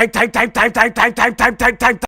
type.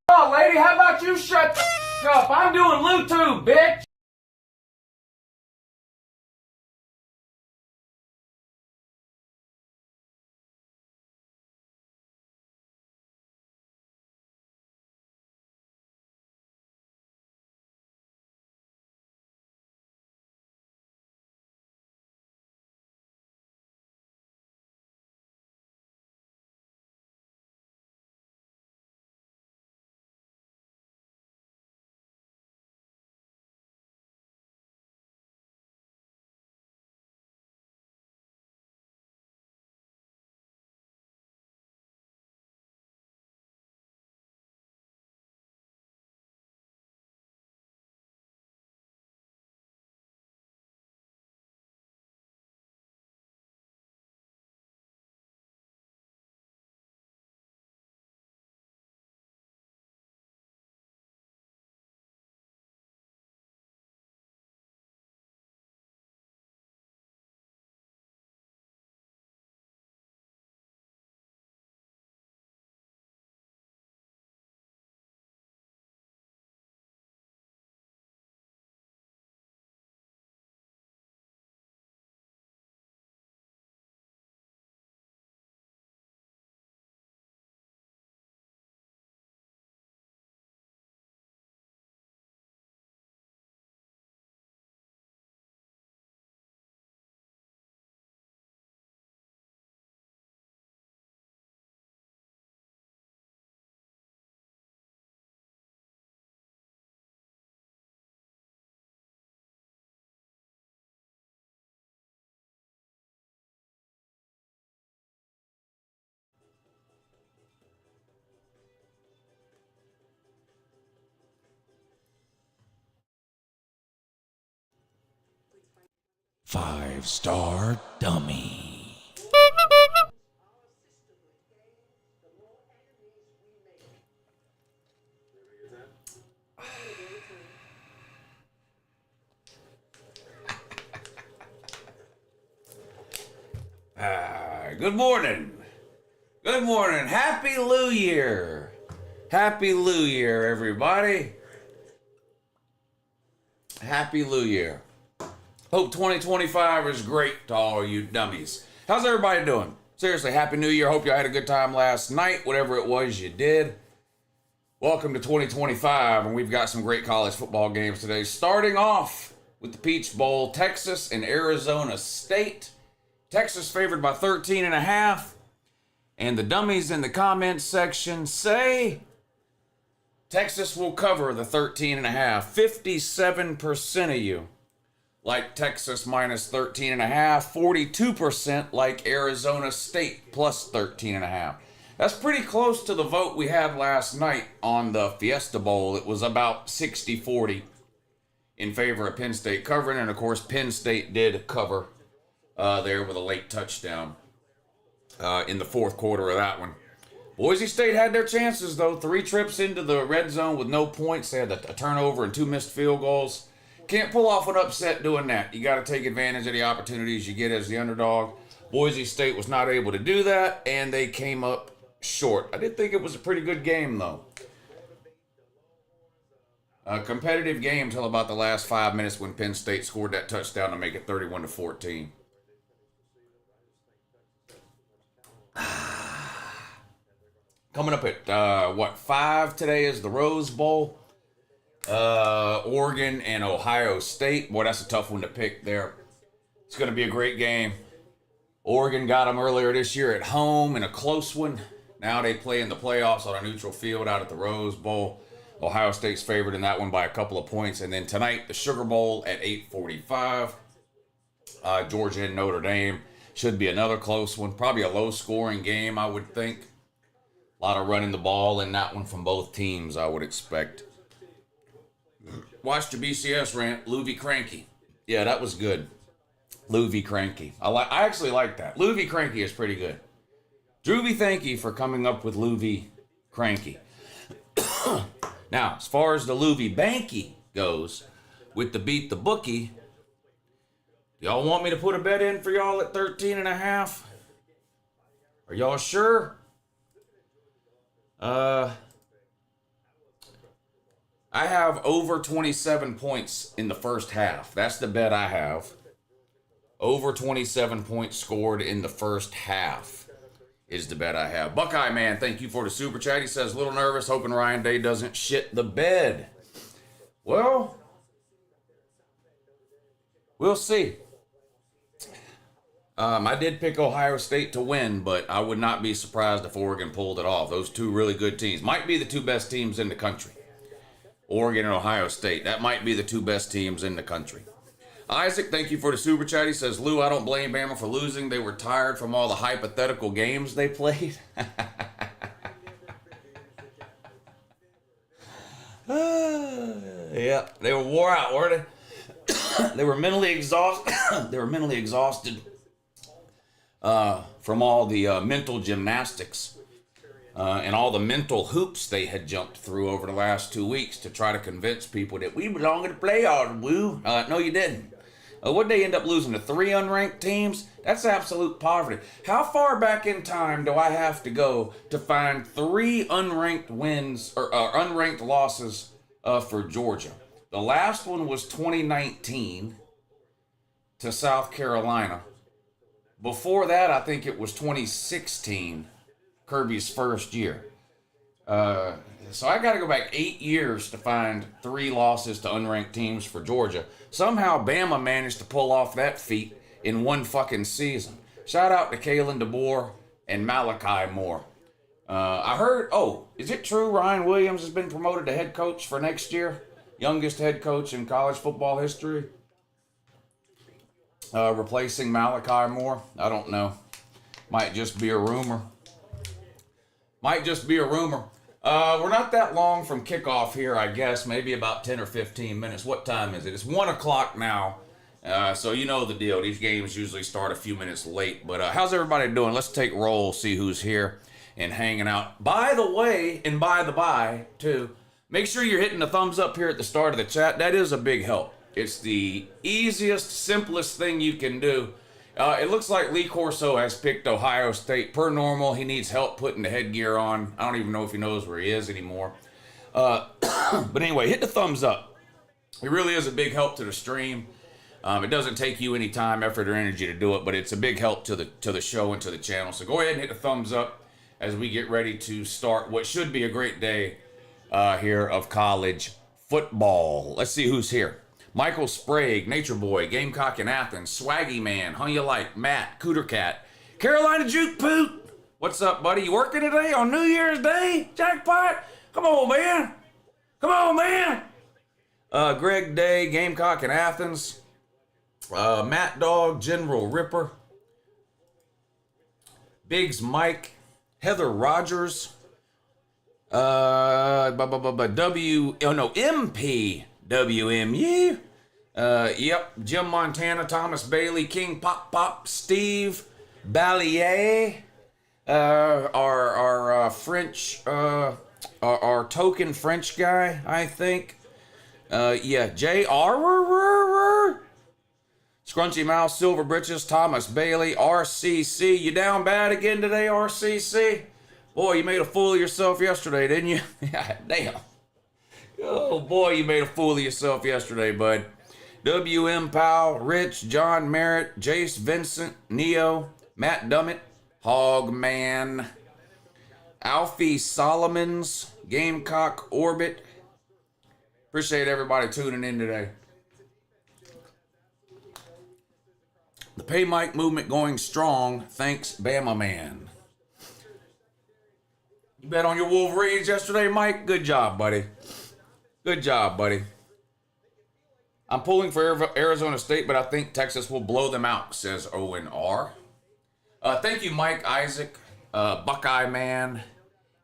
No, lady, how about you shut the up? I'm doing YouTube, bitch! 5-star dummy. Good morning. Good morning. Happy New Year. Happy New Year, everybody. Happy New Year. Hope 2025 is great to all you dummies. How's everybody doing? Seriously, Happy New Year. Hope you had a good time last night, whatever it was you did. Welcome to 2025, and we've got some great college football games today. Starting off with the Peach Bowl, Texas and Arizona State. Texas favored by 13.5. And the dummies in the comments section say Texas will cover the 13.5. 57% of you like Texas minus 13.5. 42% like Arizona State plus 13.5. That's pretty close to the vote we had last night on the Fiesta Bowl. It was about 60-40 in favor of Penn State covering. And of course, Penn State did cover there with a late touchdown in the fourth quarter of that one. Boise State had their chances, though. 3 trips into the red zone with no points. They had a turnover and 2 missed field goals. Can't pull off an upset doing that. You got to take advantage of the opportunities you get as the underdog. Boise State was not able to do that, and they came up short. I did think it was a pretty good game, though. A competitive game till about the last 5 minutes when Penn State scored that touchdown to make it 31-14. Coming up at 5 today is the Rose Bowl. Oregon and Ohio State. Boy, that's a tough one to pick there. It's going to be a great game. Oregon got them earlier this year at home in a close one. Now they play in the playoffs on a neutral field out at the Rose Bowl. Ohio State's favored in that one by a couple of points. And then tonight, the Sugar Bowl at 8:45. Georgia and Notre Dame. Should be another close one. Probably a low-scoring game, I would think. A lot of running the ball in that one from both teams, I would expect. Watched your BCS rant, Louvie Cranky. Yeah, that was good. Louvie Cranky. I actually like that. Louvie Cranky is pretty good. Droovy, thank you for coming up with Louvie Cranky. Now, as far as the Louvie Banky goes, with the Beat the Bookie, do y'all want me to put a bet in for y'all at 13.5? Are y'all sure? I have over 27 points in the first half. That's the bet I have. Over 27 points scored in the first half is the bet I have. Buckeye Man, thank you for the super chat. He says, little nervous, hoping Ryan Day doesn't shit the bed. Well, we'll see. I did pick Ohio State to win, but I would not be surprised if Oregon pulled it off. Those two really good teams. Might be the 2 best teams in the country. Oregon and Ohio State. That might be the 2 best teams in the country. Isaac, thank you for the super chat. He says, Lou, I don't blame Bama for losing. They were tired from all the hypothetical games they played. Yeah, they were wore out, weren't they? They were mentally exhausted. They were mentally exhausted from all the mental gymnastics and all the mental hoops they had jumped through over the last 2 weeks to try to convince people that we belong in the playoffs, Woo. No, you didn't. What'd they end up losing to 3 unranked teams? That's absolute poverty. How far back in time do I have to go to find 3 unranked wins or unranked losses for Georgia? The last one was 2019 to South Carolina. Before that, I think it was 2016, Kirby's first year. So I got to go back 8 years to find 3 losses to unranked teams for Georgia. Somehow Bama managed to pull off that feat in one fucking season. Shout out to Kalen DeBoer and Malachi Moore. I heard, is it true Ryan Williams has been promoted to head coach for next year? Youngest head coach in college football history? Replacing Malachi Moore? I don't know. Might just be a rumor. We're not that long from kickoff here, I guess. Maybe about 10 or 15 minutes. What time is it? It's 1 o'clock now. So you know the deal. These games usually start a few minutes late. But how's everybody doing? Let's take roll, see who's here and hanging out. By the way, and by the by, too, make sure you're hitting the thumbs up here at the start of the chat. That is a big help. It's the easiest, simplest thing you can do. It looks like Lee Corso has picked Ohio State. Per normal, he needs help putting the headgear on. I don't even know if he knows where he is anymore. But anyway, hit the thumbs up. It really is a big help to the stream. It doesn't take you any time, effort, or energy to do it, but it's a big help to the show and to the channel. So go ahead and hit the thumbs up as we get ready to start what should be a great day here of college football. Let's see who's here. Michael Sprague, Nature Boy, Gamecock in Athens, Swaggy Man, How You Like, Matt, Cooter Cat, Carolina Juke Poot. What's up, buddy? You working today on New Year's Day? Jackpot? Come on, man. Come on, man. Greg Day, Gamecock in Athens, Matt Dog, General Ripper, Biggs Mike, Heather Rogers, MP WMU. Yep, Jim Montana, Thomas Bailey, King Pop Pop, Steve Ballier, our French, our token French guy, I think. Yeah, J.R. Scrunchy Mouse, Silver Britches, Thomas Bailey, RCC. You down bad again today, RCC? Boy, you made a fool of yourself yesterday, didn't you? Damn. Oh, boy, you made a fool of yourself yesterday, bud. WM Powell, Rich, John Merritt, Jace Vincent, Neo, Matt Dummett, Hogman, Alfie Solomons, Gamecock Orbit. Appreciate everybody tuning in today. The Pay Mike movement going strong. Thanks, Bama Man. You bet on your Wolverines yesterday, Mike? Good job, buddy. Good job, buddy. I'm pulling for Arizona State, but I think Texas will blow them out, says Owen R. Thank you, Mike, Isaac, Buckeye Man,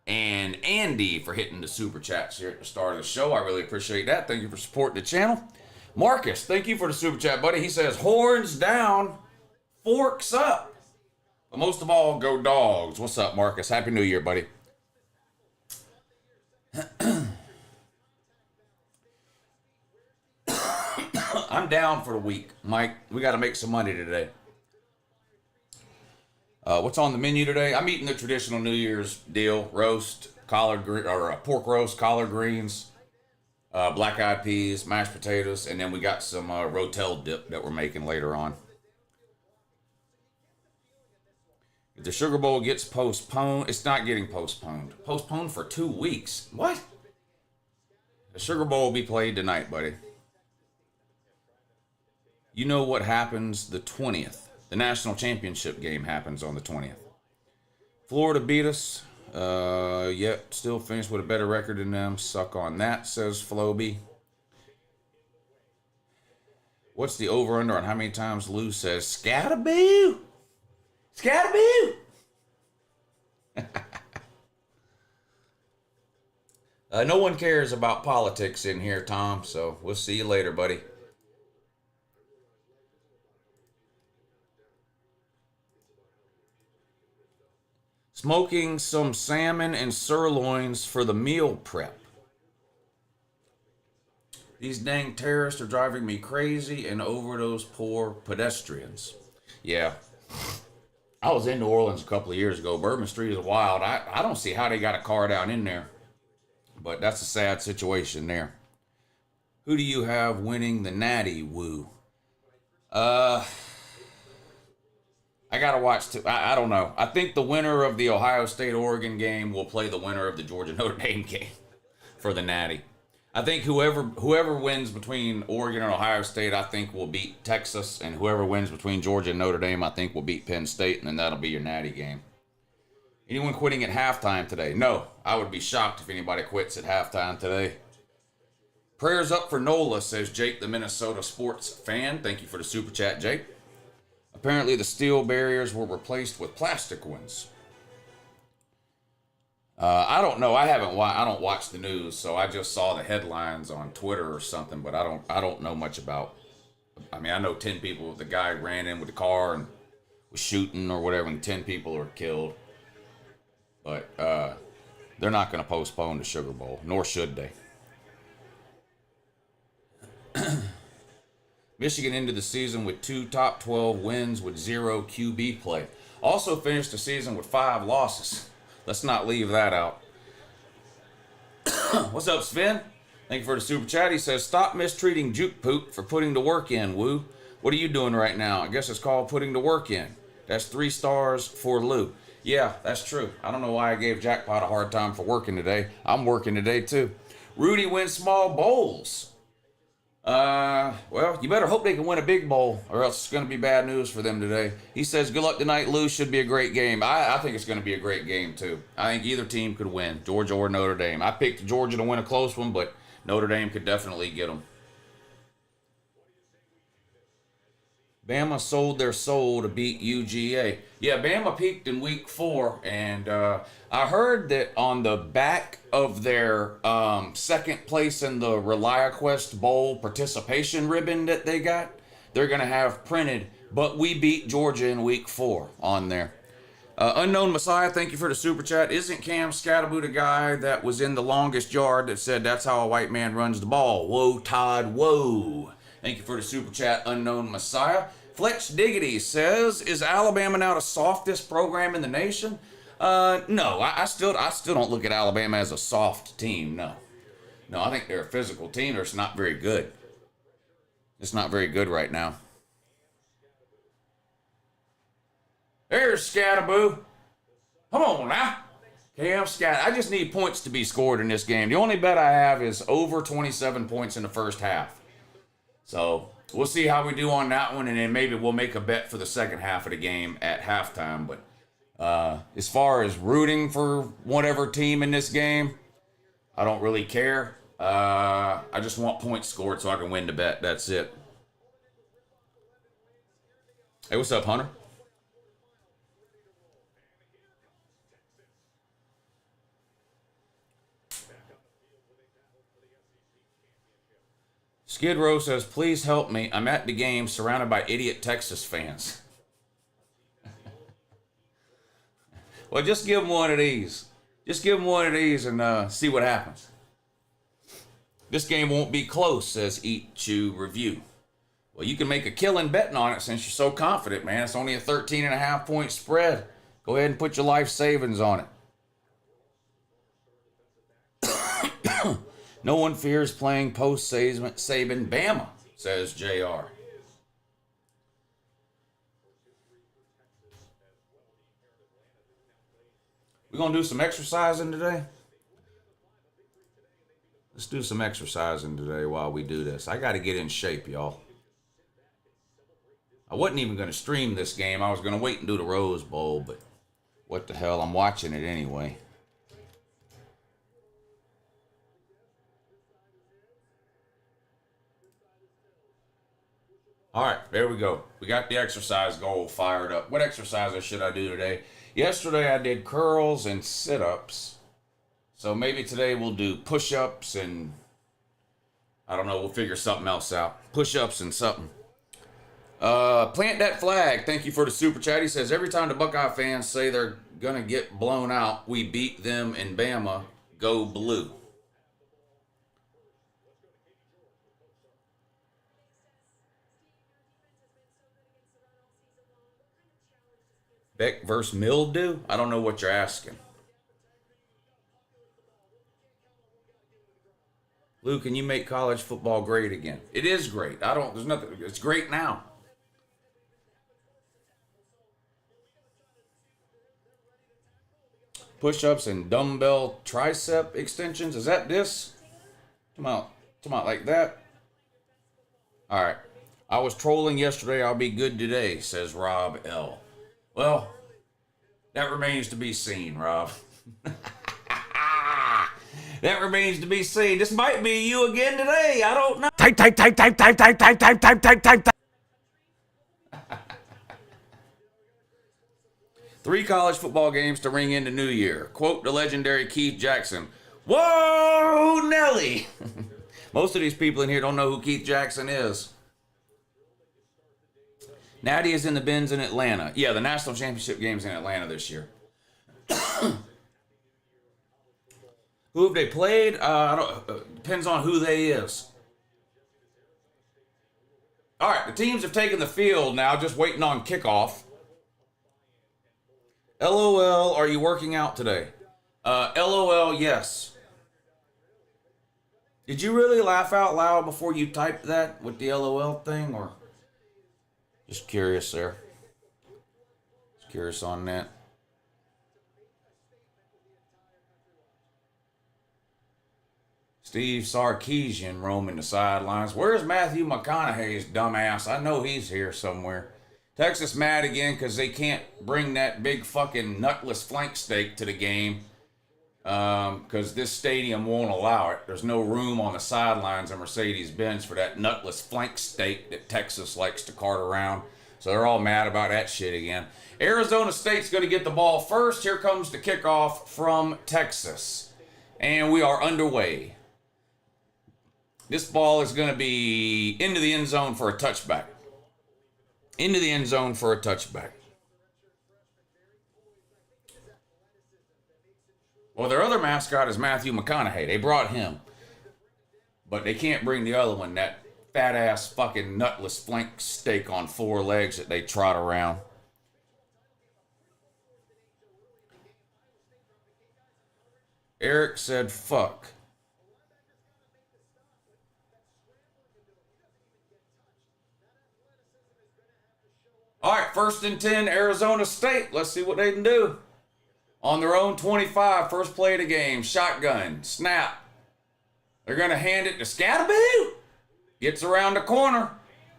and Andy for hitting the super chats here at the start of the show. I really appreciate that. Thank you for supporting the channel. Marcus, thank you for the super chat, buddy. He says, horns down, forks up. But most of all, go Dogs. What's up, Marcus? Happy New Year, buddy. I'm down for the week, Mike. We got to make some money today. What's on the menu today? I'm eating the traditional New Year's deal: roast, pork roast, collard greens, black-eyed peas, mashed potatoes, and then we got some Rotel dip that we're making later on. If the Sugar Bowl gets postponed, it's not getting postponed. Postponed for 2 weeks. What? The Sugar Bowl will be played tonight, buddy. You know what happens the 20th. The national championship game happens on the 20th. Florida beat us. Yep, still finished with a better record than them. Suck on that, says Floby. What's the over-under on how many times Lou says, Scataboo? Scataboo! No one cares about politics in here, Tom, so we'll see you later, buddy. Smoking some salmon and sirloins for the meal prep. These dang terrorists are driving me crazy, and over those poor pedestrians. Yeah. I was in New Orleans a couple of years ago. Bourbon Street is wild. I don't see how they got a car down in there. But that's a sad situation there. Who do you have winning the Natty Woo? I gotta watch. I don't know. I think the winner of the Ohio State-Oregon game will play the winner of the Georgia-Notre Dame game for the Natty. I think whoever wins between Oregon and Ohio State, I think will beat Texas, and whoever wins between Georgia and Notre Dame, I think will beat Penn State, and then that'll be your Natty game. Anyone quitting at halftime today? No, I would be shocked if anybody quits at halftime today. Prayers up for Nola, says Jake, the Minnesota sports fan. Thank you for the super chat, Jake. Apparently the steel barriers were replaced with plastic ones. I don't know. I don't watch the news, so I just saw the headlines on Twitter or something, but I don't know much about I mean, I know 10 people. The guy ran in with the car and was shooting or whatever, and 10 people were killed. But they're not going to postpone the Sugar Bowl, nor should they. Michigan ended the season with 2 top 12 wins with 0 QB play. Also finished the season with 5 losses. Let's not leave that out. What's up, Sven? Thank you for the super chat. He says, stop mistreating Juke Poop for putting the work in, Woo. What are you doing right now? I guess it's called putting the work in. That's 3 stars for Lou. Yeah, that's true. I don't know why I gave Jackpot a hard time for working today. I'm working today, too. Rudy wins small bowls. Well, you better hope they can win a big bowl, or else it's going to be bad news for them today. He says, good luck tonight, Lou. Should be a great game. I think it's going to be a great game, too. I think either team could win, Georgia or Notre Dame. I picked Georgia to win a close one, but Notre Dame could definitely get them. Bama sold their soul to beat UGA. Yeah, Bama peaked in week 4, and I heard that on the back of their second place in the ReliaQuest Bowl participation ribbon that they got, they're going to have printed, but we beat Georgia in week 4 on there. Unknown Messiah, thank you for the super chat. Isn't Cam Scatterboot the guy that was in the longest yard that said that's how a white man runs the ball? Whoa, Todd, whoa. Thank you for the super chat, Unknown Messiah. Fletch Diggity says, is Alabama now the softest program in the nation? No, I still don't look at Alabama as a soft team, no. No, I think they're a physical team. They're just not very good. It's not very good right now. There's Scatterboo. Come on now. Cam Scat. I just need points to be scored in this game. The only bet I have is over 27 points in the first half. So we'll see how we do on that one, and then maybe we'll make a bet for the second half of the game at halftime. But as far as rooting for whatever team in this game, I don't really care. I just want points scored so I can win the bet. That's it. Hey, what's up, Hunter? Skid Row says, please help me. I'm at the game surrounded by idiot Texas fans. Well, just give them one of these. Just give them one of these and see what happens. This game won't be close, says Eat Chew Review. Well, you can make a killing betting on it since you're so confident, man. It's only a 13.5 point spread. Go ahead and put your life savings on it. No one fears playing post-Saban Bama, says JR. We gonna do some exercising today? Let's do some exercising today while we do this. I gotta get in shape, y'all. I wasn't even gonna stream this game. I was gonna wait and do the Rose Bowl, but what the hell, I'm watching it anyway. All right, there we go. We got the exercise goal fired up. What exercises should I do today? Yesterday I did curls and sit-ups. So maybe today we'll do push-ups and, I don't know, we'll figure something else out. Push-ups and something. Plant that flag. Thank you for the super chat. He says, every time the Buckeye fans say they're going to get blown out, we beat them in Bama. Go blue. Beck versus mildew? I don't know what you're asking. Lou, can you make college football great again? It is great. There's nothing, it's great now. Push-ups and dumbbell tricep extensions. Is that this? Come out like that. All right. I was trolling yesterday. I'll be good today, says Rob L. Well, that remains to be seen, Rob. That remains to be seen. This might be you again today. I don't know. Type. 3 college football games to ring in the new year. Quote the legendary Keith Jackson. Whoa, Nelly. Most of these people in here don't know who Keith Jackson is. Natty is in the bins in Atlanta. Yeah, the national championship game's in Atlanta this year. Who have they played? Depends on who they is. All right, the teams have taken the field now, just waiting on kickoff. LOL, are you working out today? LOL, yes. Did you really laugh out loud before you typed that with the LOL thing, or just curious there? Just curious on that. Steve Sarkisian roaming the sidelines. Where's Matthew McConaughey's dumbass? I know he's here somewhere. Texas mad again because they can't bring that big fucking nutless flank steak to the game because this stadium won't allow it. There's no room on the sidelines of Mercedes-Benz for that nutless flank steak that Texas likes to cart around. So they're all mad about that shit again. Arizona State's going to get the ball first. Here comes the kickoff from Texas. And we are underway. This ball is going to be into the end zone for a touchback. Into the end zone for a touchback. Well, their other mascot is Matthew McConaughey. They brought him. But they can't bring the other one, that fat-ass fucking nutless flank steak on 4 legs that they trot around. Eric said, fuck. All right, 1st and 10, Arizona State. Let's see what they can do. On their own 25, first play of the game. Shotgun, snap. They're going to hand it to Scatterboo. Gets around the corner.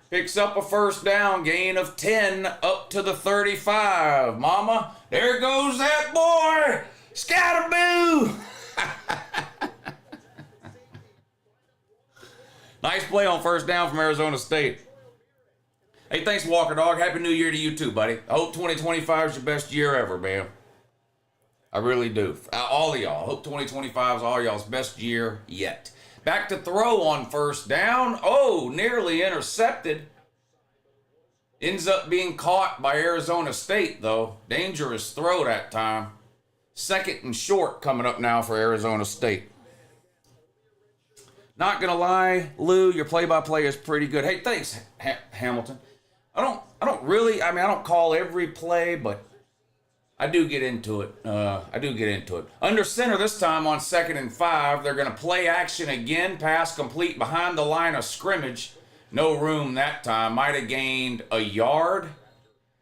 Picks up a first down, gain of 10 up to the 35. Mama, there goes that boy. Scatterboo. Nice play on first down from Arizona State. Hey, thanks, Walker Dog. Happy New Year to you too, buddy. I hope 2025 is your best year ever, man. I really do. All of y'all. I hope 2025 is all y'all's best year yet. Back to throw on first down. Oh, nearly intercepted. Ends up being caught by Arizona State, though. Dangerous throw that time. 2nd and short coming up now for Arizona State. Not gonna lie, Lou, your play-by-play is pretty good. Hey, thanks, Hamilton. I don't call every play, but I do get into it. Under center this time on 2nd and 5. They're going to play action again. Pass complete behind the line of scrimmage. No room that time. Might have gained a yard.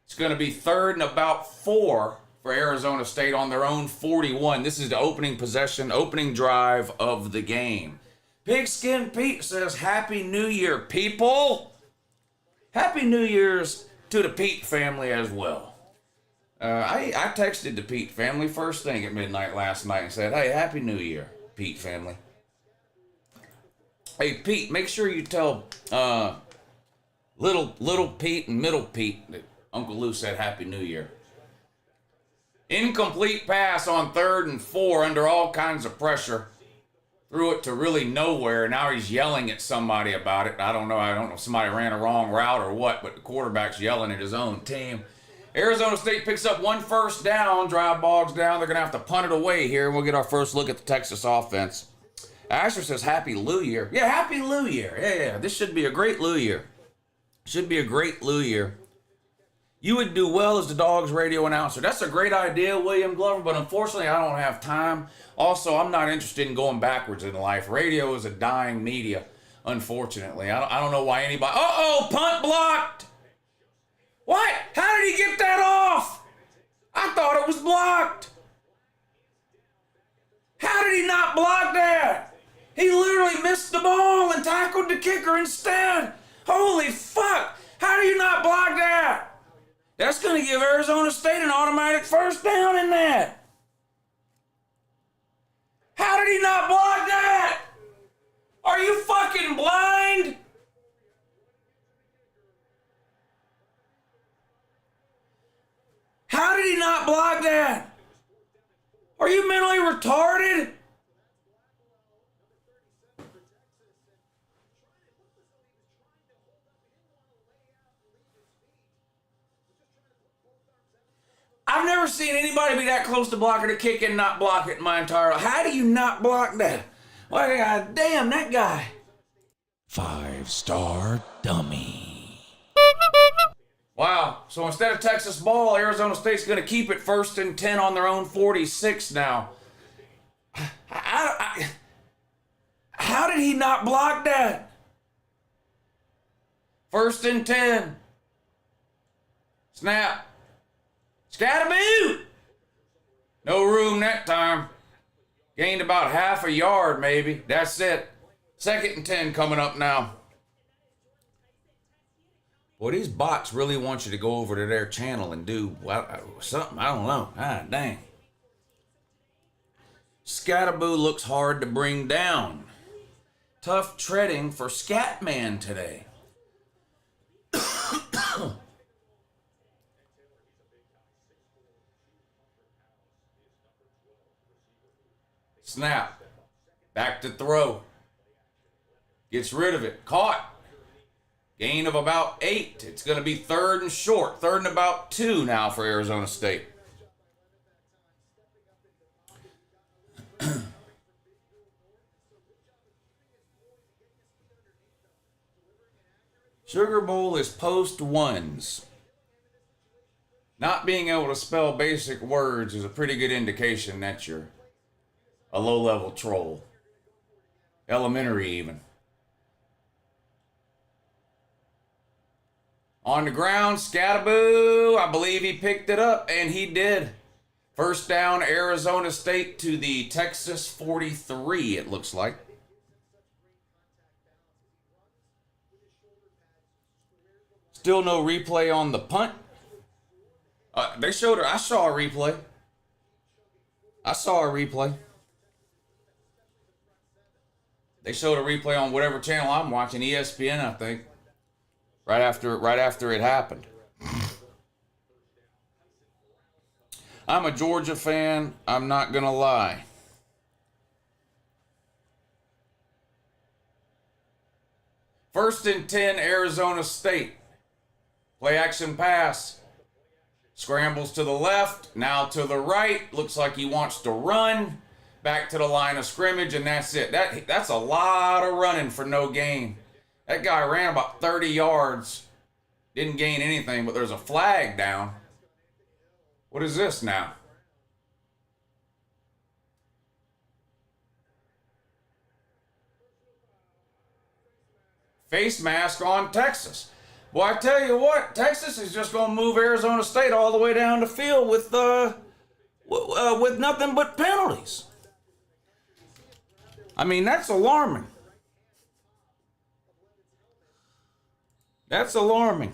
It's going to be 3rd and about 4 for Arizona State on their own 41. This is the opening possession, opening drive of the game. Pigskin Pete says, Happy New Year, people. Happy New Year's to the Pete family as well. I texted the Pete family first thing at midnight last night and said, hey, Happy New Year, Pete family. Hey, Pete, make sure you tell little Pete and middle Pete that Uncle Lou said Happy New Year. Incomplete pass on 3rd and 4 under all kinds of pressure. Threw it to really nowhere. Now he's yelling at somebody about it. I don't know if somebody ran a wrong route or what, but the quarterback's yelling at his own team. Arizona State picks up 1 first down. Drive bogs down. They're going to have to punt it away here, and we'll get our first look at the Texas offense. Asher says, Happy Lou Year. Yeah, Happy Lou Year. Yeah. This should be a great Lou Year. Should be a great Lou Year. You would do well as the Dogs radio announcer. That's a great idea, William Glover, but unfortunately I don't have time. Also, I'm not interested in going backwards in life. Radio is a dying media, unfortunately. I don't know why anybody... Uh-oh, punt blocked! What? How did he get that off? I thought it was blocked. How did he not block that? He literally missed the ball and tackled the kicker instead. Holy fuck! How do you not block that? That's going to give Arizona State an automatic first down in that. How did he not block that? Are you fucking blind? How did he not block that? Are you mentally retarded? never seen anybody be that close to blocking a kick and not block it in my entire life. How do you not block that? Why, God damn, that guy. 5-star dummy. Wow, so instead of Texas ball, Arizona State's going to keep it 1st and 10 on their own 46 now. How did he not block that? 1st and 10. Snap. Scataboo! No room that time. Gained about half a yard, maybe. That's it. 2nd and 10 coming up now. Boy, these bots really want you to go over to their channel and do something. I don't know. Ah, dang. Scataboo looks hard to bring down. Tough treading for Scatman today. Snap. Back to throw. Gets rid of it. Caught. Gain of about 8. It's going to be 3rd and short. 3rd and about 2 now for Arizona State. Sugar Bowl is post ones. Not being able to spell basic words is a pretty good indication that you're a low-level troll. Elementary even. On the ground, Scataboo, I believe he picked it up, and he did. 1st down, Arizona State to the Texas 43, it looks like. Still no replay on the punt. They showed her. I saw a replay. They showed a replay on whatever channel I'm watching, ESPN, I think. Right after it happened. I'm a Georgia fan. I'm not gonna lie. First and 10, Arizona State. Play action pass. Scrambles to the left, now to the right. Looks like he wants to run. Back to the line of scrimmage, and that's it. That's a lot of running for no gain. That guy ran about 30 yards. Didn't gain anything, but there's a flag down. What is this now? Face mask on Texas. Well, I tell you what, Texas is just going to move Arizona State all the way down the field with nothing but penalties. I mean, that's alarming. That's alarming.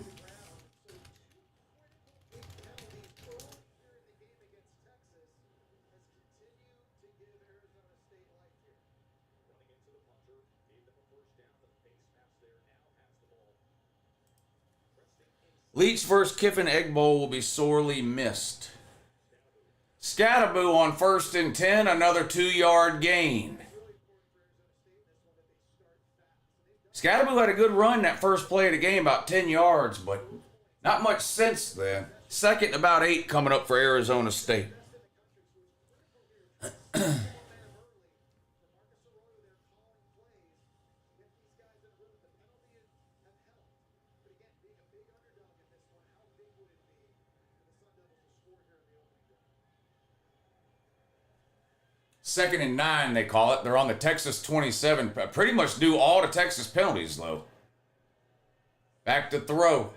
Leach versus Kiffin Egg Bowl will be sorely missed. Scataboo on 1st and 10, another 2-yard gain. Scataboo had a good run that first play of the game, about 10 yards, but not much since then. 2nd, about 8 coming up for Arizona State. Second and 9, they call it. They're on the Texas 27. Pretty much do all the Texas penalties, though. Back to throw.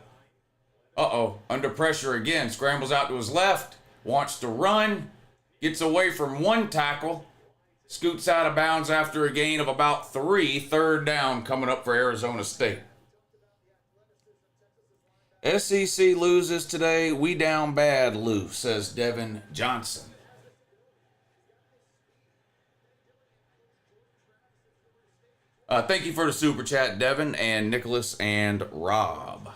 Uh-oh. Under pressure again. Scrambles out to his left. Wants to run. Gets away from one tackle. Scoots out of bounds after a gain of about 3. 3rd down coming up for Arizona State. SEC loses today. We down bad, Lou, says Devin Johnson. Thank you for the super chat, Devin and Nicholas and Rob.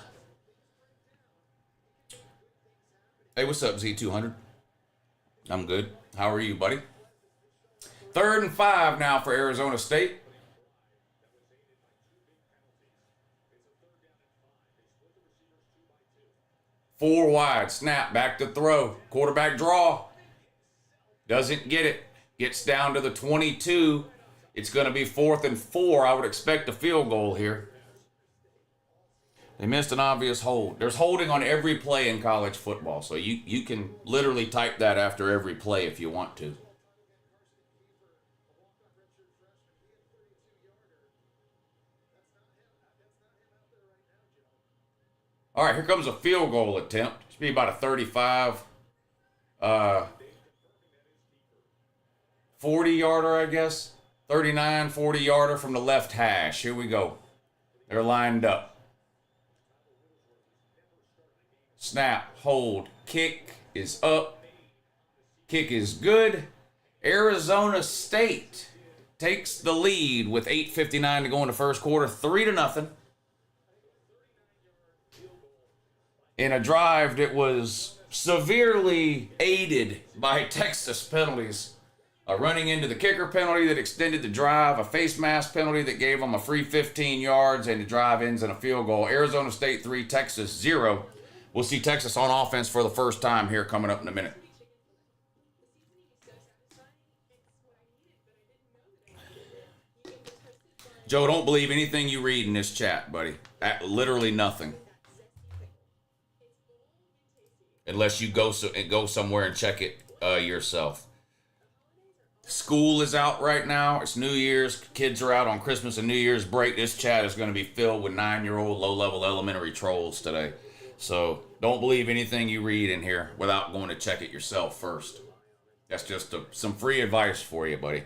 Hey, what's up, Z200? I'm good. How are you, buddy? 3rd and 5 now for Arizona State. 4 wide, snap, back to throw. Quarterback draw. Doesn't get it. Gets down to the 22. It's going to be 4th and 4. I would expect a field goal here. They missed an obvious hold. There's holding on every play in college football, so you can literally type that after every play if you want to. All right, here comes a field goal attempt. Should be about a 35, 40-yarder, I guess. 39, 40-yarder from the left hash. Here we go. They're lined up. Snap, hold, kick is up. Kick is good. Arizona State takes the lead with 8:59 to go in the first quarter, 3-0. In a drive that was severely aided by Texas penalties. A running into the kicker penalty that extended the drive, a face mask penalty that gave them a free 15 yards, and the drive ends in a field goal. Arizona State 3, Texas 0. We'll see Texas on offense for the first time here coming up in a minute. Joe, don't believe anything you read in this chat, buddy. Literally nothing. Unless you go somewhere and check it yourself. School is out right now. It's New Year's. Kids are out on Christmas and New Year's break. This chat is going to be filled with 9-year-old low-level elementary trolls today. So don't believe anything you read in here without going to check it yourself first. That's just some free advice for you, buddy.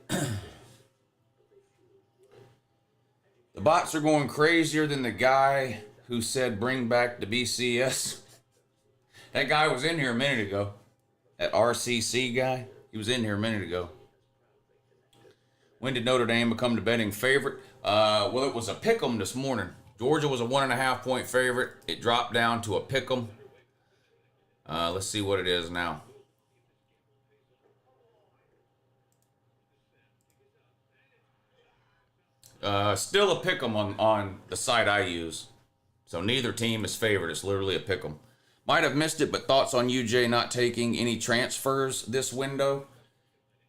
The bots are going crazier than the guy who said bring back the BCS. That guy was in here a minute ago. That RCC guy, he was in here a minute ago. When did Notre Dame become the betting favorite? Well, it was a pick'em this morning. Georgia was a 1.5-point favorite. It dropped down to a pick'em. Let's see what it is now. Still a pick'em on the site I use. So neither team is favored. It's literally a pick'em. Might have missed it, but thoughts on UJ not taking any transfers this window?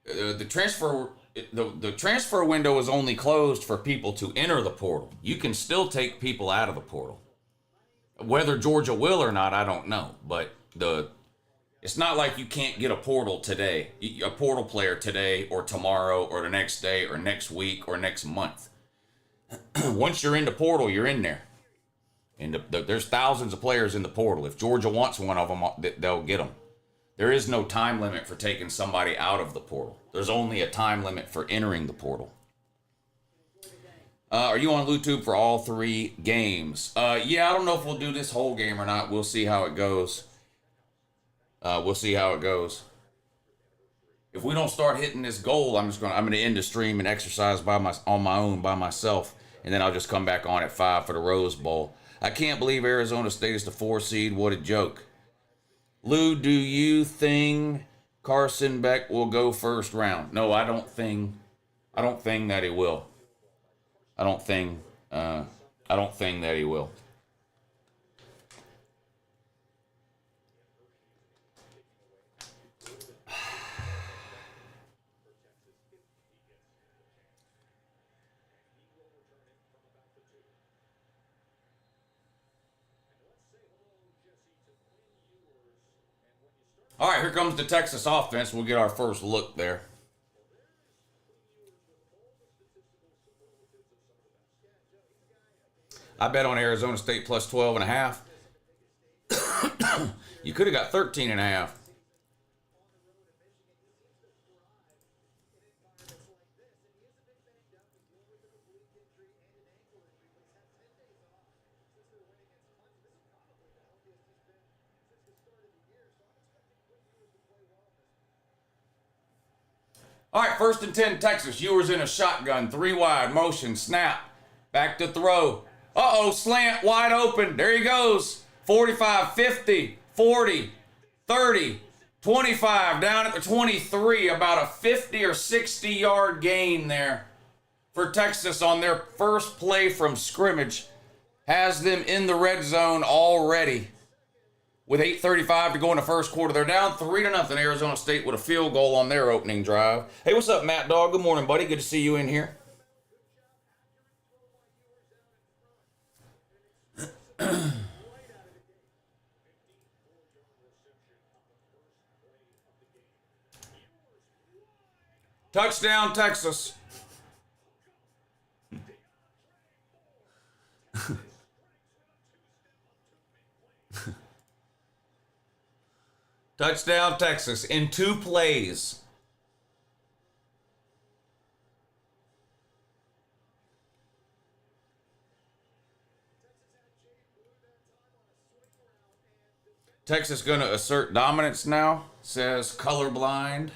The transfer window is only closed for people to enter the portal. You can still take people out of the portal. Whether Georgia will or not, I don't know. But it's not like you can't get a portal today, a portal player today or tomorrow or the next day or next week or next month. Once you're in the portal, you're in there. And there's thousands of players in the portal. If Georgia wants one of them, they'll get them. There is no time limit for taking somebody out of the portal. There's only a time limit for entering the portal. Are you on YouTube for all 3 games? Yeah, I don't know if we'll do this whole game or not. We'll see how it goes. If we don't start hitting this goal, I'm gonna end the stream and exercise on my own by myself, and then I'll just come back on at 5 for the Rose Bowl. I can't believe Arizona State is the 4 seed. What a joke. Lou, do you think Carson Beck will go first round? No, I don't think that he will. I don't think that he will. All right, here comes the Texas offense. We'll get our first look there. I bet on Arizona State plus 12.5. You could have got 13.5. All right, 1st and 10, Texas. Ewers in a shotgun, 3 wide, motion, snap, back to throw. Uh-oh, slant, wide open. There he goes. 45, 50, 40, 30, 25, down at the 23. About a 50 or 60-yard gain there for Texas on their first play from scrimmage. has them in the red zone already. With 8:35 to go in the first quarter, they're down 3-0. Arizona State with a field goal on their opening drive. Hey, what's up, Matt Dog? Good morning, buddy. Good to see you in here. Touchdown, Texas. Touchdown, Texas, in 2 plays. Texas going to assert dominance now, says colorblind.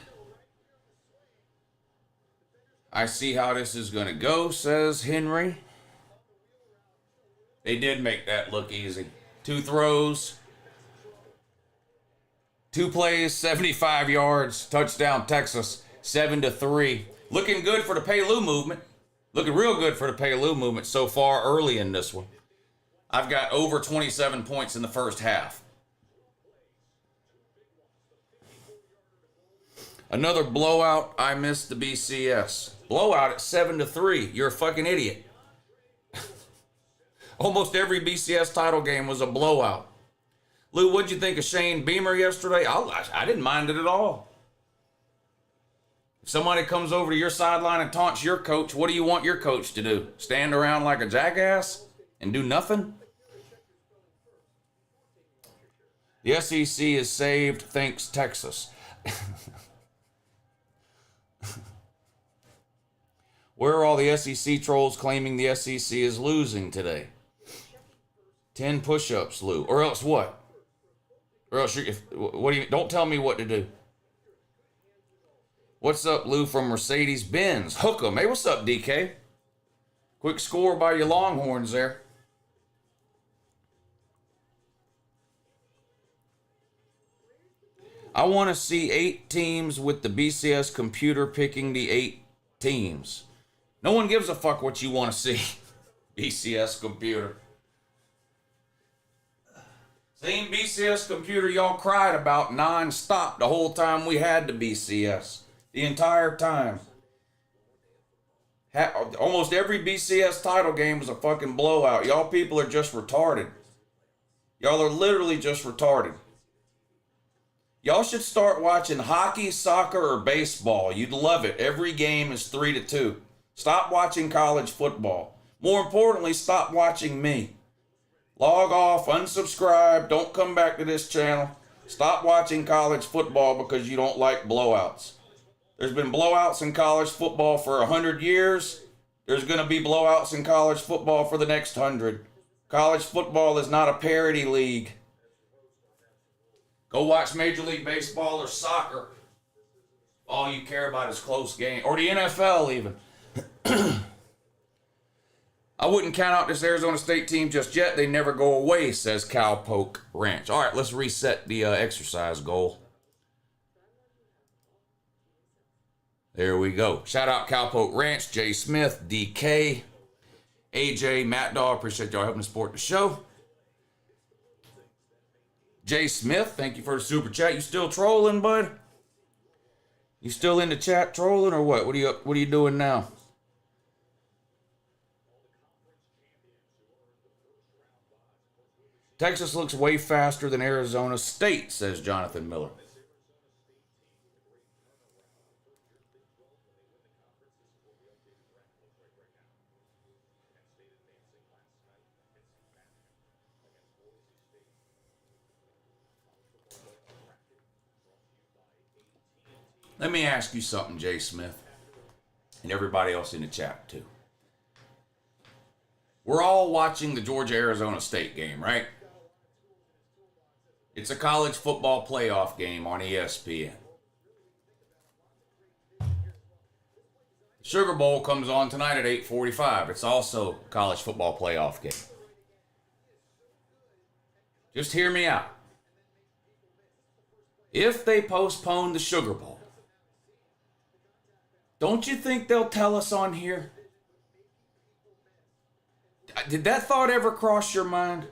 I see how this is going to go, says Henry. They did make that look easy. 2 throws. 2 plays, 75 yards, touchdown Texas, 7-3. Looking good for the Paylou movement. Looking real good for the Paylou movement so far early in this one. I've got over 27 points in the first half. Another blowout, I missed the BCS. Blowout at 7-3, you're a fucking idiot. Almost every BCS title game was a blowout. Lou, what'd you think of Shane Beamer yesterday? I didn't mind it at all. If somebody comes over to your sideline and taunts your coach, what do you want your coach to do? Stand around like a jackass and do nothing? The SEC is saved, thanks Texas. Where are all the SEC trolls claiming the SEC is losing today? 10 push-ups, Lou. Or else what? Or else don't tell me what to do. What's up, Lou from Mercedes-Benz? Hook 'em. Hey, what's up, DK? Quick score by your Longhorns there. I want to see 8 teams with the BCS computer picking the 8 teams. No one gives a fuck what you want to see. BCS computer. Same BCS computer y'all cried about non-stop the whole time we had the BCS. The entire time. Almost every BCS title game was a fucking blowout. Y'all people are just retarded. Y'all are literally just retarded. Y'all should start watching hockey, soccer, or baseball. You'd love it. Every game is 3-2. Stop watching college football. More importantly, stop watching me. Log off, unsubscribe, don't come back to this channel. Stop watching college football because you don't like blowouts. There's been blowouts in college football for 100 years. There's going to be blowouts in college football for the next 100. College football is not a parity league. Go watch Major League Baseball or soccer. All you care about is close game. Or the NFL even. I wouldn't count out this Arizona State team just yet. They never go away, says Cowpoke Ranch. All right, let's reset the exercise goal. There we go. Shout out Cowpoke Ranch, Jay Smith, DK, AJ, Matt Dog. Appreciate y'all helping support the show. Jay Smith, thank you for the super chat. You still trolling, bud? You still in the chat trolling or what? What are you doing now? Texas looks way faster than Arizona State, says Jonathan Miller. Let me ask you something, Jay Smith, and everybody else in the chat too. We're all watching the Georgia-Arizona State game, right? It's a college football playoff game on ESPN. The Sugar Bowl comes on tonight at 8:45. It's also a college football playoff game. Just hear me out. If they postpone the Sugar Bowl, don't you think they'll tell us on here? Did that thought ever cross your mind?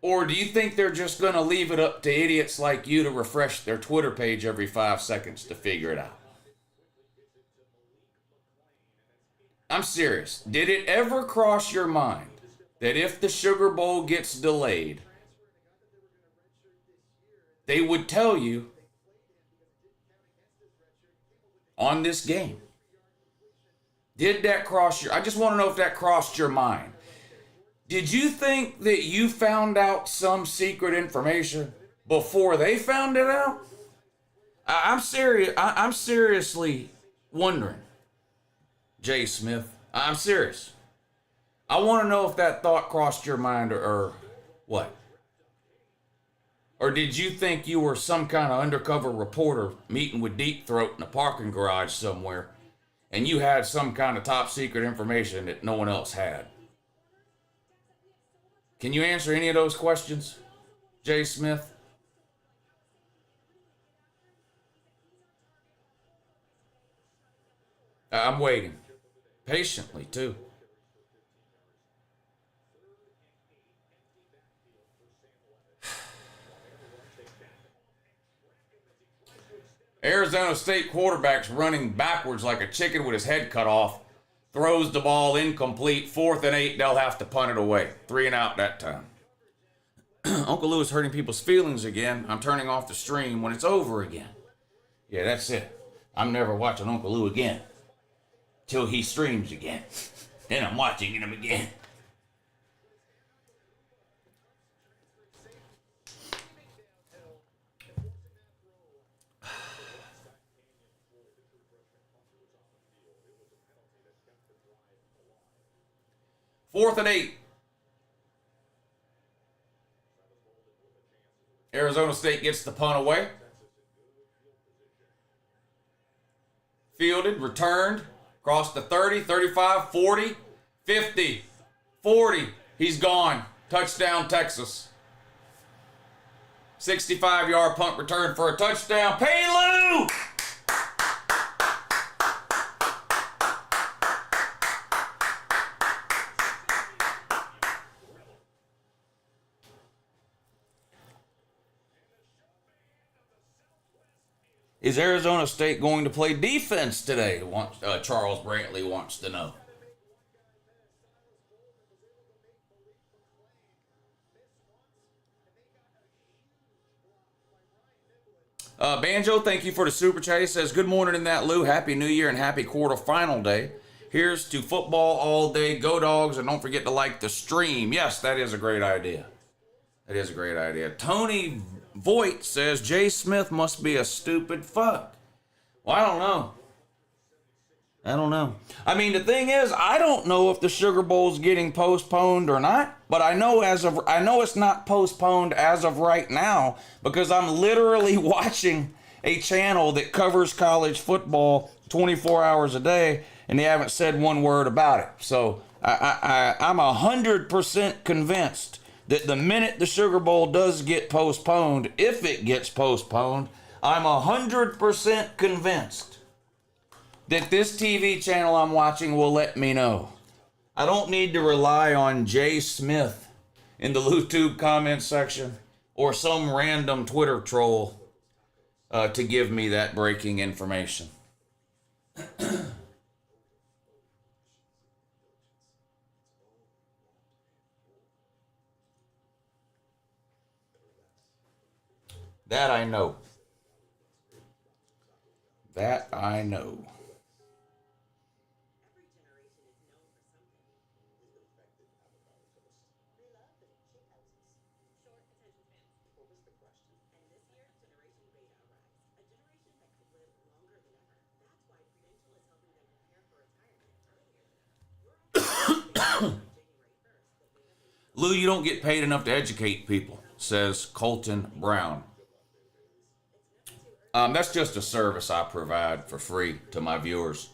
Or do you think they're just going to leave it up to idiots like you to refresh their Twitter page every 5 seconds to figure it out? I'm serious. Did it ever cross your mind that if the Sugar Bowl gets delayed, they would tell you on this game? Did that cross your... I just want to know if that crossed your mind. Did you think that you found out some secret information before they found it out? I'm serious. I'm seriously wondering, Jay Smith. I'm serious. I want to know if that thought crossed your mind or what? Or did you think you were some kind of undercover reporter meeting with Deep Throat in a parking garage somewhere and you had some kind of top secret information that no one else had? Can you answer any of those questions, Jay Smith? I'm waiting. Patiently, too. Arizona State quarterback's running backwards like a chicken with his head cut off. Throws the ball incomplete. 4th and 8. They'll have to punt it away. 3 and out that time. Uncle Lou is hurting people's feelings again. I'm turning off the stream when it's over again. Yeah, that's it. I'm never watching Uncle Lou again. Till he streams again. Then I'm watching him again. Fourth and 8. Arizona State gets the punt away. Fielded, returned, across the 30, 35, 40, 50, 40. He's gone. Touchdown, Texas. 65-yard punt return for a touchdown. Pay Lou! Is Arizona State going to play defense today? Charles Brantley wants to know. Banjo, thank you for the super chat. He says, good morning in that, Lou. Happy New Year and happy quarterfinal day. Here's to football all day. Go Dogs, and don't forget to like the stream. Yes, that is a great idea. That is a great idea. Tony Voigt says, Jay Smith must be a stupid fuck. Well, I don't know. I mean, the thing is, I don't know if the Sugar Bowl's getting postponed or not, but I know it's not postponed as of right now because I'm literally watching a channel that covers college football 24 hours a day, and they haven't said one word about it. So I'm 100% convinced that the minute the Sugar Bowl does get postponed, if it gets postponed, I'm 100% convinced that this TV channel I'm watching will let me know. I don't need to rely on Jay Smith in the LouTube comment section or some random Twitter troll to give me that breaking information. That I know. That I know. Lou, you don't get paid enough to educate people, says Colton Brown. That's just a service I provide for free to my viewers.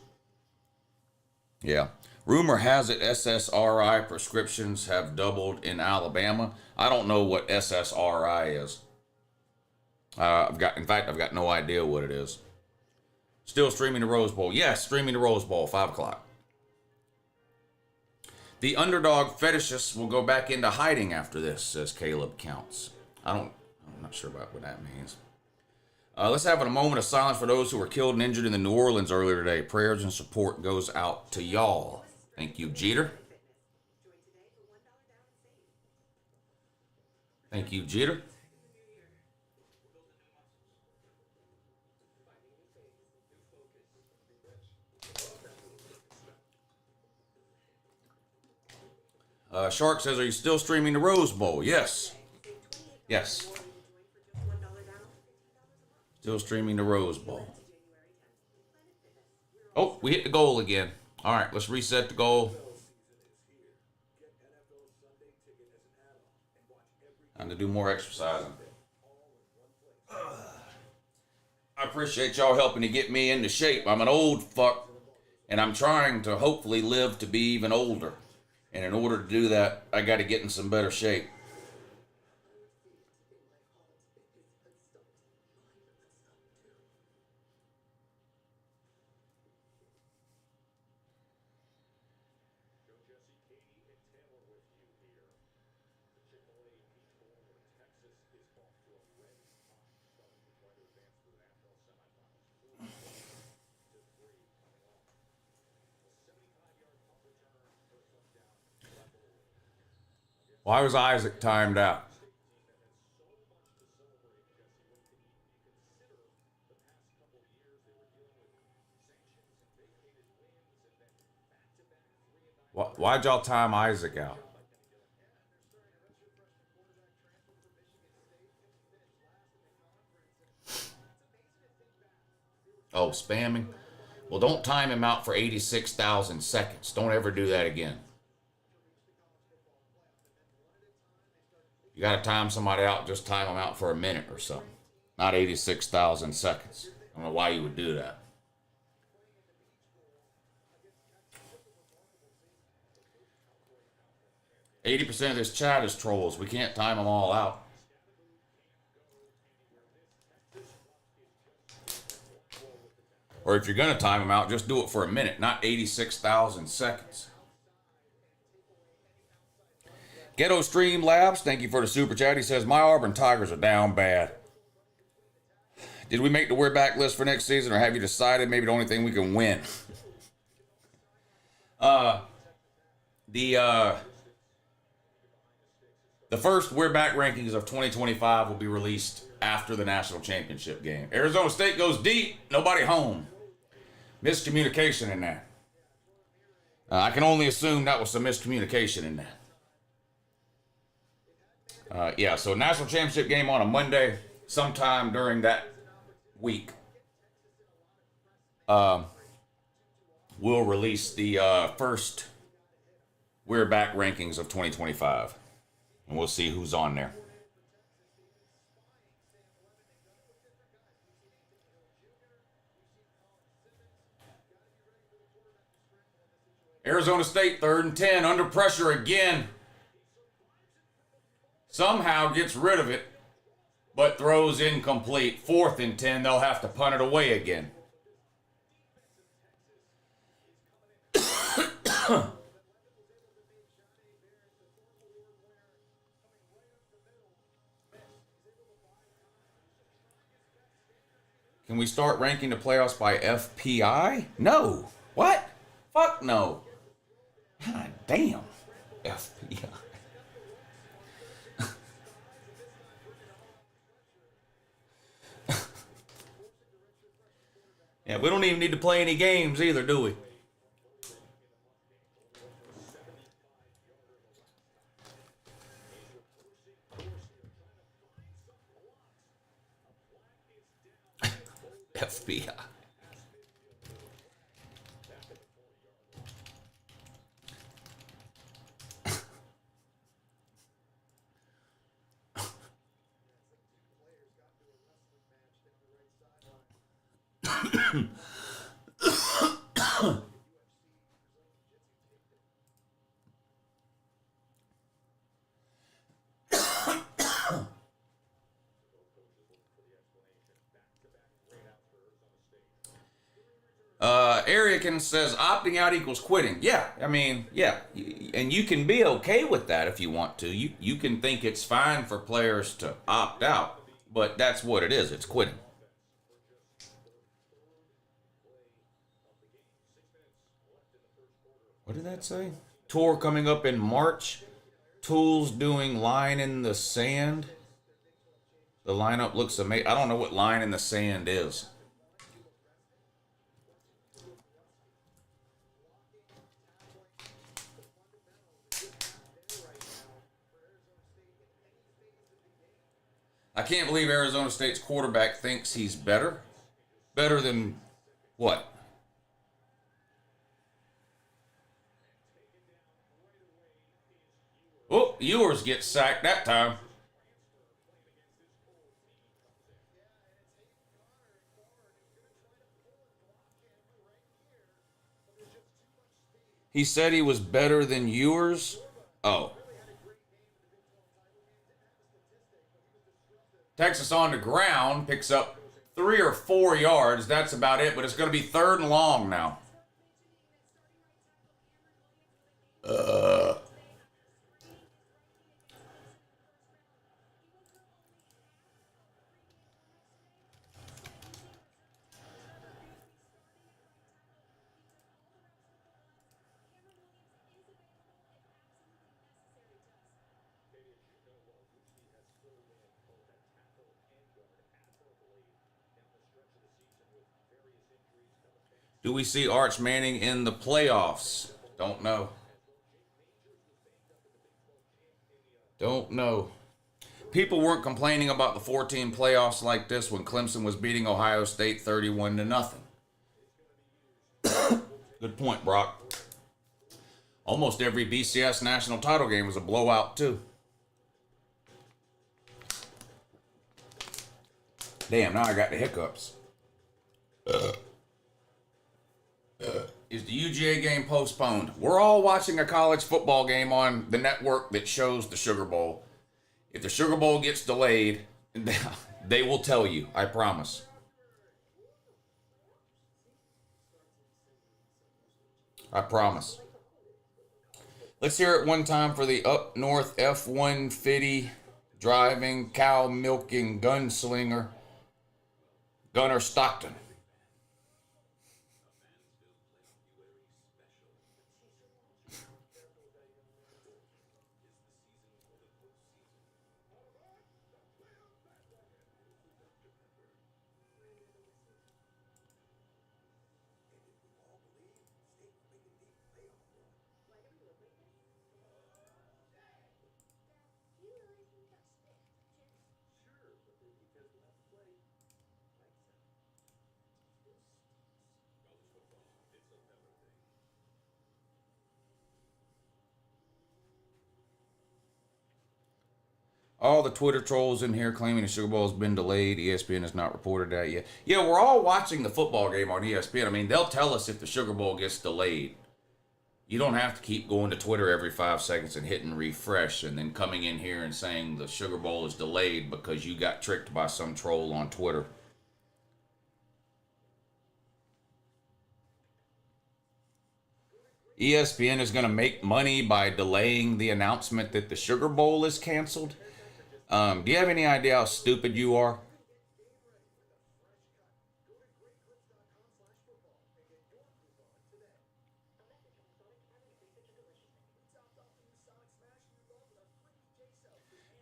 Yeah. Rumor has it SSRI prescriptions have doubled in Alabama. I don't know what SSRI is. I've got no idea what it is. Still streaming the Rose Bowl. Yes, streaming the Rose Bowl, 5 o'clock. The underdog fetishists will go back into hiding after this, says Caleb Counts. I'm not sure about what that means. Let's have a moment of silence for those who were killed and injured in the New Orleans earlier today. Prayers and support goes out to y'all. Thank you, Jeter. Thank you, Jeter. Shark says, are you still streaming the Rose Bowl? Yes. Yes. Still streaming the Rose Bowl. Oh, we hit the goal again. All right, let's reset the goal. Time to do more exercising. I appreciate y'all helping to get me into shape. I'm an old fuck, and I'm trying to hopefully live to be even older. And in order to do that, I got to get in some better shape. Why was Isaac timed out? Why'd y'all time Isaac out? Oh, spamming? Well, don't time him out for 86,000 seconds. Don't ever do that again. You got to time somebody out, just time them out for a minute or something. Not 86,000 seconds. I don't know why you would do that. %, of this chat is trolls. We can't time them all out. Or if you're going to time them out, just do it for a minute, not 86,000 seconds. Ghetto Stream Labs, thank you for the super chat. He says, my Auburn Tigers are down bad. Did we make the we're back list for next season, or have you decided maybe the only thing we can win? The first we're back rankings of 2025 will be released after the national championship game. Arizona State goes deep, nobody home. Miscommunication in that. I can only assume that was some miscommunication in that. Yeah, so national championship game on a Monday, sometime during that week. We'll release the first We're Back rankings of 2025. And we'll see who's on there. Arizona State, 3rd and 10, under pressure again. Somehow gets rid of it, but throws incomplete. 4th and 10, they'll have to punt it away again. Can we start ranking the playoffs by FPI? No. What? Fuck no. God damn. FPI. Yeah, we don't even need to play any games either, do we? FBI. Area Pickens says opting out equals quitting. Yeah, I mean, yeah. And you can be okay with that if you want to. You can think it's fine for players to opt out, but that's what it is. It's quitting. What did that say? Tour coming up in March. Tools doing line in the sand. The lineup looks amazing. I don't know what line in the sand is. I can't believe Arizona State's quarterback thinks he's better. Better than what? Oh, Ewers gets sacked that time. He said he was better than Ewers. Oh. Texas on the ground picks up 3 or 4 yards. That's about it, but it's going to be 3rd and long now. Do we see Arch Manning in the playoffs? Don't know. Don't know. People weren't complaining about the 14 playoffs like this when Clemson was beating Ohio State 31-0. Good point, Brock. Almost every BCS national title game was a blowout, too. Damn, now I got the hiccups. Is the UGA game postponed? We're all watching a college football game on the network that shows the Sugar Bowl. If the Sugar Bowl gets delayed, they will tell you, I promise. I promise. Let's hear it one time for the Up North F-150 driving, cow milking gunslinger, Gunner Stockton. All the Twitter trolls in here claiming the Sugar Bowl has been delayed. ESPN has not reported that yet. Yeah, we're all watching the football game on ESPN. I mean, they'll tell us if the Sugar Bowl gets delayed. You don't have to keep going to Twitter every 5 seconds and hitting refresh and then coming in here and saying the Sugar Bowl is delayed because you got tricked by some troll on Twitter. ESPN is going to make money by delaying the announcement that the Sugar Bowl is canceled. Do you have any idea how stupid you are?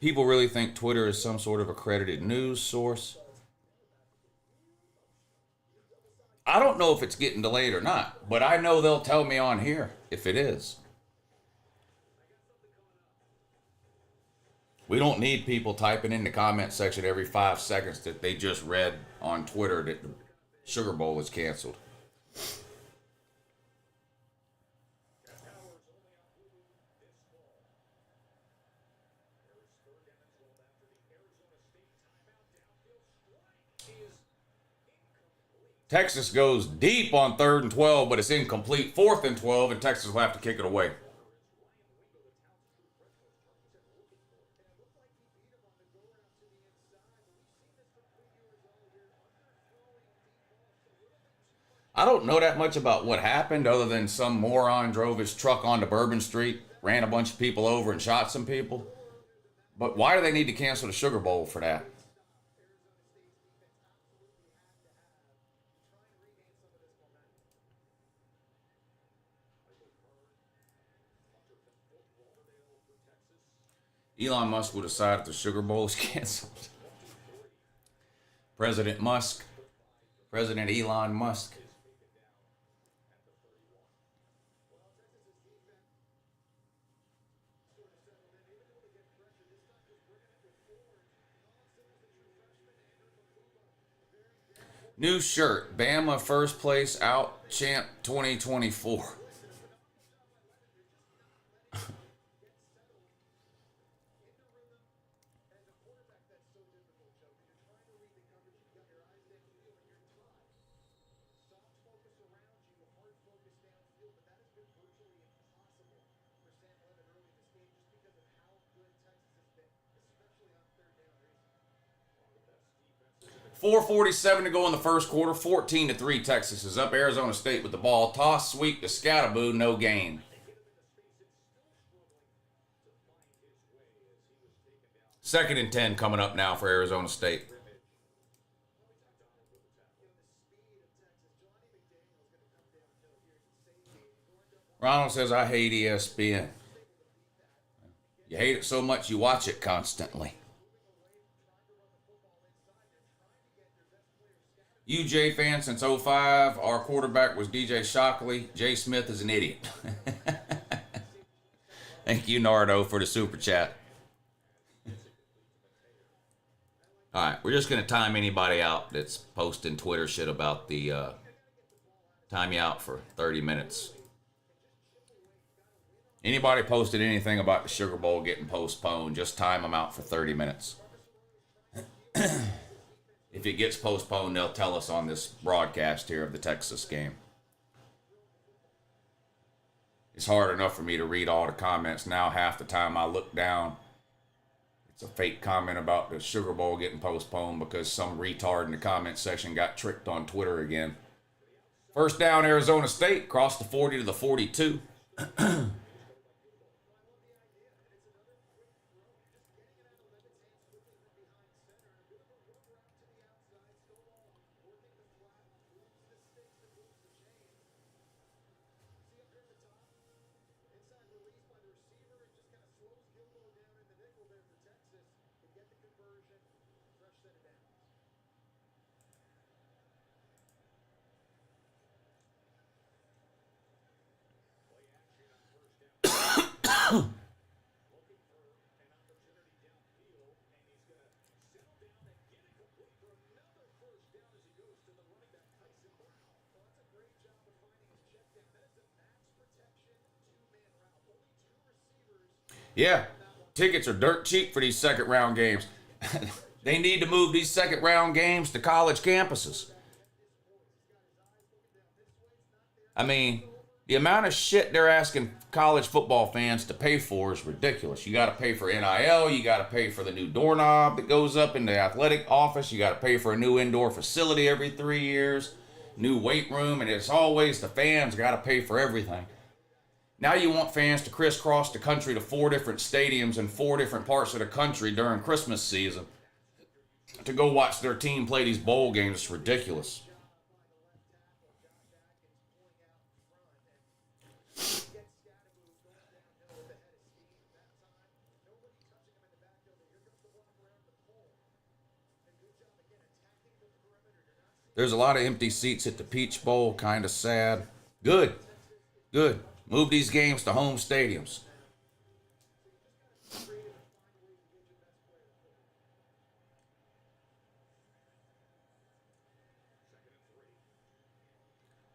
People really think Twitter is some sort of accredited news source. I don't know if it's getting delayed or not, but I know they'll tell me on here if it is. We don't need people typing in the comment section every 5 seconds that they just read on Twitter that the Sugar Bowl is canceled. Texas goes deep on 3rd and 12, but it's incomplete. 4th and 12, and Texas will have to kick it away. I don't know that much about what happened other than some moron drove his truck onto Bourbon Street, ran a bunch of people over and shot some people. But why do they need to cancel the Sugar Bowl for that? Elon Musk will decide if the Sugar Bowl is canceled. President Musk. President Elon Musk. New shirt. Bama first place out champ 2024. .447 to go in the first quarter. 14-3 Texas is up. Arizona State with the ball. Toss, sweep to Scattaboo. No gain. Second and 10 coming up now for Arizona State. Ronald says, I hate ESPN. You hate it so much you watch it constantly. UJ fan since 05. Our quarterback was DJ Shockley. Jay Smith is an idiot. Thank you, Nardo, for the super chat. All right, we're just going to time anybody out that's posting Twitter shit about the time you out for 30 minutes. Anybody posted anything about the Sugar Bowl getting postponed, just time them out for 30 minutes. If it gets postponed, they'll tell us on this broadcast here of the Texas game. It's hard enough for me to read all the comments now. Half the time I look down, it's a fake comment about the Sugar Bowl getting postponed because some retard in the comment section got tricked on Twitter again. First down, Arizona State, crossed the 40 to the 42. Yeah, tickets are dirt cheap for these second round games. They need to move these second round games to college campuses. I mean, the amount of shit they're asking college football fans to pay for is ridiculous. You got to pay for NIL. You got to pay for the new doorknob that goes up in the athletic office. You got to pay for a new indoor facility every 3 years, new weight room, and it's always the fans got to pay for everything. Now you want fans to crisscross the country to 4 different stadiums in 4 different parts of the country during Christmas season to go watch their team play these bowl games. It's ridiculous. There's a lot of empty seats at the Peach Bowl. Kind of sad. Good. Good. Move these games to home stadiums.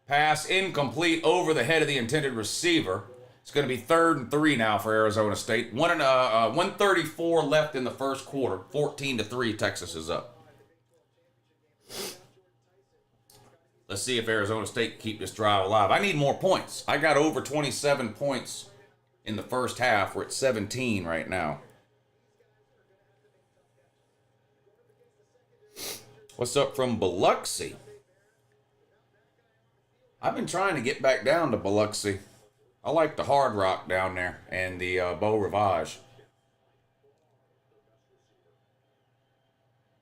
Pass incomplete over the head of the intended receiver. It's going to be 3rd and 3 now for Arizona State. 134 left in the first quarter. 14-3, Texas is up. Let's see if Arizona State can keep this drive alive. I need more points. I got over 27 points in the first half. We're at 17 right now. What's up from Biloxi? I've been trying to get back down to Biloxi. I like the Hard Rock down there and the Beau Rivage.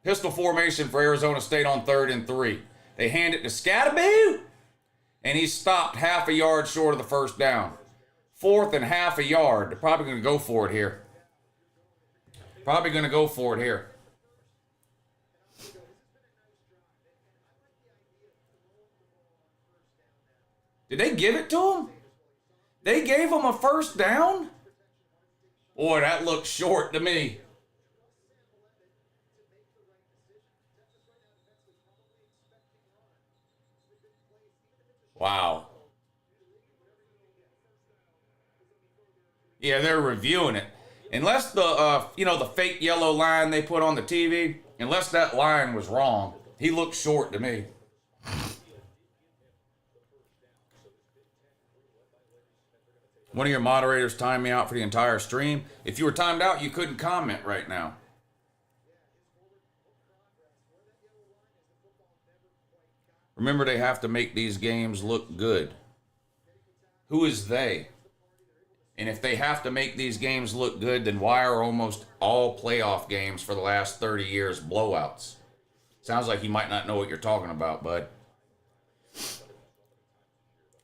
Pistol formation for Arizona State on 3rd and 3. They hand it to Scattaboo, and he stopped half a yard short of the first down. 4th and half a yard. They're probably going to go for it here. Did they give it to him? They gave him a first down? Boy, that looks short to me. Wow. Yeah, they're reviewing it. Unless the, the fake yellow line they put on the TV, unless that line was wrong, he looked short to me. One of your moderators timed me out for the entire stream. If you were timed out, you couldn't comment right now. Remember, they have to make these games look good. Who is they? And if they have to make these games look good, then why are almost all playoff games for the last 30 years blowouts? Sounds like you might not know what you're talking about, bud.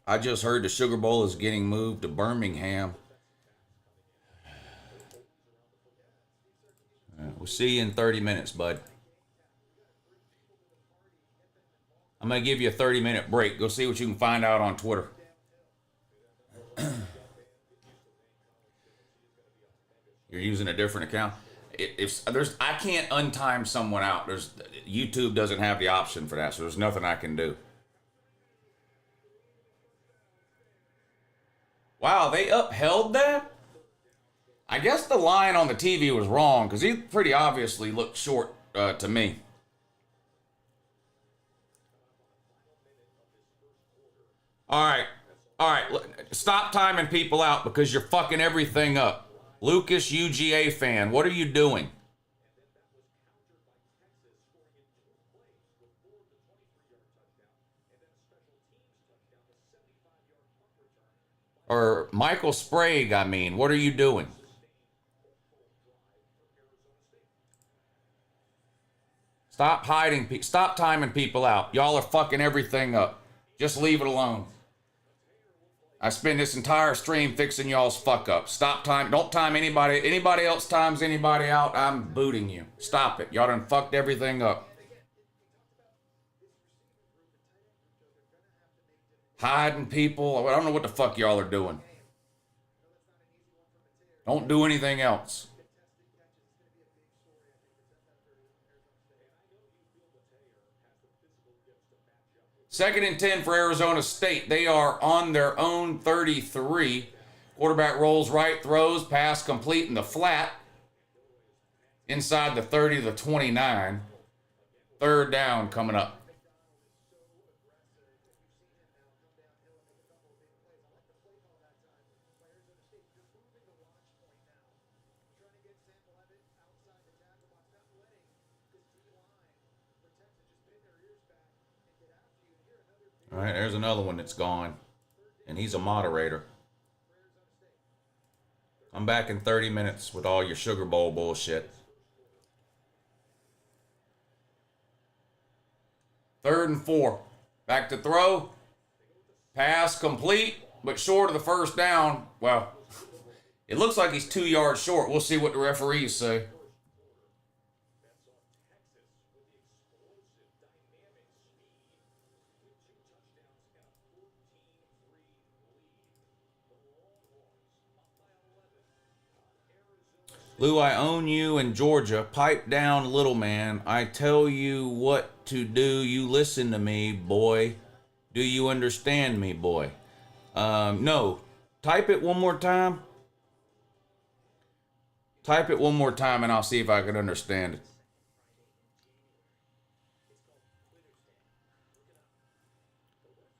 I just heard the Sugar Bowl is getting moved to Birmingham. We'll see you in 30 minutes, bud. I'm going to give you a 30-minute break. Go see what you can find out on Twitter. You're using a different account. I can't untime someone out. YouTube doesn't have the option for that, so there's nothing I can do. Wow, they upheld that? I guess the line on the TV was wrong because he pretty obviously looked short to me. All right. Stop timing people out because you're fucking everything up. Lucas, UGA fan, what are you doing? Or Michael Sprague, I mean, what are you doing? Stop timing people out. Y'all are fucking everything up. Just leave it alone. I spend this entire stream fixing y'all's fuck up. Stop time. Don't time anybody. Anybody else times anybody out, I'm booting you. Stop it. Y'all done fucked everything up. Hiding people. I don't know what the fuck y'all are doing. Don't do anything else. Second and 10 for Arizona State. They are on their own 33. Quarterback rolls right, throws, pass complete in the flat. Inside the 30 to the 29. 3rd down coming up. All right, there's another one that's gone. And he's a moderator. I'm back in 30 minutes with all your Sugar Bowl bullshit. 3rd and 4. Back to throw. Pass complete, but short of the first down. Well, it looks like he's 2 yards short. We'll see what the referees say. Lou, I own you in Georgia. Pipe down, little man. I tell you what to do. You listen to me, boy. Do you understand me, boy? No. Type it one more time. Type it one more time and I'll see if I can understand it.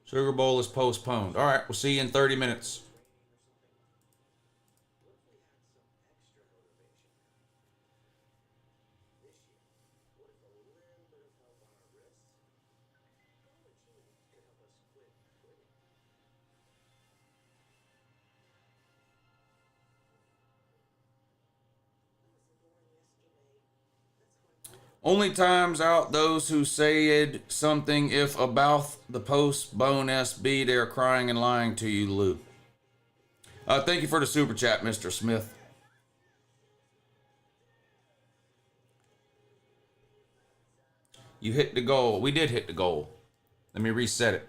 Sugar Bowl is postponed. All right, we'll see you in 30 minutes. Only times out those who said something if about the postbone SB, they're crying and lying to you, Lou. Thank you for the super chat, Mr. Smith. You hit the goal. We did hit the goal. Let me reset it.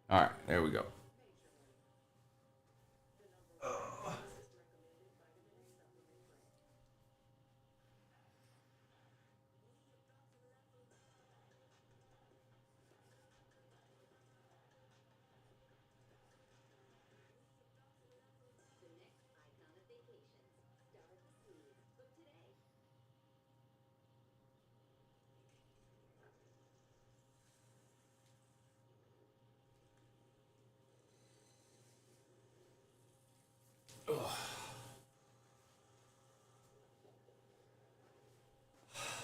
All right, there we go.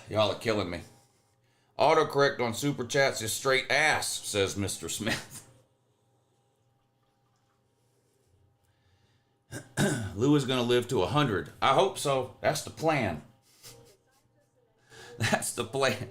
Y'all are killing me. Autocorrect on super chats is straight ass, says Mr. Smith. Lou is going to live to 100. I hope so. That's the plan. That's the plan.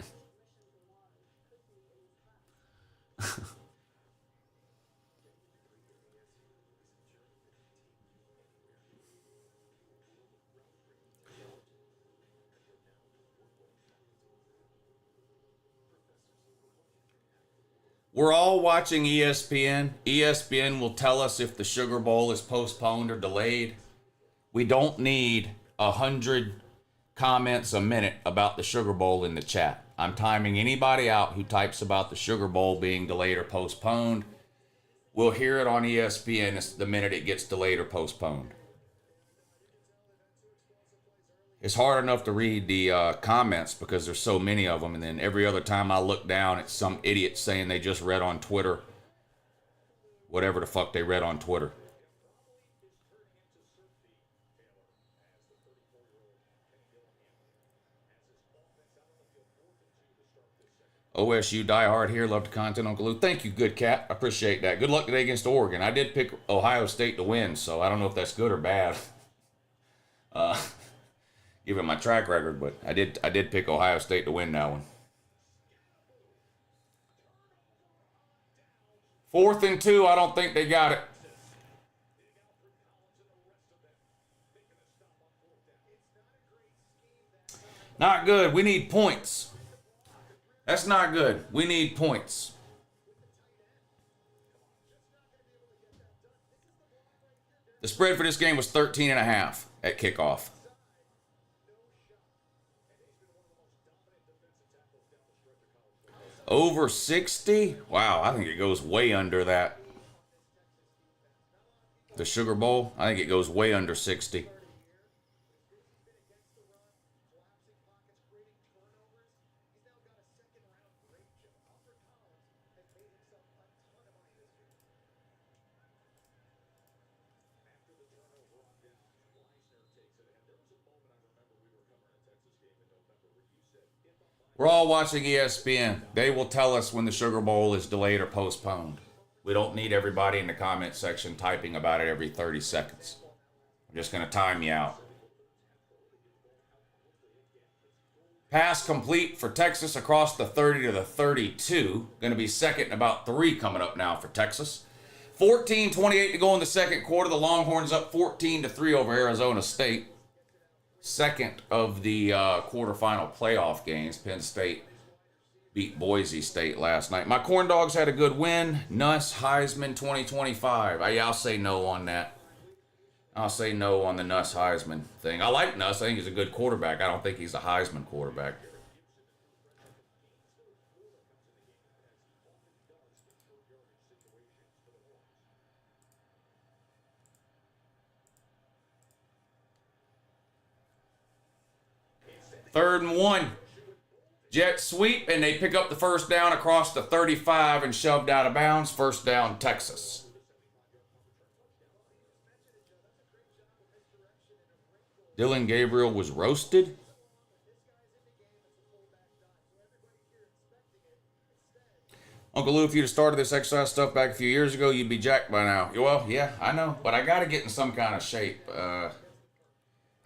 We're all watching ESPN. ESPN will tell us if the Sugar Bowl is postponed or delayed. We don't need 100 comments a minute about the Sugar Bowl in the chat. I'm timing anybody out who types about the Sugar Bowl being delayed or postponed. We'll hear it on ESPN the minute it gets delayed or postponed. It's hard enough to read the comments because there's so many of them, and then every other time I look down, it's some idiot saying they just read on Twitter whatever the fuck they read on Twitter. OSU diehard here, love the content, Uncle Lou. Thank you, good cat. I appreciate that. Good luck today against Oregon. I did pick Ohio State to win, so I don't know if that's good or bad. Given my track record, but I did pick Ohio State to win that one. 4th and 2, I don't think they got it. Not good. We need points. That's not good. We need points. The spread for this game was 13.5 at kickoff. Over 60? Wow, I think it goes way under that. The Sugar Bowl, I think it goes way under 60. We're all watching ESPN. They will tell us when the Sugar Bowl is delayed or postponed. We don't need everybody in the comment section typing about it every 30 seconds. I'm just going to time you out. Pass complete for Texas across the 30 to the 32. Going to be second and about 3 coming up now for Texas. 14:28 to go in the second quarter. The Longhorns up 14-3 over Arizona State. Second of the quarterfinal playoff games. Penn State beat Boise State last night. My Corn Dogs had a good win. Nuss Heisman 2025. I'll say no on that. I'll say no on the Nuss Heisman thing. I like Nuss. I think he's a good quarterback. I don't think he's a Heisman quarterback. Third and 1. Jet sweep, and they pick up the first down across the 35 and shoved out of bounds. First down, Texas. Dylan Gabriel was roasted. Uncle Lou, if you'd have started this exercise stuff back a few years ago, you'd be jacked by now. Well, yeah, I know, but I got to get in some kind of shape.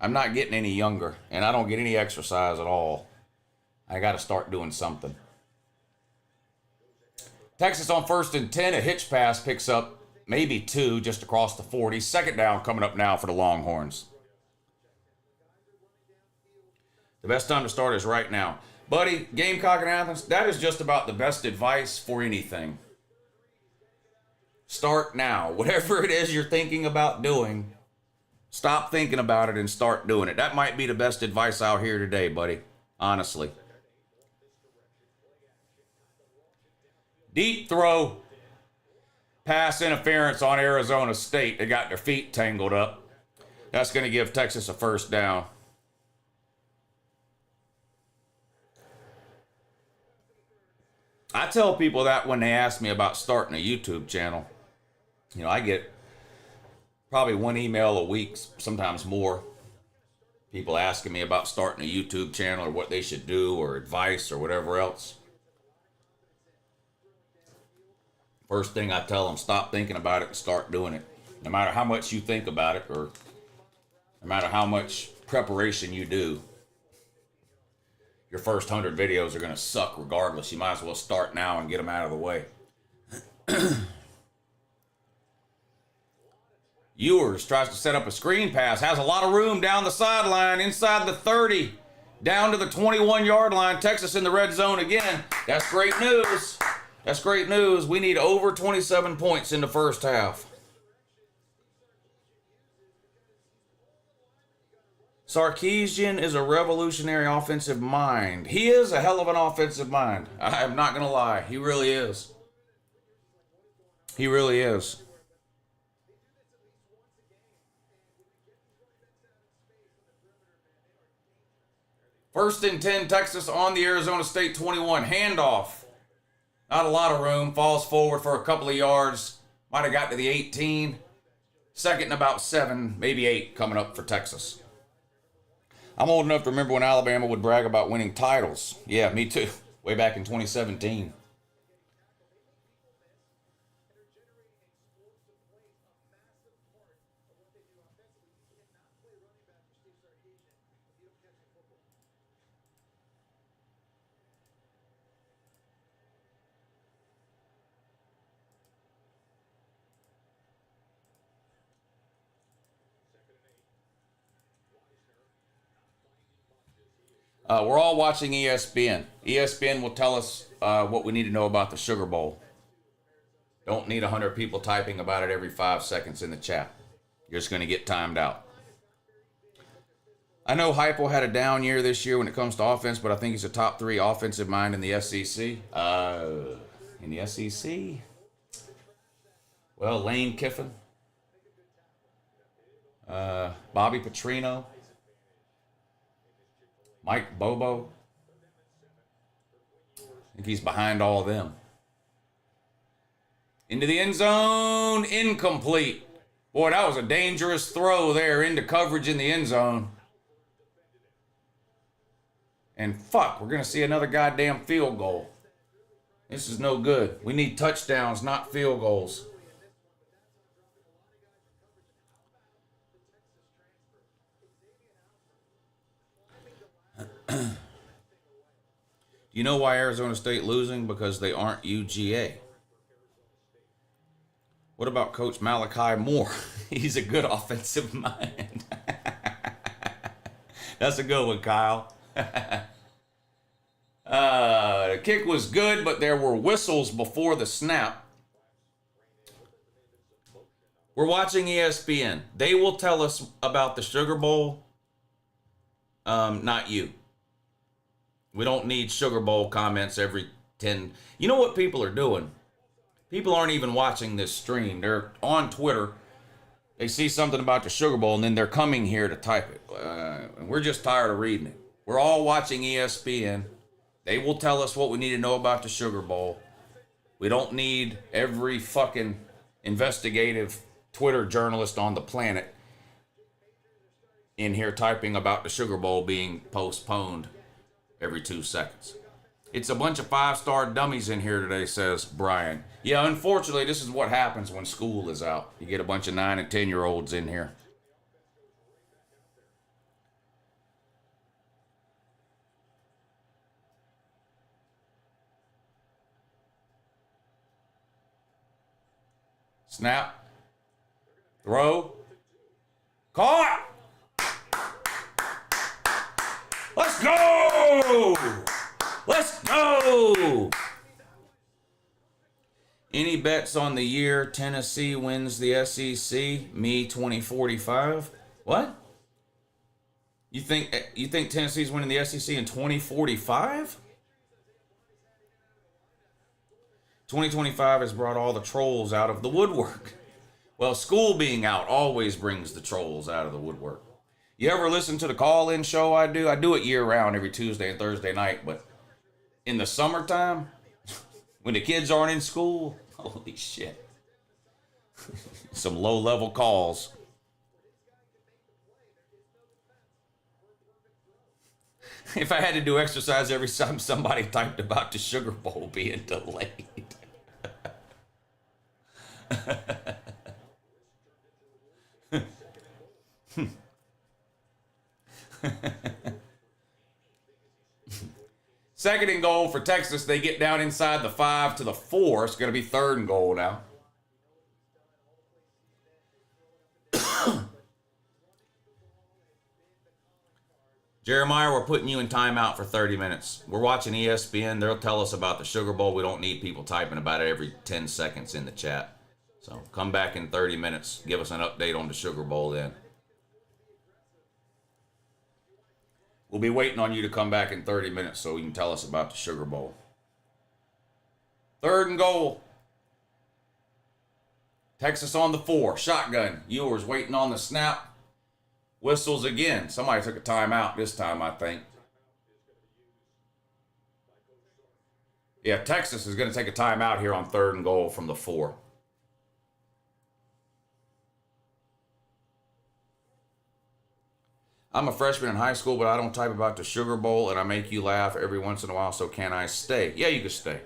I'm not getting any younger, and I don't get any exercise at all. I got to start doing something. Texas on 1st and 10. A hitch pass picks up maybe 2 just across the 40. Second down coming up now for the Longhorns. The best time to start is right now. Buddy, Gamecock in Athens, that is just about the best advice for anything. Start now. Whatever it is you're thinking about doing, stop thinking about it and start doing it. That might be the best advice out here today, buddy. Honestly. Deep throw. Pass interference on Arizona State. They got their feet tangled up. That's going to give Texas a first down. I tell people that when they ask me about starting a YouTube channel. You know, I get probably 1 email a week, sometimes more. People asking me about starting a YouTube channel or what they should do or advice or whatever else. First thing I tell them, stop thinking about it and start doing it. No matter how much you think about it or no matter how much preparation you do, your first 100 videos are going to suck regardless. You might as well start now and get them out of the way. Ewers tries to set up a screen pass. Has a lot of room down the sideline, inside the 30, down to the 21-yard line. Texas in the red zone again. That's great news. That's great news. We need over 27 points in the first half. Sarkisian is a revolutionary offensive mind. He is a hell of an offensive mind. I'm not going to lie. He really is. He really is. First and 10, Texas on the Arizona State 21. Handoff. Not a lot of room. Falls forward for a couple of yards. Might have got to the 18. Second and about 7, maybe 8 coming up for Texas. I'm old enough to remember when Alabama would brag about winning titles. Yeah, me too. Way back in 2017. We're all watching ESPN. ESPN will tell us what we need to know about the Sugar Bowl. Don't need 100 people typing about it every 5 seconds in the chat. You're just going to get timed out. I know Hypo had a down year this year when it comes to offense, but I think he's a top 3 offensive mind in the SEC. In the SEC? Well, Lane Kiffin. Bobby Petrino. Mike Bobo. I think he's behind all of them. Into the end zone. Incomplete. Boy, that was a dangerous throw there into coverage in the end zone. And fuck, we're going to see another goddamn field goal. This is no good. We need touchdowns, not field goals. You know why Arizona State losing? Because they aren't UGA. What about Coach Malachi Moore? He's a good offensive mind. That's a good one, Kyle. The kick was good, but there were whistles before the snap. We're watching ESPN. They will tell us about the Sugar Bowl, not you. We don't need Sugar Bowl comments every 10. You know what people are doing? People aren't even watching this stream. They're on Twitter. They see something about the Sugar Bowl, and then they're coming here to type it. And we're just tired of reading it. We're all watching ESPN. They will tell us what we need to know about the Sugar Bowl. We don't need every fucking investigative Twitter journalist on the planet in here typing about the Sugar Bowl being postponed every 2 seconds. It's a bunch of 5-star dummies in here today, says Brian. Yeah, unfortunately, this is what happens when school is out. You get a bunch of 9 and 10-year-olds in here. Snap. Throw. Caught! Let's go! Let's go! Any bets on the year Tennessee wins the SEC? Me 2045. What? You think Tennessee's winning the SEC in 2045? 2025 has brought all the trolls out of the woodwork. Well, school being out always brings the trolls out of the woodwork. You ever listen to the call-in show I do? I do it year-round every Tuesday and Thursday night, but in the summertime, when the kids aren't in school, holy shit. Some low-level calls. If I had to do exercise every time somebody typed about the Sugar Bowl being delayed. Second and goal for Texas. They get down inside the 5 to the 4. It's going to be third and goal now. Jeremiah, we're putting you in timeout for 30 minutes. We're watching ESPN. They'll tell us about the Sugar Bowl. We don't need people typing about it every 10 seconds in the chat. So come back in 30 minutes. Give us an update on the Sugar Bowl then. We'll be waiting on you to come back in 30 minutes so you can tell us about the Sugar Bowl. Third and goal. Texas on the 4. Shotgun. Ewers waiting on the snap. Whistles again. Somebody took a timeout this time, I think. Yeah, Texas is going to take a timeout here on third and goal from the 4. I'm a freshman in high school, but I don't type about the Sugar Bowl, and I make you laugh every once in a while, so can I stay? Yeah, you can stay.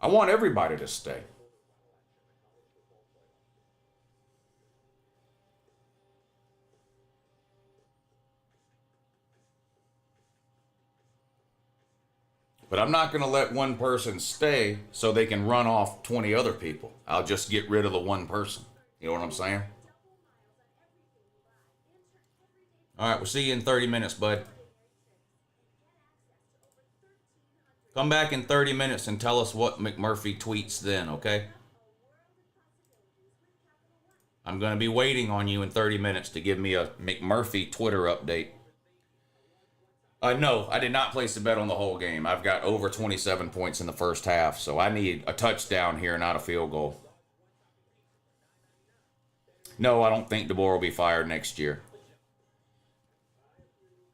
I want everybody to stay. But I'm not going to let one person stay so they can run off 20 other people. I'll just get rid of the one person. You know what I'm saying? All right, we'll see you in 30 minutes, bud. Come back in 30 minutes and tell us what McMurphy tweets then, okay? I'm going to be waiting on you in 30 minutes to give me a McMurphy Twitter update. No, I did not place a bet on the whole game. I've got over 27 points in the first half, so I need a touchdown here, not a field goal. No, I don't think DeBoer will be fired next year.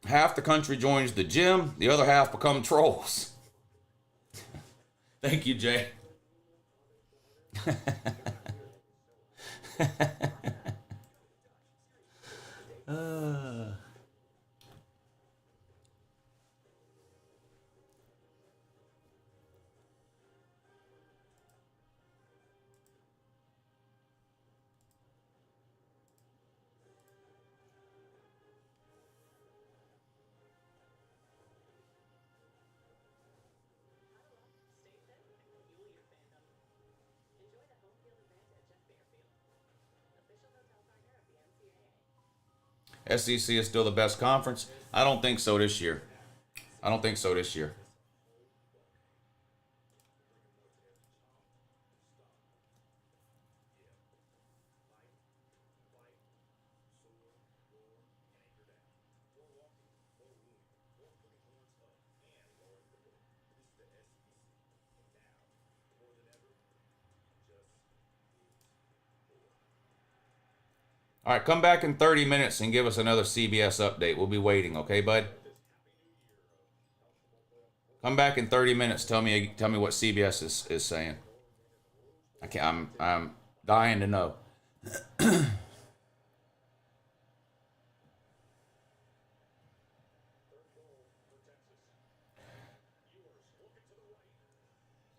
Half the country joins the gym, the other half become trolls. Thank you, Jay. SEC is still the best conference? I don't think so this year. I don't think so this year. All right, come back in 30 minutes and give us another CBS update. We'll be waiting, okay, bud? Come back in 30 minutes. Tell me what CBS is saying. I'm dying to know.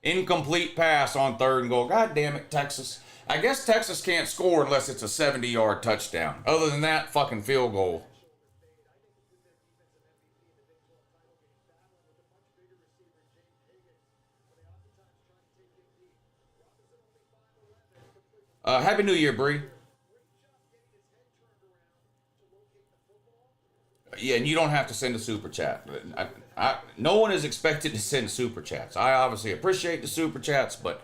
Incomplete pass on 3rd and goal. God damn it, Texas. I guess Texas can't score unless it's a 70-yard touchdown. Other than that, fucking field goal. Happy New Year, Bree. Yeah, and you don't have to send a super chat. No one is expected to send super chats. I obviously appreciate the super chats, but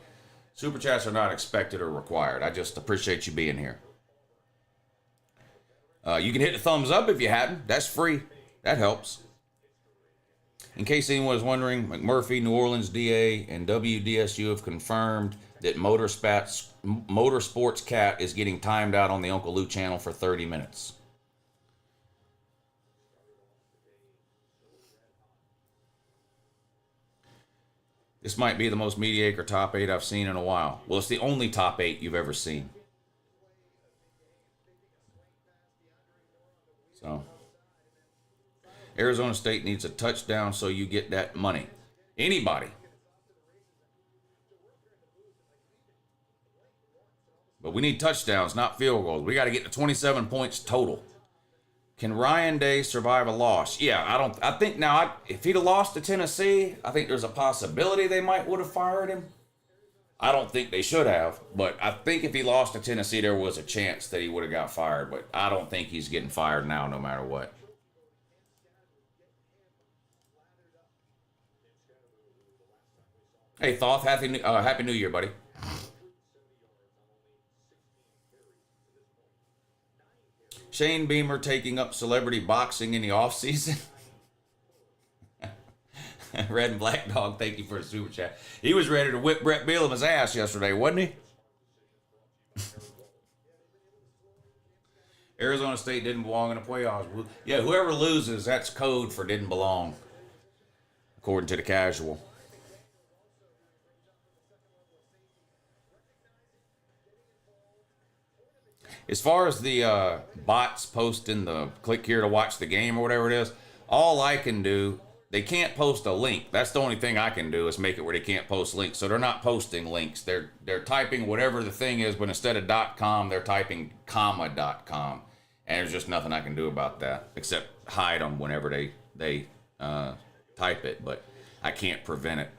super chats are not expected or required. I just appreciate you being here. You can hit the thumbs up if you hadn't. That's free. That helps. In case anyone was wondering, McMurphy, New Orleans DA, and WDSU have confirmed that Motorsports Cat is getting timed out on the Uncle Lou channel for 30 minutes. This might be the most mediocre top 8 I've seen in a while. Well, it's the only top 8 you've ever seen. So, Arizona State needs a touchdown so you get that money. Anybody. But we need touchdowns, not field goals. We got to get to 27 points total. Can Ryan Day survive a loss? Yeah, I think now, if he'd have lost to Tennessee, I think there's a possibility they would have fired him. I don't think they should have, but I think if he lost to Tennessee, there was a chance that he would have got fired, but I don't think he's getting fired now no matter what. Hey, Thoth, Happy New Year, buddy. Shane Beamer taking up celebrity boxing in the offseason. Red and Black Dog, thank you for the super chat. He was ready to whip Brett Bielema's ass yesterday, wasn't he? Arizona State didn't belong in the playoffs. Yeah, whoever loses, that's code for didn't belong, according to the casual. As far as the bots posting the click here to watch the game or whatever it is, all I can do, they can't post a link. That's the only thing I can do is make it where they can't post links. So they're not posting links. They're typing whatever the thing is, but instead of .com, they're typing .com. And there's just nothing I can do about that except hide them whenever they type it. But I can't prevent it.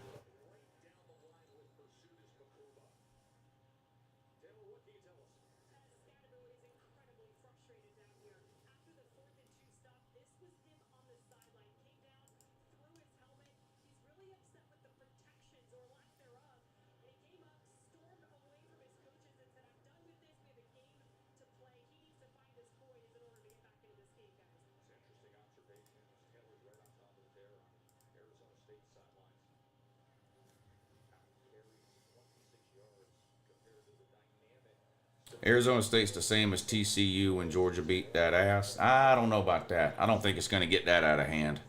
Arizona State's the same as TCU when Georgia beat that ass. I don't know about that. I don't think it's going to get that out of hand.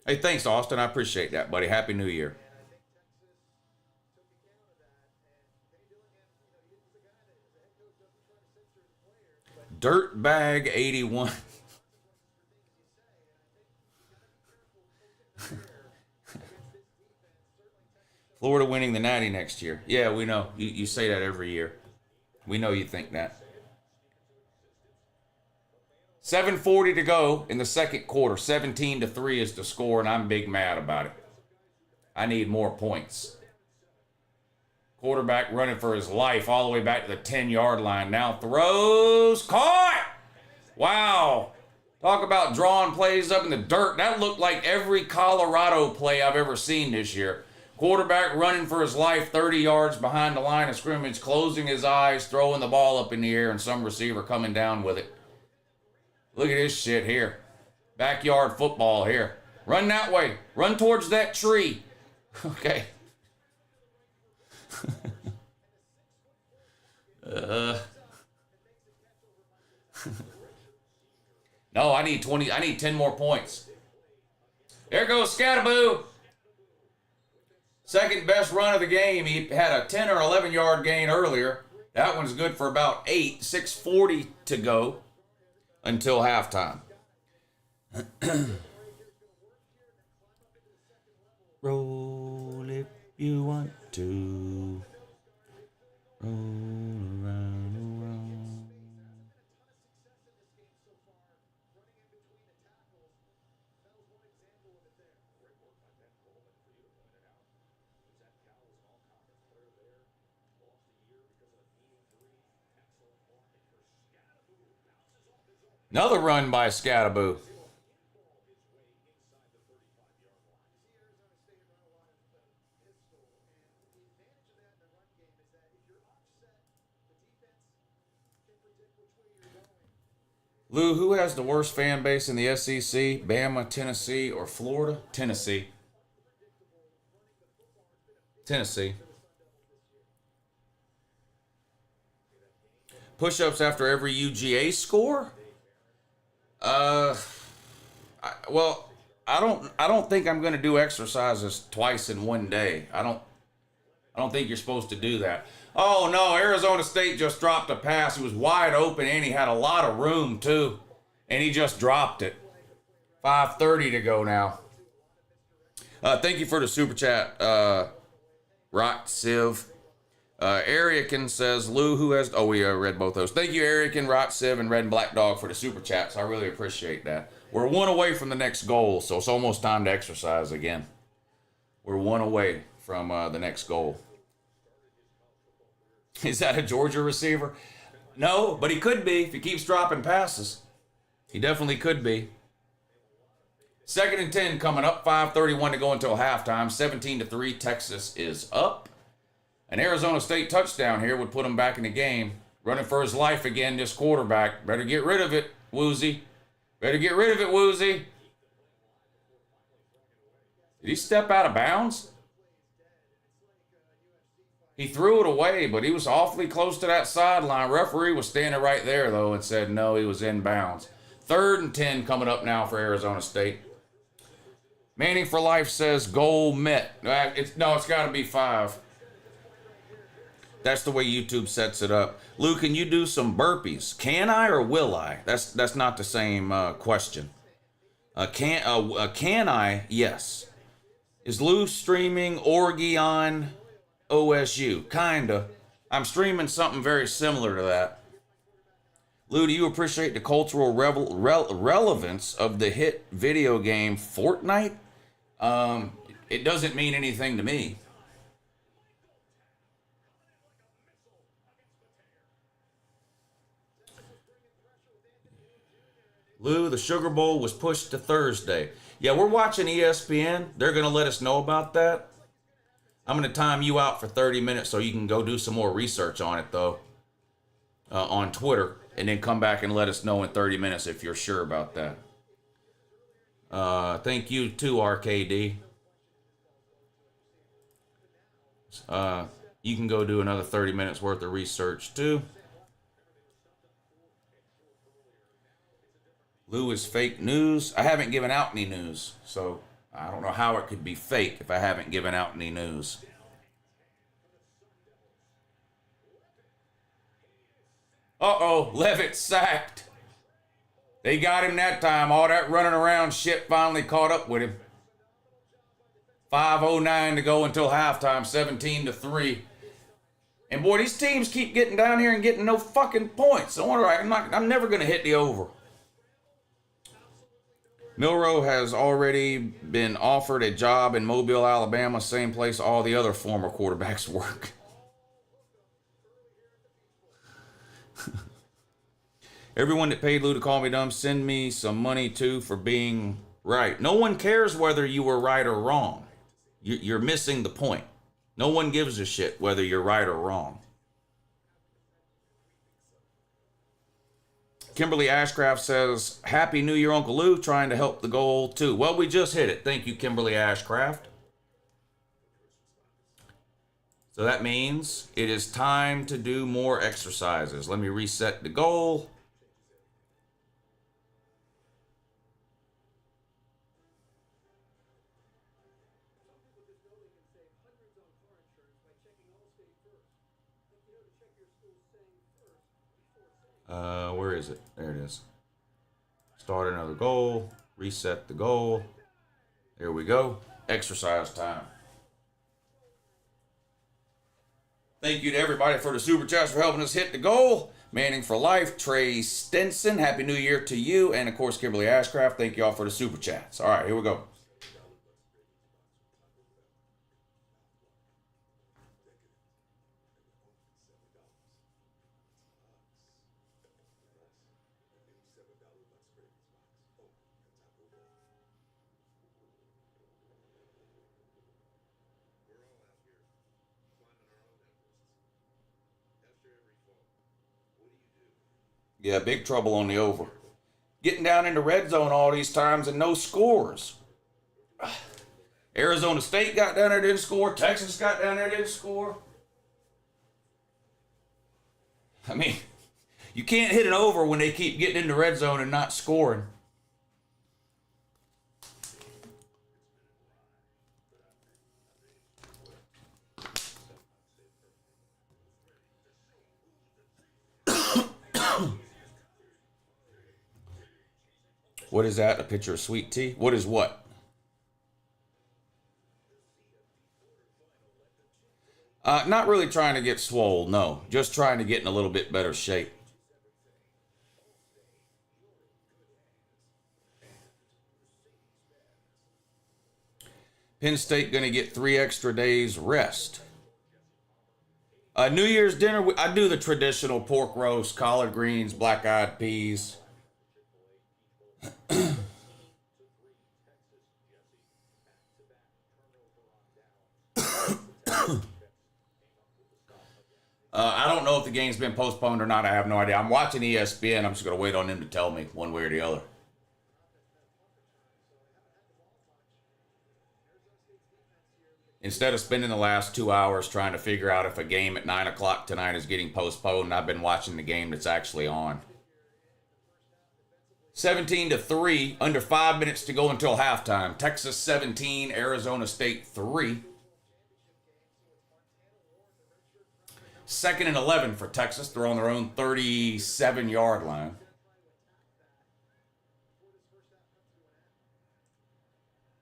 Hey, thanks, Austin. I appreciate that, buddy. Happy New Year. Dirtbag 81. Florida winning the Natty next year. Yeah, we know. You say that every year. We know you think that. 7:40 to go in the second quarter. 17-3 is the score, and I'm big mad about it. I need more points. Quarterback running for his life all the way back to the 10-yard line. Now throws. Caught! Wow. Talk about drawing plays up in the dirt. That looked like every Colorado play I've ever seen this year. Quarterback running for his life 30 yards behind the line of scrimmage, closing his eyes, throwing the ball up in the air, and some receiver coming down with it. Look at this shit here. Backyard football here. Run that way. Run towards that tree. Okay. No, I need 20. I need 10 more points. There goes Scataboo. Second best run of the game. He had a 10 or 11 yard gain earlier. That one's good for about 8. 6:40 to go until halftime. Roll if you want to. Roll around. Another run by Scattaboo. Lou, who has the worst fan base in the SEC? Bama, Tennessee, or Florida? Tennessee. Tennessee. Push-ups after every UGA score? Well, I don't think I'm going to do exercises twice in one day. I don't think you're supposed to do that. Oh no, Arizona State just dropped a pass. It was wide open and he had a lot of room too. And he just dropped it. 5:30 to go now. Thank you for the super chat, Rock Civ. Ariakin says, Lou, who has... Oh, we read both those. Thank you, Ariakin, Rock Civ, and Red and Black Dog for the super chats. I really appreciate that. We're one away from the next goal, so it's almost time to exercise again. We're one away from the next goal. Is that a Georgia receiver? No, but he could be if he keeps dropping passes. He definitely could be. 2nd and 10 coming up. 5:31 to go until halftime. 17-3. Texas is up. An Arizona State touchdown here would put him back in the game. Running for his life again, this quarterback. Better get rid of it, Woozy. Better get rid of it, Woozy. Did he step out of bounds? He threw it away, but he was awfully close to that sideline. Referee was standing right there, though, and said no, he was in bounds. 3rd and 10 coming up now for Arizona State. Manning for Life says goal met. It's got to be 5. That's the way YouTube sets it up. Lou, can you do some burpees? Can I or will I? That's not the same question. Can I? Yes. Is Lou streaming Orgy on OSU? Kinda. I'm streaming something very similar to that. Lou, do you appreciate the cultural relevance of the hit video game Fortnite? It doesn't mean anything to me. Lou, the Sugar Bowl was pushed to Thursday. Yeah, we're watching ESPN. They're going to let us know about that. I'm going to time you out for 30 minutes so you can go do some more research on it, though, on Twitter, and then come back and let us know in 30 minutes if you're sure about that. Thank you, too, RKD. You can go do another 30 minutes worth of research, too. Lou is fake news. I haven't given out any news, so I don't know how it could be fake if I haven't given out any news. Uh-oh, Levitt sacked. They got him that time. All that running around shit finally caught up with him. 5:09 to go until halftime, 17-3. And boy, these teams keep getting down here and getting no fucking points. I'm never going to hit the over. Milroe has already been offered a job in Mobile, Alabama, same place all the other former quarterbacks work. Everyone that paid Lou to call me dumb, send me some money too for being right. No one cares whether you were right or wrong. You're missing the point. No one gives a shit whether you're right or wrong. Kimberly Ashcraft says, Happy New Year, Uncle Lou, trying to help the goal too. Well, we just hit it. Thank you, Kimberly Ashcraft. So that means it is time to do more exercises. Let me reset the goal. Where is it? There it is. Start another goal. Reset the goal. There we go. exercise time. Thank you to everybody for the super chats for helping us hit the goal. Manning for life, Trey Stenson, Happy New Year to you. And of course, Kimberly Ashcraft, thank you all for the super chats. All right, here we go. Yeah, big trouble on the over. Getting down in the red zone all these times and no scores. Arizona State got down there, didn't score. Texas got down there, didn't score. I mean, you can't hit an over when they keep getting in the red zone and not scoring. What is that? A picture of sweet tea? What is what? Not really trying to get swole, no. Just trying to get in a little bit better shape. Penn State going to get 3 extra days rest. New Year's dinner, I do the traditional pork roast, collard greens, black-eyed peas. I don't know if the game's been postponed or not. I have no idea. I'm watching ESPN. I'm just going to wait on them to tell me one way or the other. Instead of spending the last 2 hours trying to figure out if a game at 9 o'clock tonight is getting postponed, I've been watching the game that's actually on. 17-3, under 5 minutes to go until halftime. Texas 17, Arizona State 3. 2nd and 11 for Texas. They're on their own 37-yard line.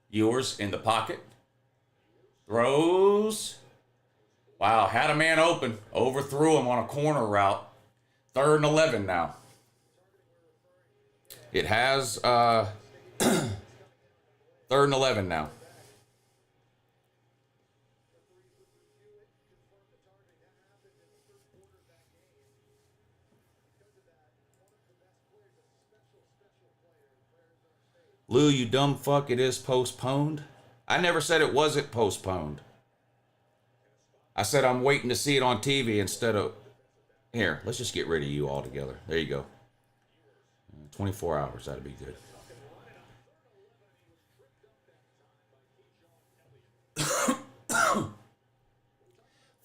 Ewers in the pocket. Throws. Wow, had a man open. Overthrew him on a corner route. 3rd and 11 now. It has 3rd and 11 now. Lou, you dumb fuck, it is postponed. I never said it wasn't postponed. I said I'm waiting to see it on TV instead of... Here, let's just get rid of you altogether. There you go. 24 hours, that'd be good.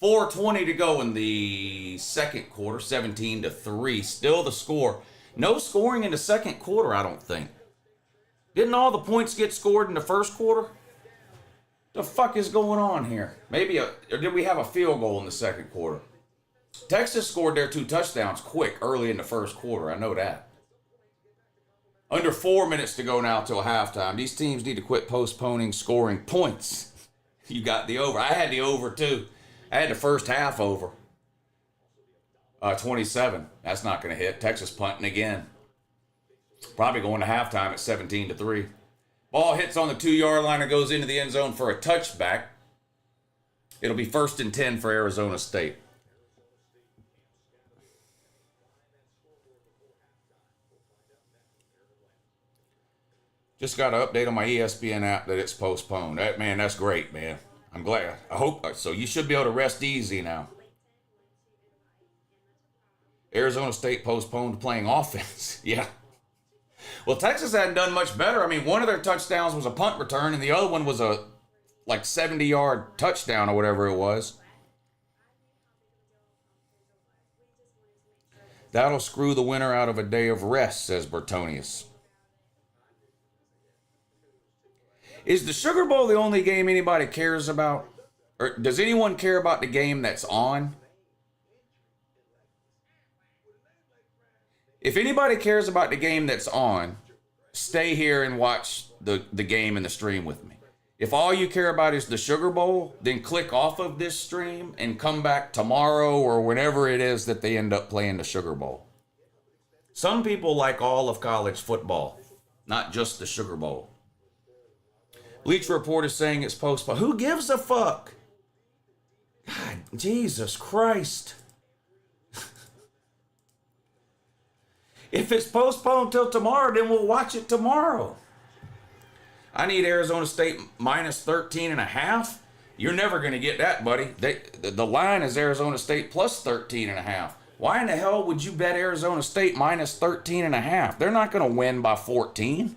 .420 to go in the second quarter, 17-3. Still the score. No scoring in the second quarter, I don't think. Didn't all the points get scored in the first quarter? The fuck is going on here? Or did we have a field goal in the second quarter? Texas scored their 2 touchdowns quick early in the first quarter. I know that. Under 4 minutes to go now till halftime. These teams need to quit postponing scoring points. You got the over. I had the over too. I had the first half over. 27. That's not going to hit. Texas punting again. Probably going to halftime at 17-3. Ball hits on the 2-yard line and goes into the end zone for a touchback. It'll be 1st and 10 for Arizona State. Just got an update on my ESPN app that it's postponed. Man, that's great, man. I'm glad. I hope so. You should be able to rest easy now. Arizona State postponed playing offense. Yeah. Well, Texas hadn't done much better. I mean, one of their touchdowns was a punt return, and the other one was a 70-yard touchdown or whatever it was. That'll screw the winner out of a day of rest, says Bertonius. Is the Sugar Bowl the only game anybody cares about? Or does anyone care about the game that's on? If anybody cares about the game that's on, stay here and watch the game and the stream with me. If all you care about is the Sugar Bowl, then click off of this stream and come back tomorrow or whenever it is that they end up playing the Sugar Bowl. Some people like all of college football, not just the Sugar Bowl. Bleacher Report is saying it's postponed. Who gives a fuck? God, Jesus Christ. If it's postponed till tomorrow, then we'll watch it tomorrow. I need Arizona State minus 13 and a half. You're never going to get that, buddy. The line is Arizona State plus 13 and a half. Why in the hell would you bet Arizona State minus 13 and a half? They're not going to win by 14.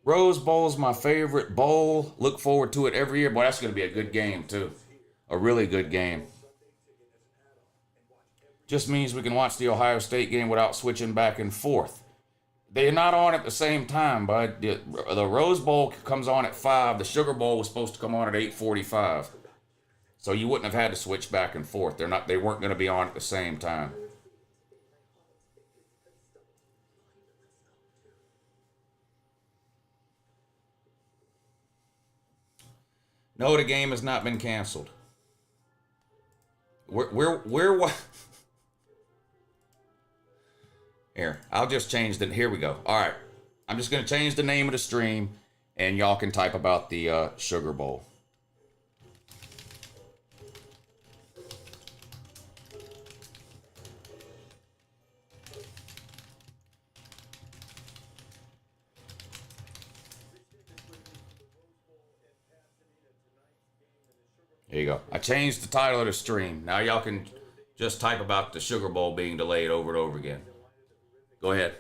Rose Bowl's my favorite bowl. Look forward to it every year. Boy, that's going to be a good game, too. A really good game. Just means we can watch the Ohio State game without switching back and forth. They're not on at the same time, bud. The Rose Bowl comes on at 5. The Sugar Bowl was supposed to come on at 8:45. So you wouldn't have had to switch back and forth. They weren't going to be on at the same time. No, the game has not been canceled. We're what? Here, I'll just change the. Here we go. All right, I'm just gonna change the name of the stream, and y'all can type about the Sugar Bowl. There you go. I changed the title of the stream. Now y'all can just type about the Sugar Bowl being delayed over and over again. Go ahead.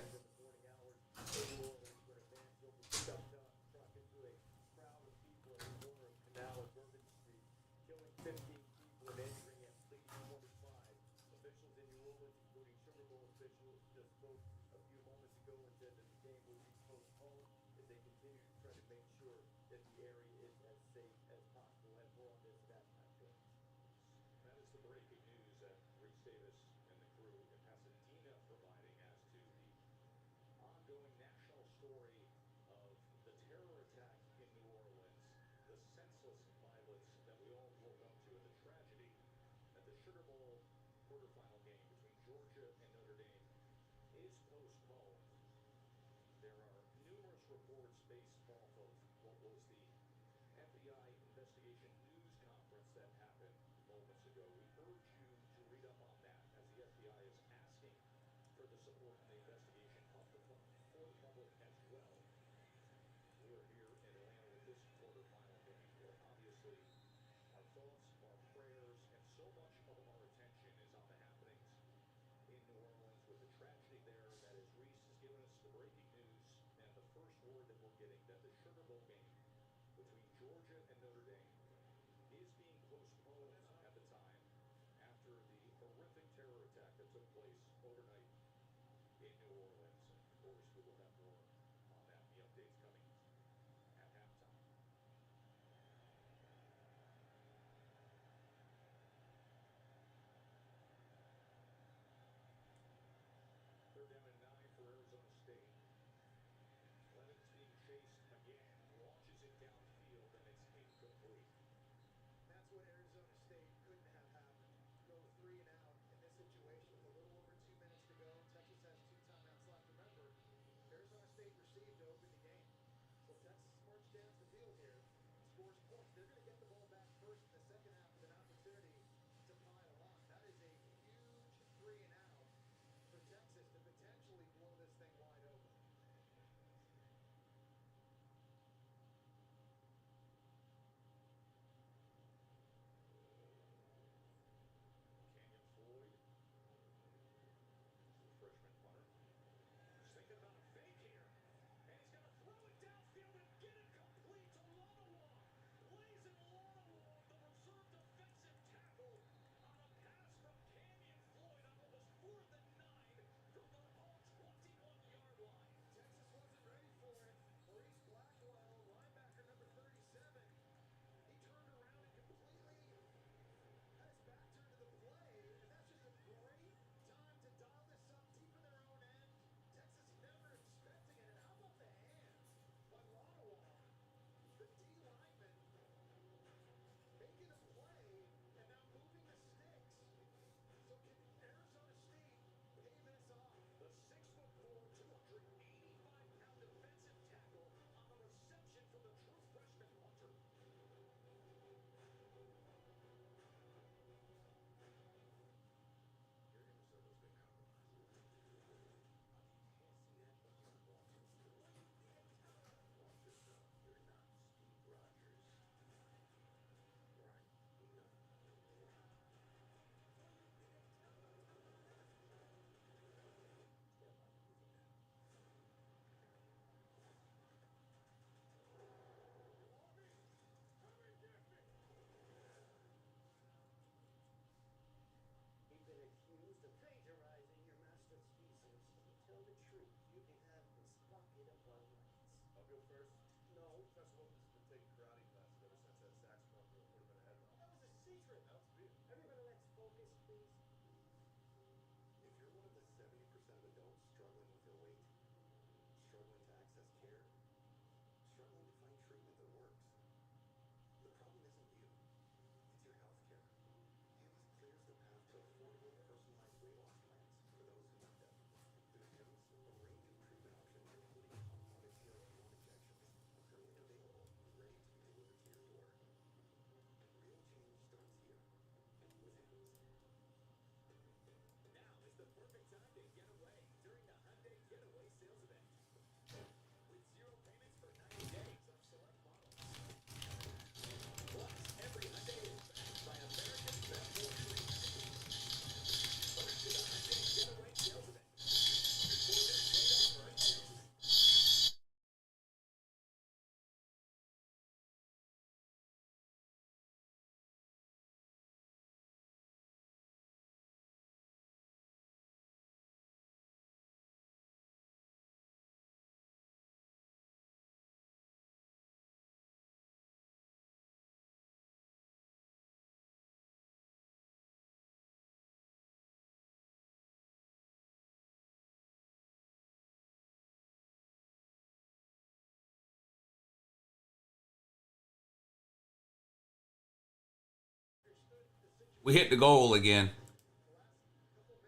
We hit the goal again.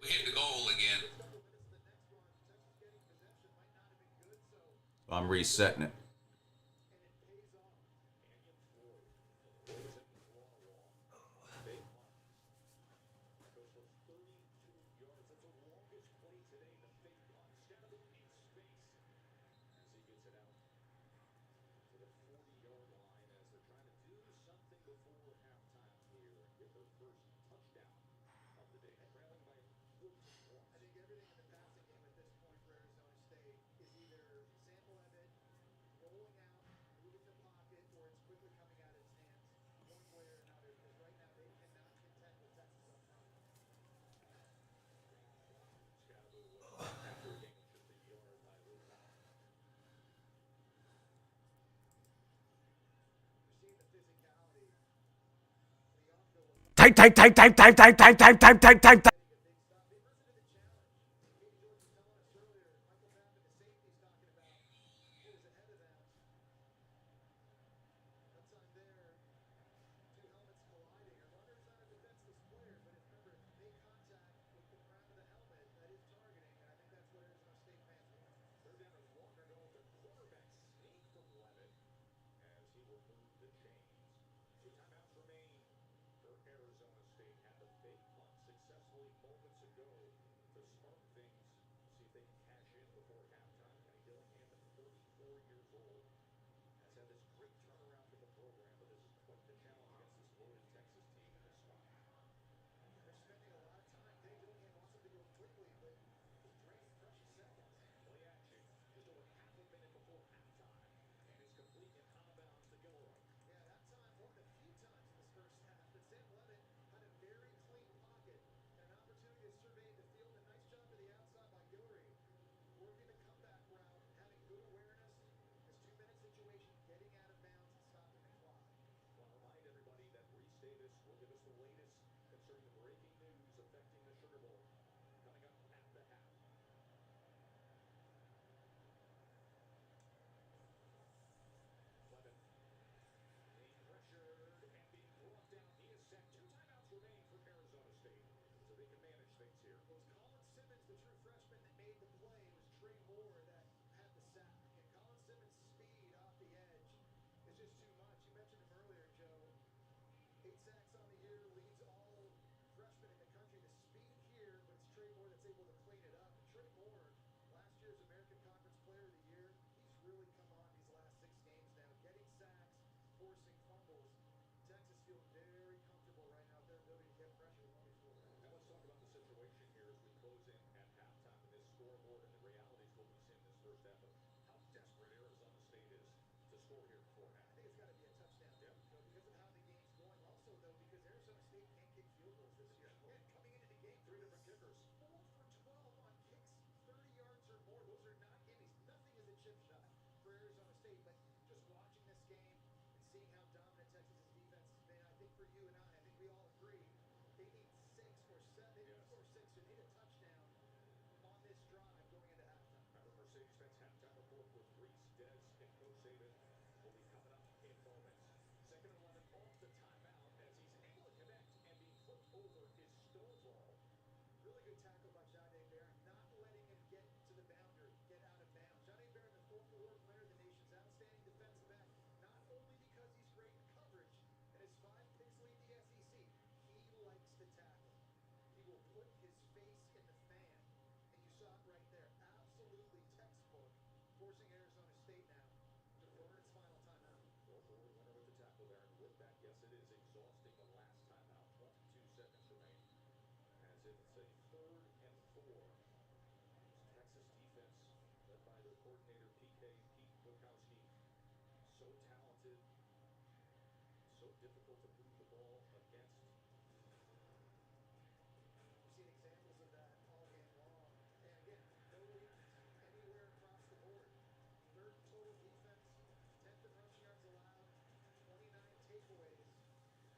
We hit the goal again. I'm resetting it. Type. chip shot for Arizona State. But just watching this game and seeing how dominant Texas's defense has been, I think for you and I think we all agree they need 6 or 7. They need 4 or 6 to need a touchdown on this drive going into halftime. The Mercedes-Benz halftime report with Reese, Dez, and Coach Saban will be coming up in moments. Second and 11 off the timeout as he's able to connect and be flipped over his Stonewall. Really good tackle by Jahdae Barron, not letting him get to the boundary, get out of bounds. Jahdae Barron, the former award winner, the nation's outstanding defensive back, not only because he's great in coverage and his 5 picks lead the SEC, he likes to tackle. He will put his face in the fan, and you saw it right there. Absolutely textbook, forcing Arizona State now to burn its final timeout. Former award winner with the tackle there. And with that, yes, it is exhausting the last timeout. 22 seconds remain. As it's a 3rd and 4. Texas defense, led by their coordinator, PK, Pete Bukowski, so talented, so difficult to move the ball against. We've seen examples of that all game long. And again, no weakness anywhere across the board. 3rd total defense, 10th in rushing yards allowed, 29 takeaways.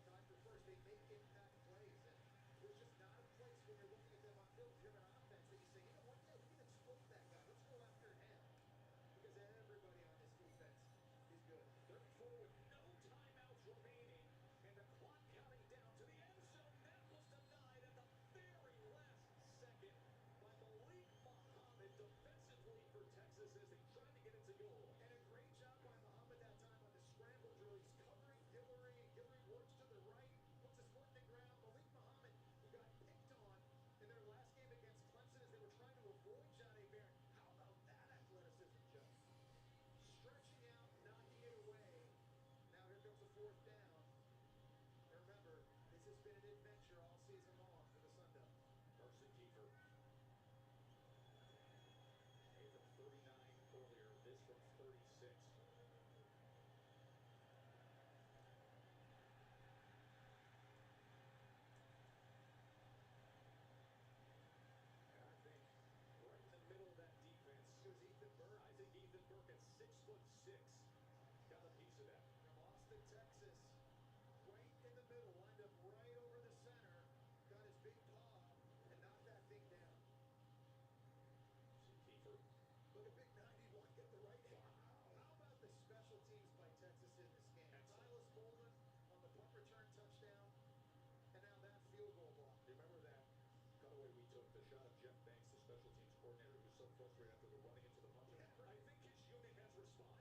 Tied for 1st. They make impact plays. And there's just not a place when you're looking at them on field, if you're an offense, that you say, you know what, yeah, we can exploit that guy. Let's go after him. Because everybody on this defense is good. 3rd and 4 with no timeouts remaining. And the clock counting down to the end zone. That was denied at the very last second by Malik Muhammad defensively for Texas as they tried to get it to goal. And a great job by Muhammad that time on the scramble drill. He's covering Hillary. Hillary works to the right, puts his foot in the ground. Malik Muhammad, who got picked on in their last game against Clemson as they were trying to avoid Jahdae Barron. How about that athleticism, Joe? Stretching out, knocking it away. Now here comes the 4th down. And remember, this has been an adventure all season long for the Sun Devils. Carson Kiefer. Made from 39 earlier. This from 36. And I think right in the middle of that defense It was Ethan Burke I think Ethan Burke at 6'6" got a piece of that. from Austin, Texas. Right in the middle, lined up right over the center. Got his big paw and knocked that thing down. See Kiefer. Look at big 91 get the right hand. How about the special teams by Texas in this game? Silas Bolden on the punt return touchdown, and now that field goal block. Remember that cutaway we took, the shot of Jeff Banks, the special teams coordinator, who was so frustrated after the running into the punch. Yeah, right. I think his unit has responded.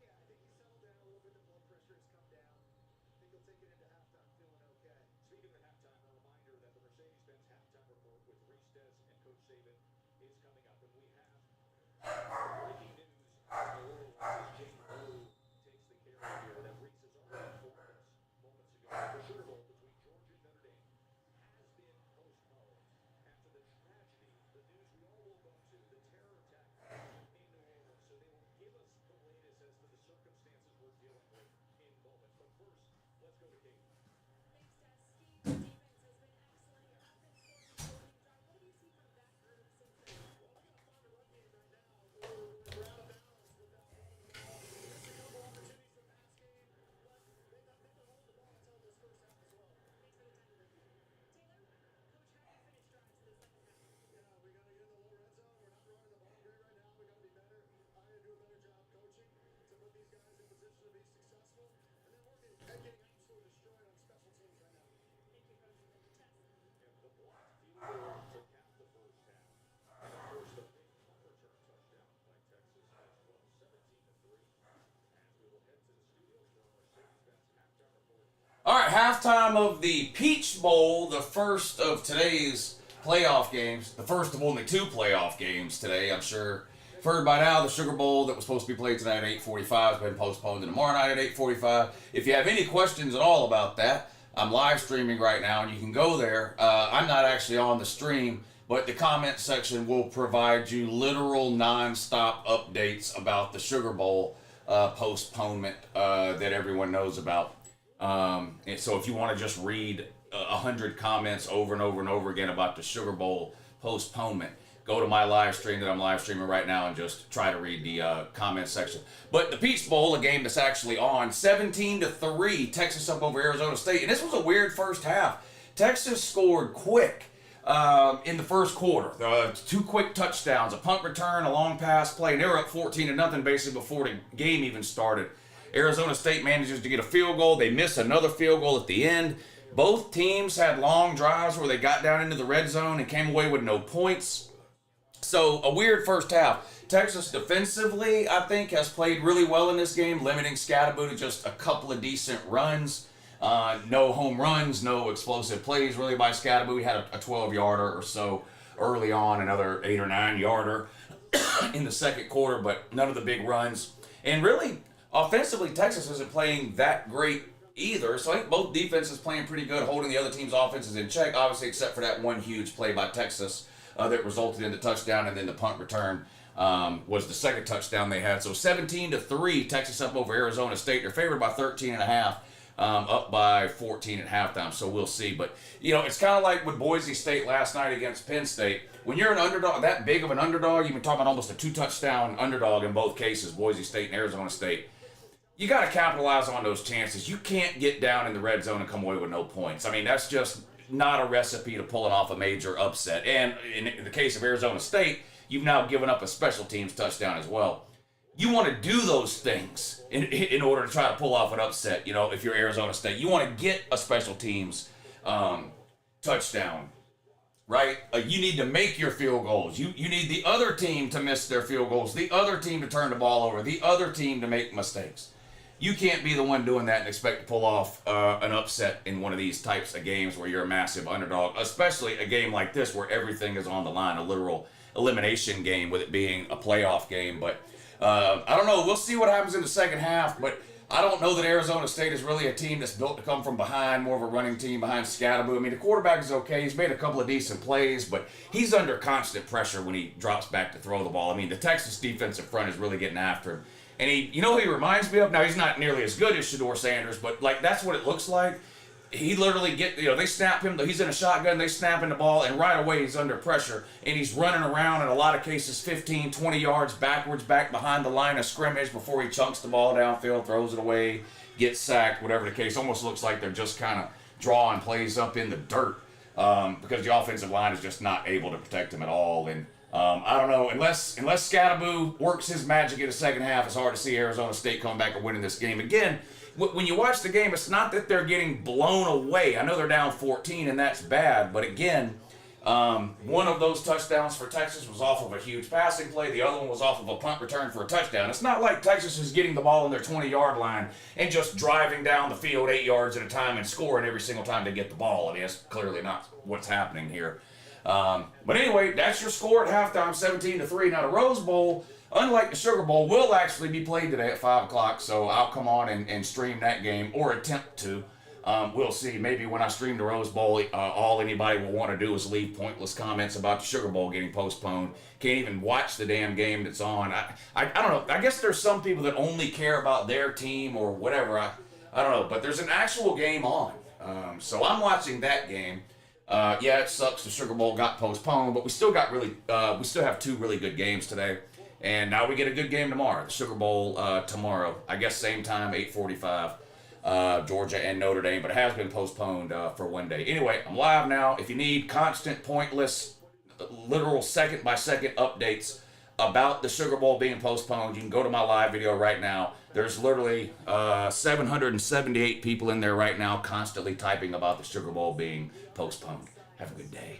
I think he settled down a little bit. The blood pressure has come down. I think he'll take it into halftime feeling okay. Speaking of halftime, a reminder that the Mercedes-Benz halftime report with Reese, Dez, and Coach Saban is coming up, and we have breaking news in the world as Jane Blue takes the carry here that Reese has already informed us moments ago. The Sugar Bowl between Georgia and Notre Dame has been postponed after the tragedy, the news we all woke up to, the terror attack in New Orleans. So they will give us the latest as to the circumstances we're dealing with in moments. But first, let's go to Kate. Thanks, Des. Steve, your defense has been excellent. Your offense scored on the opening drive. What have you seen from that group since then? Well, we got to find a run game right now. We're out of bounds with that ball. Missed a couple opportunities for pass game, but they've been holding the ball until this 1st half as well. Thanks for the time to review. Taylor, Coach, how do you finish drives in the second half? Yeah, we got to get in the low red zone. We're not running the ball great right now. We got to be better. I got to do a better job coaching to put these guys in position to be successful. And then we're getting absolutely destroyed on special teams right now. Thank you, Coach. Tess. And the blocked field goal to cap the first half. And of course, the big punt return touchdown by Texas has won 17-3. As we will head to the studios for our Mercedes-Benz halftime report. All right, halftime of the Peach Bowl, the first of today's playoff games, the first of only 2 playoff games today. I'm sure you've heard by now the Sugar Bowl that was supposed to be played tonight at 8:45 has been postponed to tomorrow night at 8:45. If you have any questions at all about that, I'm live streaming right now, and you can go there. I'm not actually on the stream, but the comment section will provide you literal non-stop updates about the Sugar Bowl postponement that everyone knows about. And so if you want to just read 100 comments over and over and over again about the Sugar Bowl postponement, go to my live stream that I'm live streaming right now and just try to read the comment section. But the Peach Bowl, a game that's actually on, 17-3, Texas up over Arizona State. And this was a weird first half. Texas scored quick in the first quarter. 2 quick touchdowns, a punt return, a long pass play, and they were up 14-0 basically before the game even started. Arizona State manages to get a field goal. They miss another field goal at the end. Both teams had long drives where they got down into the red zone and came away with no points. So a weird first half. Texas defensively, I think, has played really well in this game, limiting Scatterbo to just a couple of decent runs. No home runs, no explosive plays really by Scatterbo. He had a 12-yarder or so early on, another 8 or 9-yarder in the second quarter, but none of the big runs. And really, offensively, Texas isn't playing that great either. So I think both defenses playing pretty good, holding the other team's offenses in check, obviously, except for that one huge play by Texas that resulted in the touchdown, and then the punt return was the second touchdown they had. So 17-3, Texas up over Arizona State. They're favored by 13.5. Up by 14 at halftime, so we'll see. But, you know, it's kind of like with Boise State last night against Penn State. When you're an underdog, that big of an underdog, you've been talking about almost a 2-touchdown underdog in both cases, Boise State and Arizona State. You got to capitalize on those chances. You can't get down in the red zone and come away with no points. I mean, that's just not a recipe to pulling off a major upset. And in the case of Arizona State, you've now given up a special teams touchdown as well. You want to do those things in order to try to pull off an upset. You know, if you're Arizona State, you want to get a special teams touchdown, right? You need to make your field goals. You need the other team to miss their field goals, the other team to turn the ball over, the other team to make mistakes. You can't be the one doing that and expect to pull off an upset in one of these types of games where you're a massive underdog, especially a game like this where everything is on the line, a literal elimination game with it being a playoff game. But I don't know. We'll see what happens in the second half, but I don't know that Arizona State is really a team that's built to come from behind, more of a running team behind Scatterbo. I mean, the quarterback is okay. He's made a couple of decent plays, but he's under constant pressure when he drops back to throw the ball. I mean, the Texas defensive front is really getting after him. And he reminds me of? Now, he's not nearly as good as Shedeur Sanders, but, like, that's what it looks like. He literally they snap him, he's in a shotgun, they snap him the ball, and right away he's under pressure, and he's running around in a lot of cases 15, 20 yards backwards, back behind the line of scrimmage before he chunks the ball downfield, throws it away, gets sacked, whatever the case. Almost looks like they're just kind of drawing plays up in the dirt because the offensive line is just not able to protect him at all. And I don't know, unless Scatterbo works his magic in the second half, it's hard to see Arizona State come back and winning this game. Again, when you watch the game, it's not that they're getting blown away. I know they're down 14, and that's bad. But again, one of those touchdowns for Texas was off of a huge passing play. The other one was off of a punt return for a touchdown. It's not like Texas is getting the ball on their 20-yard line and just driving down the field 8 yards at a time and scoring every single time they get the ball. I mean, that's clearly not what's happening here. But anyway, that's your score at halftime, 17-3. Now, the Rose Bowl, unlike the Sugar Bowl, will actually be played today at 5 o'clock, so I'll come on and stream that game, or attempt to. We'll see. Maybe when I stream the Rose Bowl, all anybody will want to do is leave pointless comments about the Sugar Bowl getting postponed. Can't even watch the damn game that's on. I don't know. I guess there's some people that only care about their team or whatever. I don't know. But there's an actual game on. So I'm watching that game. Yeah, it sucks the Sugar Bowl got postponed, but we still have 2 really good games today. And now we get a good game tomorrow. The Sugar Bowl tomorrow. I guess same time, 8:45, Georgia and Notre Dame. But it has been postponed for one day. Anyway, I'm live now. If you need constant, pointless, literal second-by-second updates about the Sugar Bowl being postponed, you can go to my live video right now. There's literally 778 people in there right now constantly typing about the Sugar Bowl being postponed. Have a good day.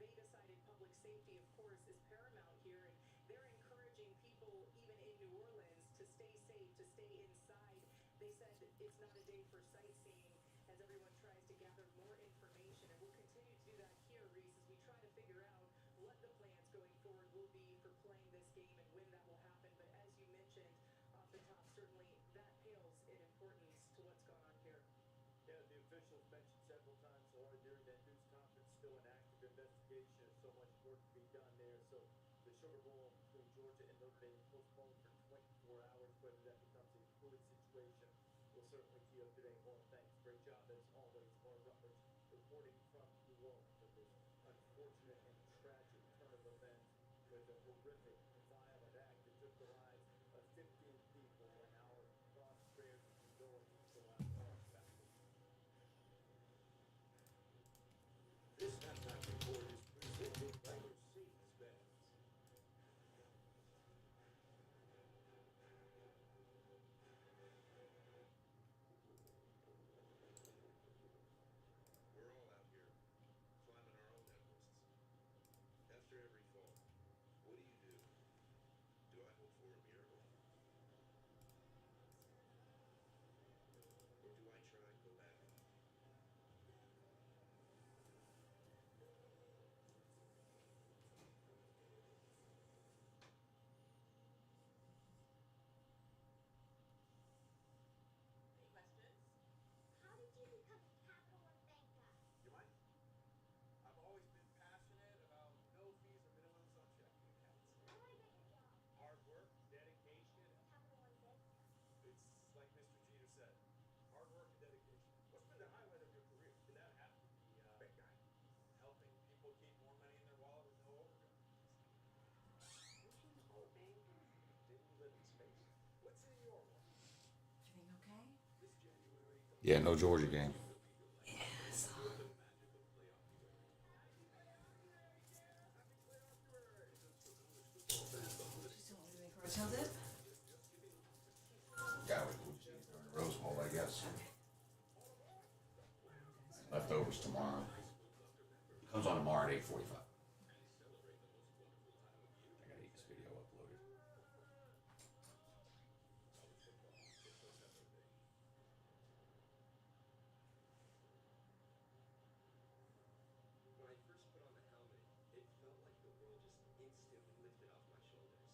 they decided public safety, of course, is paramount here, and they're encouraging people, even in New Orleans, to stay safe, to stay inside. They said it's not a day for sightseeing as everyone tries to gather more information, and we'll continue to do that here, Reese, as we try to figure out what the plans going forward will be for playing this game and when that will happen. But as you mentioned off the top, certainly that pales in importance to what's gone on here. Yeah, the officials mentioned several times, Laura, during that news conference, still an active investigation. There's so much work to be done there. So the Sugar Bowl between Georgia and Notre Dame postponed for 24 hours. Whether that becomes a fluid situation, we'll certainly keep you up to date. Laura, thanks. Great job as always. Laura Rutledge reporting from New Orleans of this unfortunate and tragic turn of events with a horrific, violent act that took the lives of 15 people, and our thoughts, prayers, and condolences go out to all families. This halftime report is presented by Mercedes-Benz. We're all out here, climbing our own Everests. After every fall, what do? Do I hope for a miracle? Or do I try and go back? Any questions? How did you become a Capital One banker? You mind? I've always been passionate about no fees or minimums on checking accounts. How do I get your job? Hard work, dedication. Capital One banker. It's like Mr. Jeter said, hard work and dedication. What's been the highlight of your career? And that have to be bank guy. Helping people keep more money in their wallet with no overdraft. Oh, man. Didn't you live in space? What's in your world? Everything okay? This January, Yeah, no Georgia game. Yes. Just don't want to make Rotel dip? Yeah, we Rose Bowl, I guess. Leftovers tomorrow. Comes on tomorrow at 8:45. I gotta get this video uploaded. When I first put on the helmet, it felt like the world just instantly lifted off my shoulders.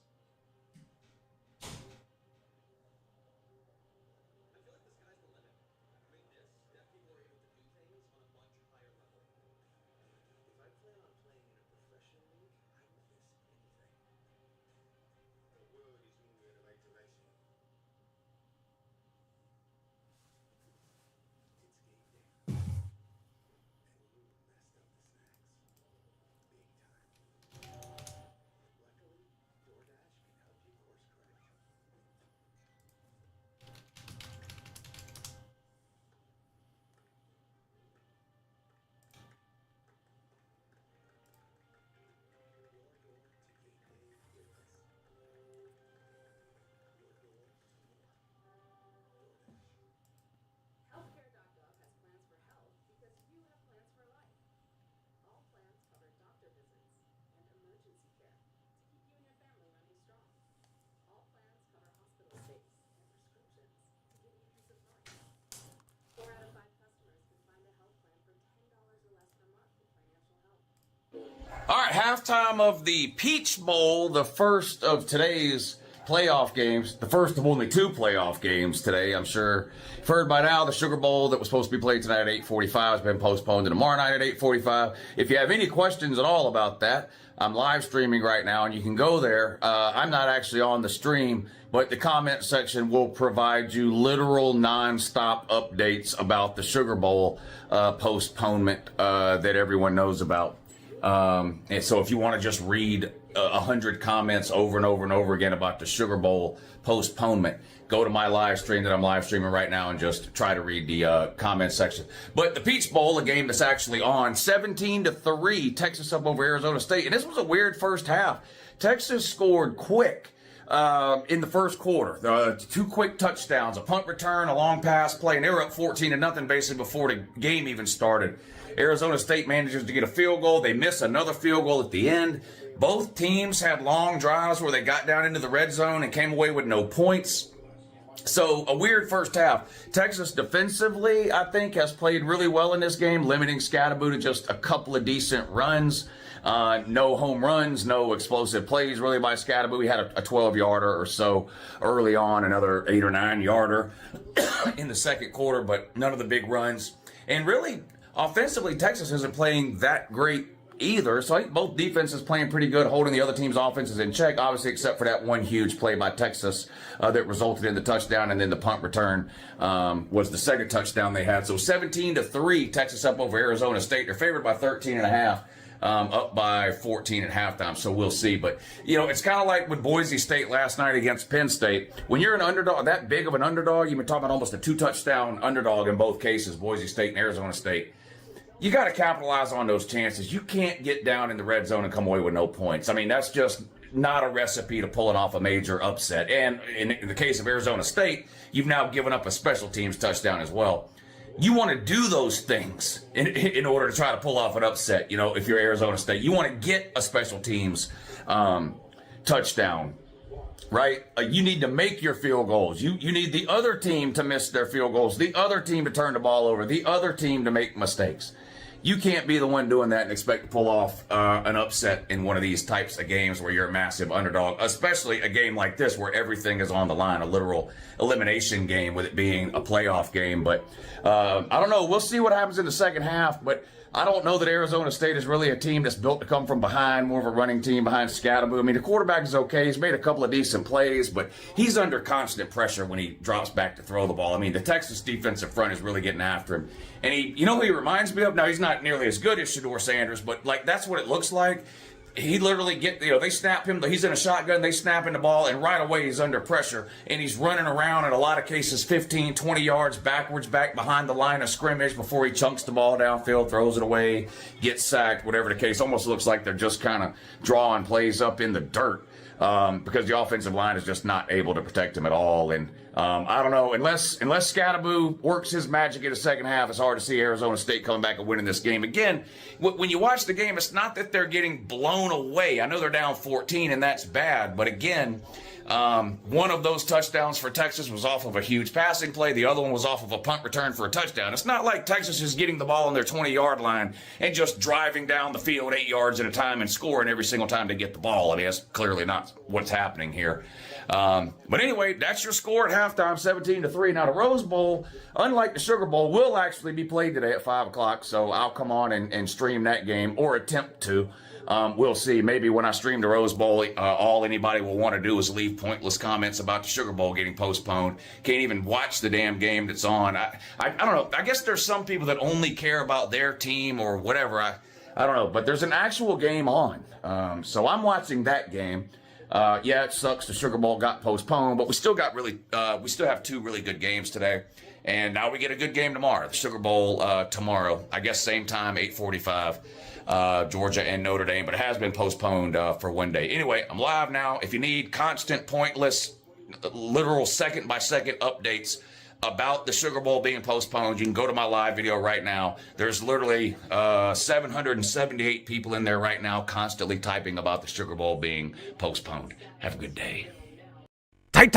I feel like the sky's the limit. I mean, that people are able to do things on a much higher level. If I plan on playing in a professional league, I won't miss anything. The world is moving in the right direction. It's game day. And you messed up the snacks. Big time. Luckily, DoorDash can help you course correct. Your door to game day with us. Your door to more. DoorDash. Healthcare.gov has plans for health because you have plans for life. All plans cover doctor visits and emergency care to keep you and your family running strong. All plans cover hospital stays and prescriptions to give you peace of mind. 4 out of 5 customers can find a health plan for $10 or less per month with financial help. All right, halftime of the Peach Bowl, the first of today's playoff games, the first of only 2 playoff games today. I'm sure you've heard by now the Sugar Bowl that was supposed to be played tonight at 8:45 has been postponed to tomorrow night at 8:45. If you have any questions at all about that, I'm live streaming right now, and you can go there. I'm not actually on the stream, but the comment section will provide you literal nonstop updates about the Sugar Bowl postponement that everyone knows about. And so if you want to just read 100 comments over and over and over again about the Sugar Bowl postponement, go to my live stream that I'm live streaming right now and just try to read the comment section. But the Peach Bowl, a game that's actually on, 17-3, Texas up over Arizona State. And this was a weird first half. Texas scored quick in the first quarter. 2 quick touchdowns, a punt return, a long pass play, and they were up 14-0 basically before the game even started. Arizona State manages to get a field goal. They miss another field goal at the end. Both teams had long drives where they got down into the red zone and came away with no points. So a weird first half. Texas defensively, I think, has played really well in this game, limiting Scatterbo to just a couple of decent runs. No home runs, no explosive plays really by Scatterbo. He had a 12-yarder or so early on, another 8 or 9-yarder in the second quarter, but none of the big runs. And really, offensively, Texas isn't playing that great either. So I think both defenses playing pretty good, holding the other team's offenses in check, obviously, except for that one huge play by Texas that resulted in the touchdown, and then the punt return was the second touchdown they had. So 17-3, Texas up over Arizona State. They're favored by 13.5. Up by 14 at halftime, so we'll see. But, it's kind of like with Boise State last night against Penn State. When you're an underdog, that big of an underdog, you've been talking about almost a 2-touchdown underdog in both cases, Boise State and Arizona State. You got to capitalize on those chances. You can't get down in the red zone and come away with no points. I mean, that's just not a recipe to pulling off a major upset. And in the case of Arizona State, you've now given up a special teams touchdown as well. You want to do those things in order to try to pull off an upset, if you're Arizona State. You want to get a special teams touchdown, right? You need to make your field goals. You need the other team to miss their field goals, the other team to turn the ball over, the other team to make mistakes. You can't be the one doing that and expect to pull off an upset in one of these types of games where you're a massive underdog, especially a game like this where everything is on the line, a literal elimination game with it being a playoff game. But I don't know. We'll see what happens in the second half, but I don't know that Arizona State is really a team that's built to come from behind, more of a running team behind Scatterbo. I mean, the quarterback is okay. He's made a couple of decent plays, but he's under constant pressure when he drops back to throw the ball. I mean, the Texas defensive front is really getting after him. And who he reminds me of? Now, he's not nearly as good as Shedeur Sanders, but, that's what it looks like. He literally they snap him, he's in a shotgun, they snap him the ball, and right away he's under pressure, and he's running around in a lot of cases 15, 20 yards backwards back behind the line of scrimmage before he chunks the ball downfield, throws it away, gets sacked, whatever the case. Almost looks like they're just kind of drawing plays up in the dirt because the offensive line is just not able to protect him at all. And I don't know, unless Scatterbo works his magic in the second half, it's hard to see Arizona State coming back and winning this game. Again, when you watch the game, it's not that they're getting blown away. I know they're down 14, and that's bad. But again, one of those touchdowns for Texas was off of a huge passing play. The other one was off of a punt return for a touchdown. It's not like Texas is getting the ball on their 20-yard line and just driving down the field 8 yards at a time and scoring every single time they get the ball. I mean, that's clearly not what's happening here. But anyway, that's your score at halftime, 17-3. Now, the Rose Bowl, unlike the Sugar Bowl, will actually be played today at 5 o'clock, so I'll come on and stream that game, or attempt to. We'll see. Maybe when I stream the Rose Bowl, all anybody will want to do is leave pointless comments about the Sugar Bowl getting postponed. Can't even watch the damn game that's on. I don't know. I guess there's some people that only care about their team or whatever. I don't know. But there's an actual game on. So I'm watching that game. Yeah, it sucks the Sugar Bowl got postponed, but we still have 2 really good games today. And now we get a good game tomorrow. The Sugar Bowl tomorrow. I guess same time, 8:45. Georgia and Notre Dame, but it has been postponed for one day. Anyway, I'm live now. If you need constant, pointless, literal second-by-second updates about the Sugar Bowl being postponed, you can go to my live video right now. There's literally 778 people in there right now constantly typing about the Sugar Bowl being postponed. Have a good day. Type.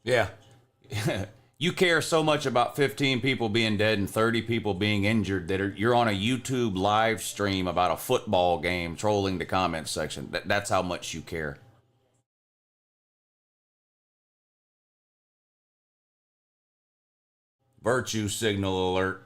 Yeah. You care so much about 15 people being dead and 30 people being injured that you're on a YouTube live stream about a football game trolling the comment section. That's how much you care. Virtue signal alert.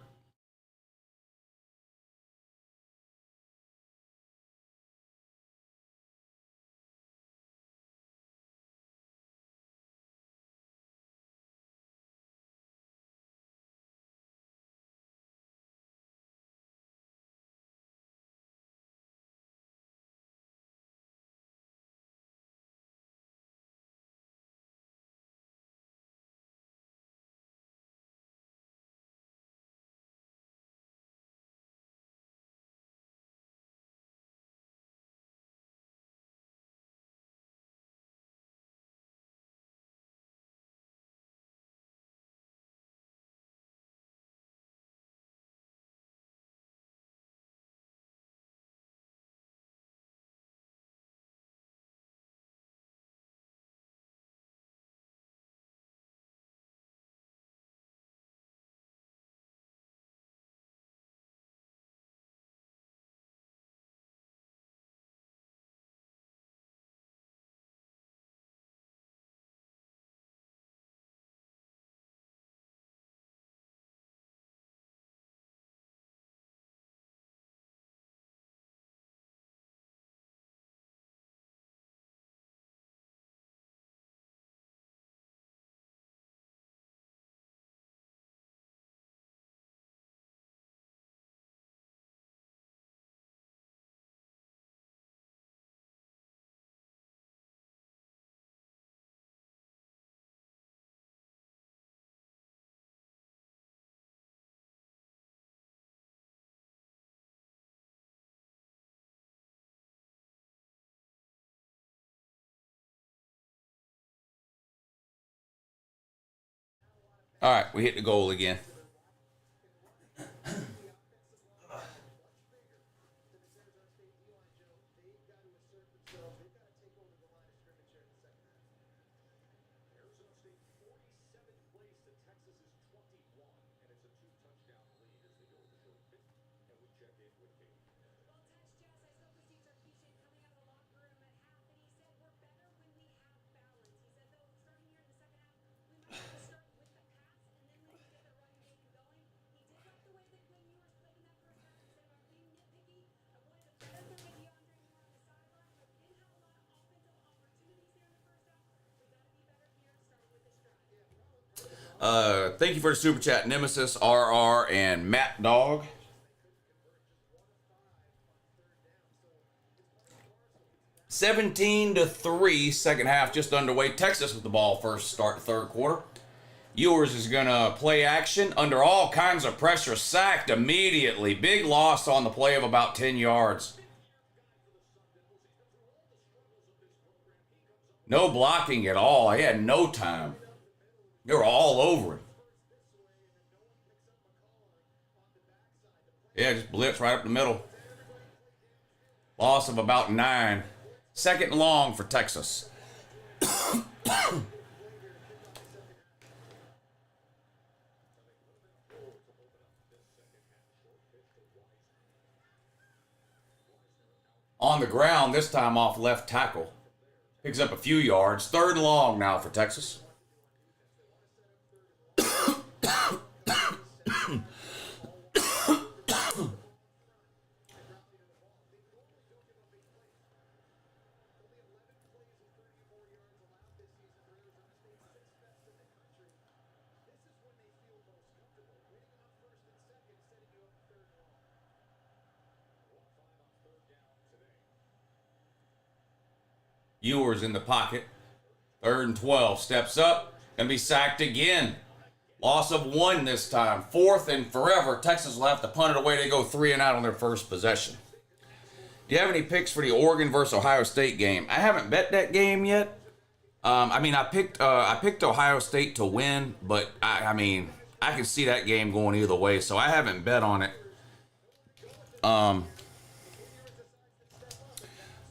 All right, we hit the goal again. Arizona State 47 plays to Texas's 21, and it's a 2-touchdown lead as they go to the short kick. And we check in with Katie. Well, Tesh, Jess, I spoke with Steve Sarkisian coming out of the locker room at half, and he said we're better when we have balance. He said, though, starting here in the second half, we might have to start with the pass, and then we need to get the running game going. He did like the way that Quinn Ewers played in that first half. He said, I'm being nitpicky. I wanted to better them with DeAndre Moore on the sideline, but we didn't have a lot of offensive opportunities there in the first half. We got to be better here, starting with this drive. Thank you for the super chat, Nemesis, RR, and Matt Dog. 17-3, second half just underway. Texas with the ball first start third quarter. Ewers is going to play action under all kinds of pressure. Sacked immediately. Big loss on the play of about 10 yards. No blocking at all. He had no time. They were all over him. Yeah, just blitz right up the middle. Loss of about 9. Second and long for Texas. On the ground, this time off left tackle. Picks up a few yards. Third and long now for Texas. Ewers in the pocket. Third and 12. Steps up. Gonna be sacked again. Loss of 1 this time. Fourth and forever. Texas will have to punt it away. They go 3 and out on their first possession. Do you have any picks for the Oregon versus Ohio State game? I haven't bet that game yet. I picked Ohio State to win, but I can see that game going either way, so I haven't bet on it. But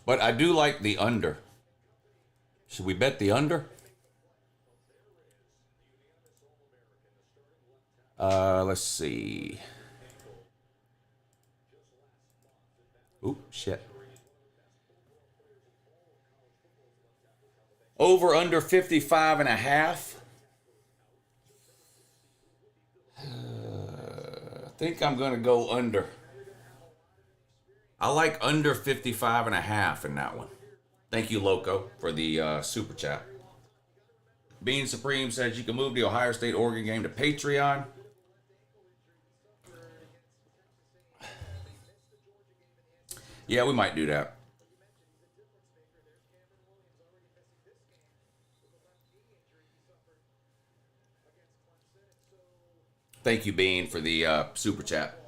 I do like the under. Should we bet the under? Let's see. Oop, shit. Over under 55 and a half. I think I'm going to go under. I like under 55 and a half in that one. Thank you, Loco, for the super chat. Bean Supreme says you can move the Ohio State-Oregon game to Patreon. Yeah, we might do that. Thank you, Bean, for the super chat.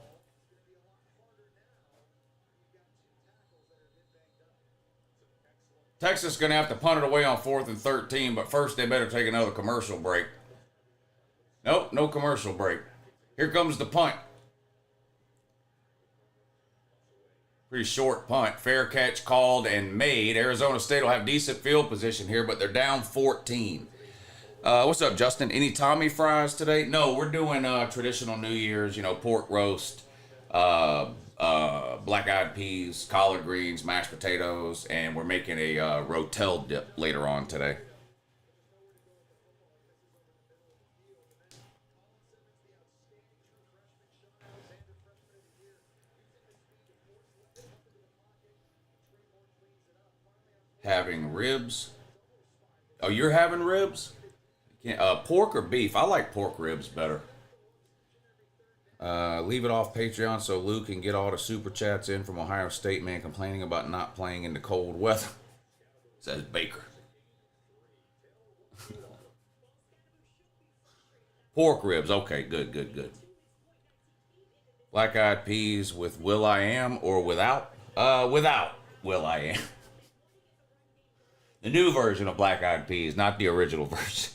Texas is going to have to punt it away on 4th and 13, but first they better take another commercial break. Nope, no commercial break. Here comes the punt. Pretty short punt. Fair catch called and made. Arizona State will have decent field position here, but they're down 14. What's up, Justin? Any Tommy fries today? No, we're doing traditional New Year's, you know, pork roast, black-eyed peas, collard greens, mashed potatoes, and we're making a rotel dip later on today. Having ribs. Oh, you're having ribs? Pork or beef? I like pork ribs better. Leave it off Patreon so Luke can get all the super chats in from Ohio State man complaining about not playing in the cold weather. Says Baker. Pork ribs. Okay, good. Black-eyed peas with Will I Am or without? Without Will I Am. The new version of black-eyed peas, not the original version.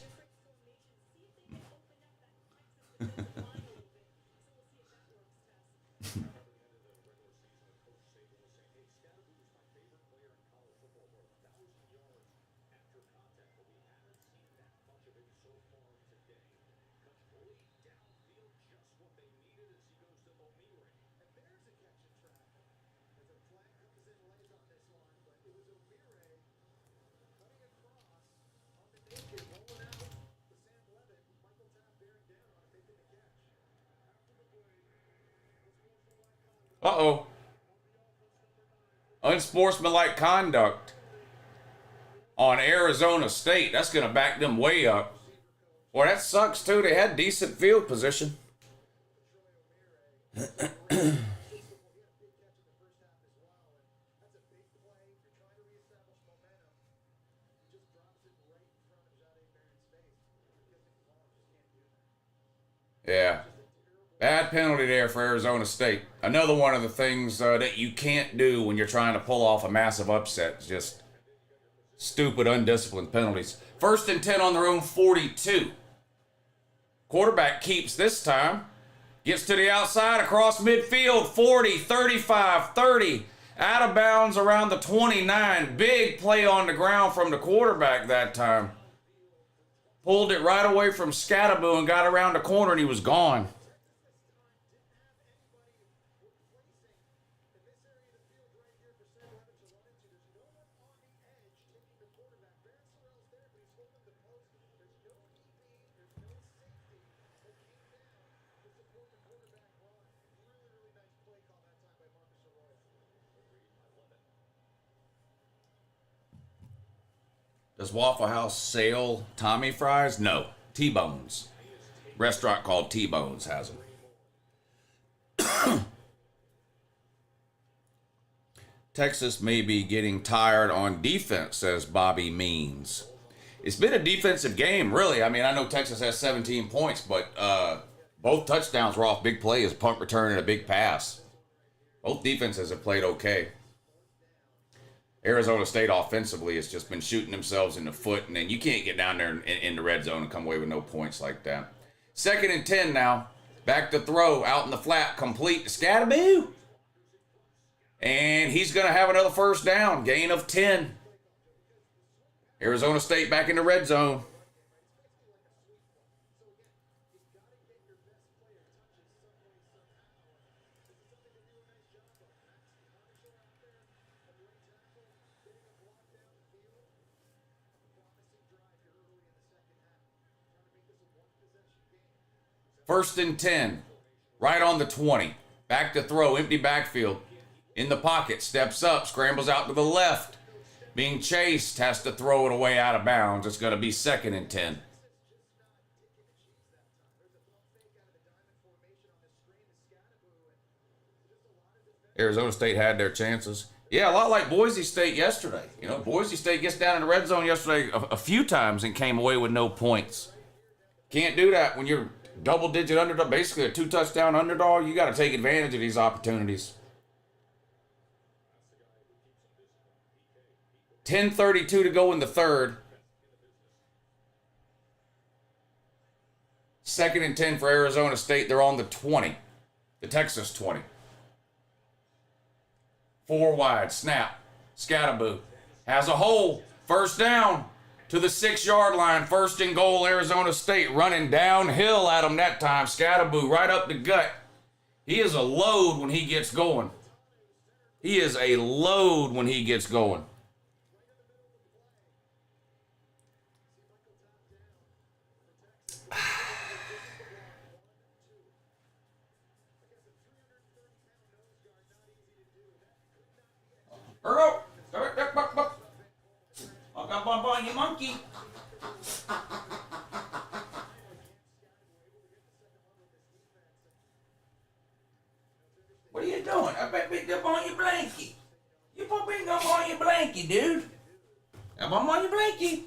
Uh-oh. Unsportsmanlike conduct on Arizona State. That's going to back them way up. Well, that sucks, too. They had decent field position. Yeah. Bad penalty there for Arizona State. Another one of the things that you can't do when you're trying to pull off a massive upset. It's just stupid, undisciplined penalties. 1st and 10 on their own 42. Quarterback keeps this time. Gets to the outside across midfield. 40, 35, 30. Out of bounds around the 29. Big play on the ground from the quarterback that time. Pulled it right away from Scattaboo and got around the corner and he was gone. Does Waffle House sell Tommy fries? No. T-Bones. Restaurant called T-Bones has them. Texas may be getting tired on defense, says Bobby Means. It's been a defensive game, really. I mean, I know Texas has 17 points, but both touchdowns were off big plays, a punt return and a big pass. Both defenses have played okay. Arizona State offensively has just been shooting themselves in the foot, and then you can't get down there in the red zone and come away with no points like that. 2nd and 10 now. Back to throw, out in the flat, complete to Scattaboo. And he's going to have another first down, gain of 10. Arizona State back in the red zone. First and 10. Right on the 20. Back to throw. Empty backfield. In the pocket. Steps up. Scrambles out to the left. Being chased. Has to throw it away out of bounds. It's going to be second and 10. Arizona State had their chances. Yeah, a lot like Boise State yesterday. You know, Boise State gets down in the red zone yesterday a few times and came away with no points. Can't do that when you're double-digit underdog, basically a 2-touchdown underdog. You got to take advantage of these opportunities. 10:32 to go in the third. Second and 10 for Arizona State. They're on the 20. The Texas 20. 4 wide. Snap. Scatterboo. Has a hole. First down to the 6-yard line. First and goal, Arizona State. Running downhill at him that time. Scatterboo right up the gut. He is a load when he gets going. He is a load when he gets going. Earl, you monkey. What are you doing? I bet picked up on your blankie. You put pick up on your blankie, dude. Come on your blankie.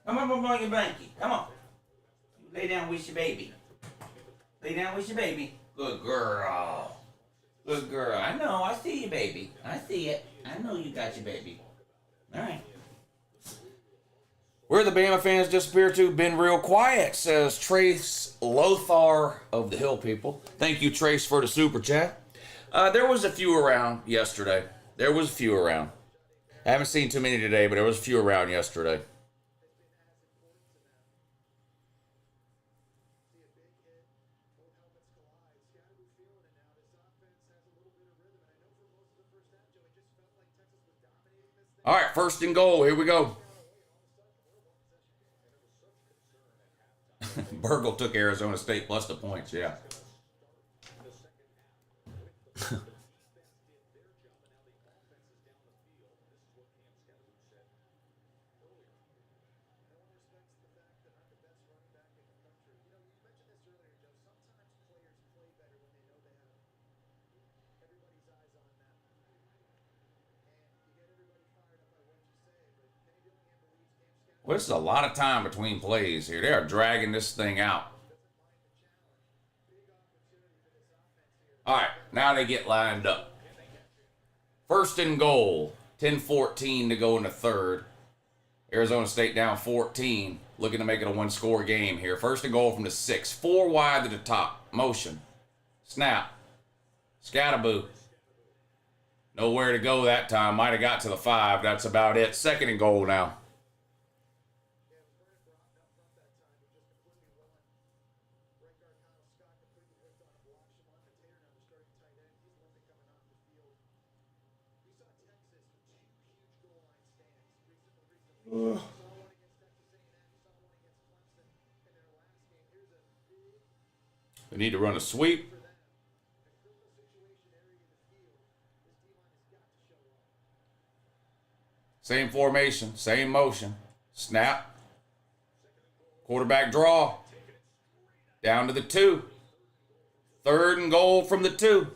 Come on your blankie. Come on. Lay down with your baby. Lay down with your baby. Good girl. Good girl. I know. I see you, baby. I see it. I know you got your baby. All right. Where the Bama fans disappear to? Been real quiet, says Trace Lothar of the Hill People. Thank you, Trace, for the super chat. There was a few around yesterday. There was a few around. I haven't seen too many today, but there was a few around yesterday. All right, first and goal. Here we go. Burgle took Arizona State plus the points, yeah. Well, this is a lot of time between plays here. They are dragging this thing out. All right, now they get lined up. First and goal. 10-14 to go in the third. Arizona State down 14. Looking to make it a one-score game here. First and goal from the 6. 4 wide to the top. Motion. Snap. Scatterboo. Nowhere to go that time. Might have got to the 5. That's about it. Second and goal now. They need to run a sweep. Same formation, same motion. Snap. Quarterback draw. Down to the 2. Third and goal from the 2.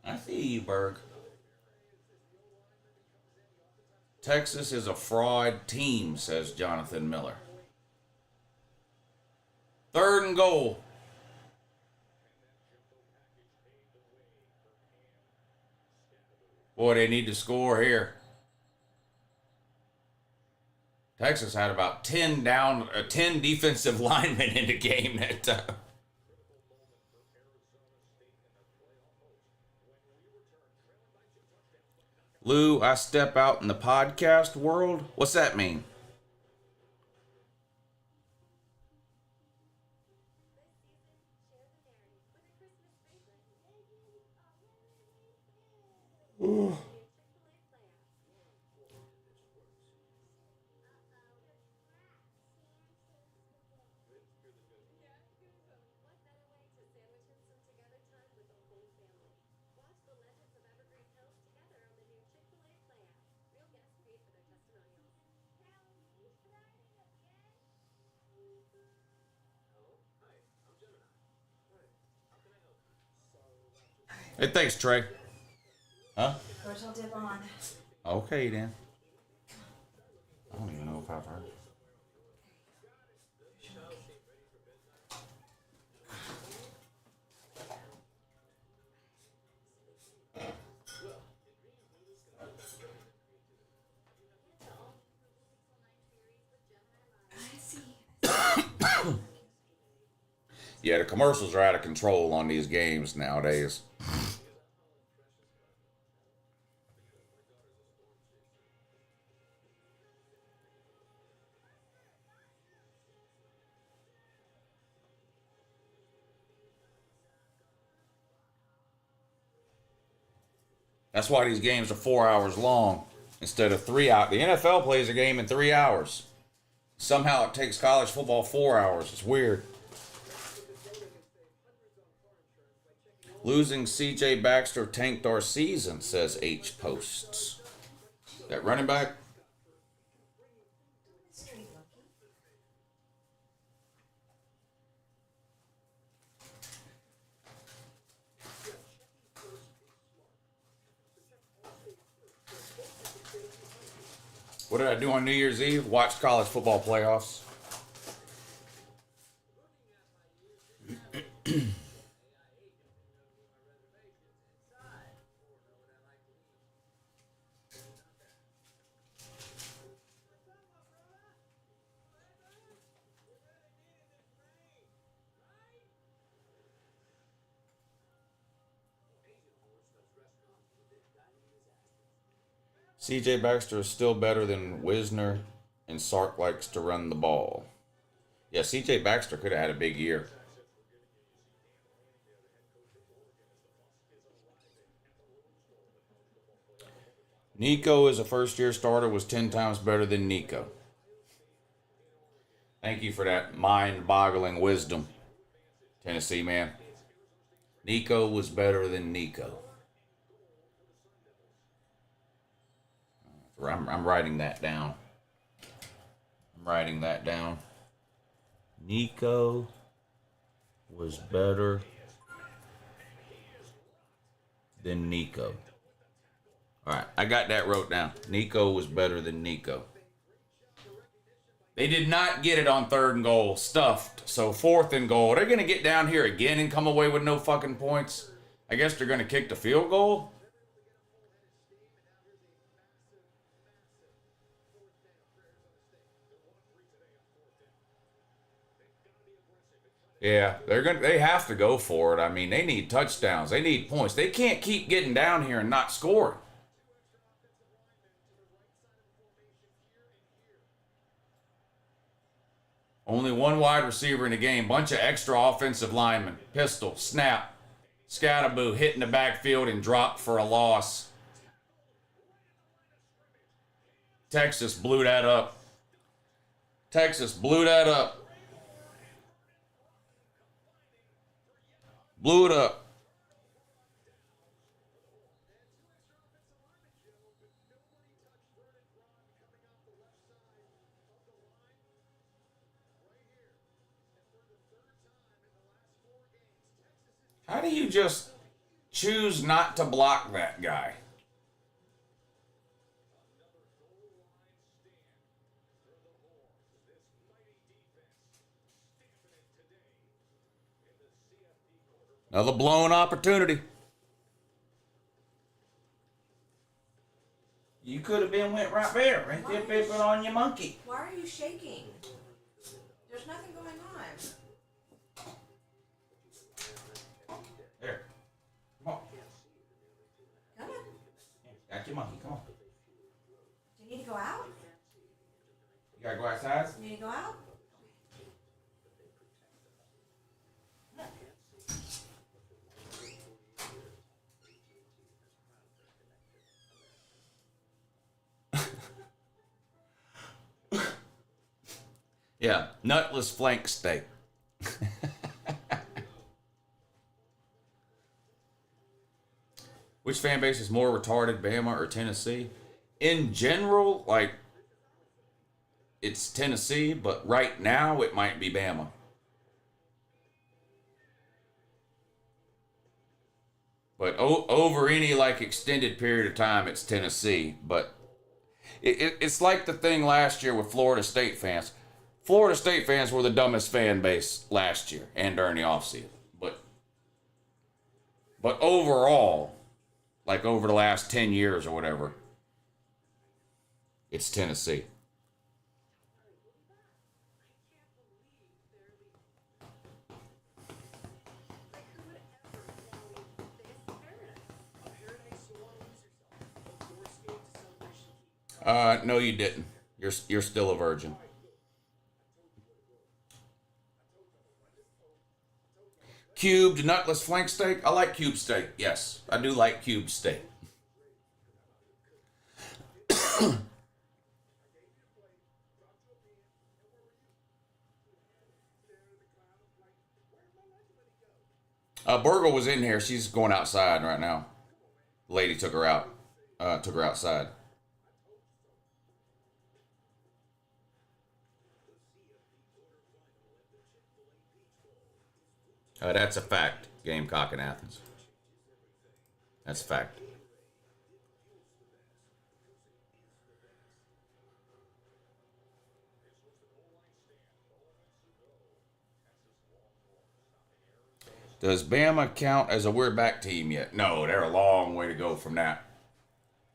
I see you, Berg. Texas is a fraud team, says Jonathan Miller. Third and goal. Boy, they need to score here. Texas had about 10 defensive linemen in the game that time. Lou, I step out in the podcast world? What's that mean? Hey, thanks, Trey. Huh? First I'll dip on. Okay, then. I don't even know if I've heard. I see. Yeah, the commercials are out of control on these games nowadays. That's why these games are 4 hours long instead of 3 hours. The NFL plays a game in 3 hours. Somehow it takes college football 4 hours. It's weird. Losing C.J. Baxter tanked our season, says H Posts. That running back? Street lucky. What did I do on New Year's Eve? Watch college football playoffs. CJ Baxter is still better than Wisner, and Sark likes to run the ball. Yeah, CJ Baxter could have had a big year. Nico as a first-year starter was 10 times better than Nico. Thank you for that mind-boggling wisdom, Tennessee man. Nico was better than Nico. I'm writing that down. I'm writing that down. Nico was better than Nico. All right, I got that wrote down. Nico was better than Nico. They did not get it on 3rd and goal. Stuffed. So 4th and goal. They're going to get down here again and come away with no fucking points. I guess they're going to kick the field goal. Yeah, they have to go for it. I mean, they need touchdowns. They need points. They can't keep getting down here and not scoring. Only one wide receiver in the game. Bunch of extra offensive linemen. Pistol, snap, Scatterboo hit in the backfield and dropped for a loss. Texas blew that up. Texas blew that up. Blew it up. How do you just choose not to block that guy? Another blown opportunity. You could have been went right there. Right there, paper on your monkey. Why are you shaking? There's nothing going on. There. Come on. Come on. Got Come on, come on. Do you need to go out? You gotta go outside? You need to go out? Yeah, nutless flank steak. Which fan base is more retarded, Bama or Tennessee? In general, like, it's Tennessee, but right now it might be Bama. But over any, like, extended period of time, it's Tennessee. But it's like the thing last year with Florida State fans. Florida State fans were the dumbest fan base last year and during the offseason. But overall, like over the last 10 years or whatever, it's Tennessee. No, you didn't. You're still a virgin. Cubed nutless flank steak. I like cube steak. Yes, I do like cube steak. Burgle was in here. She's going outside right now. The lady took her out. Took her outside. That's a fact. Gamecock in Athens. That's a fact. Does Bama count as a we're back team yet? No, they're a long way to go from that.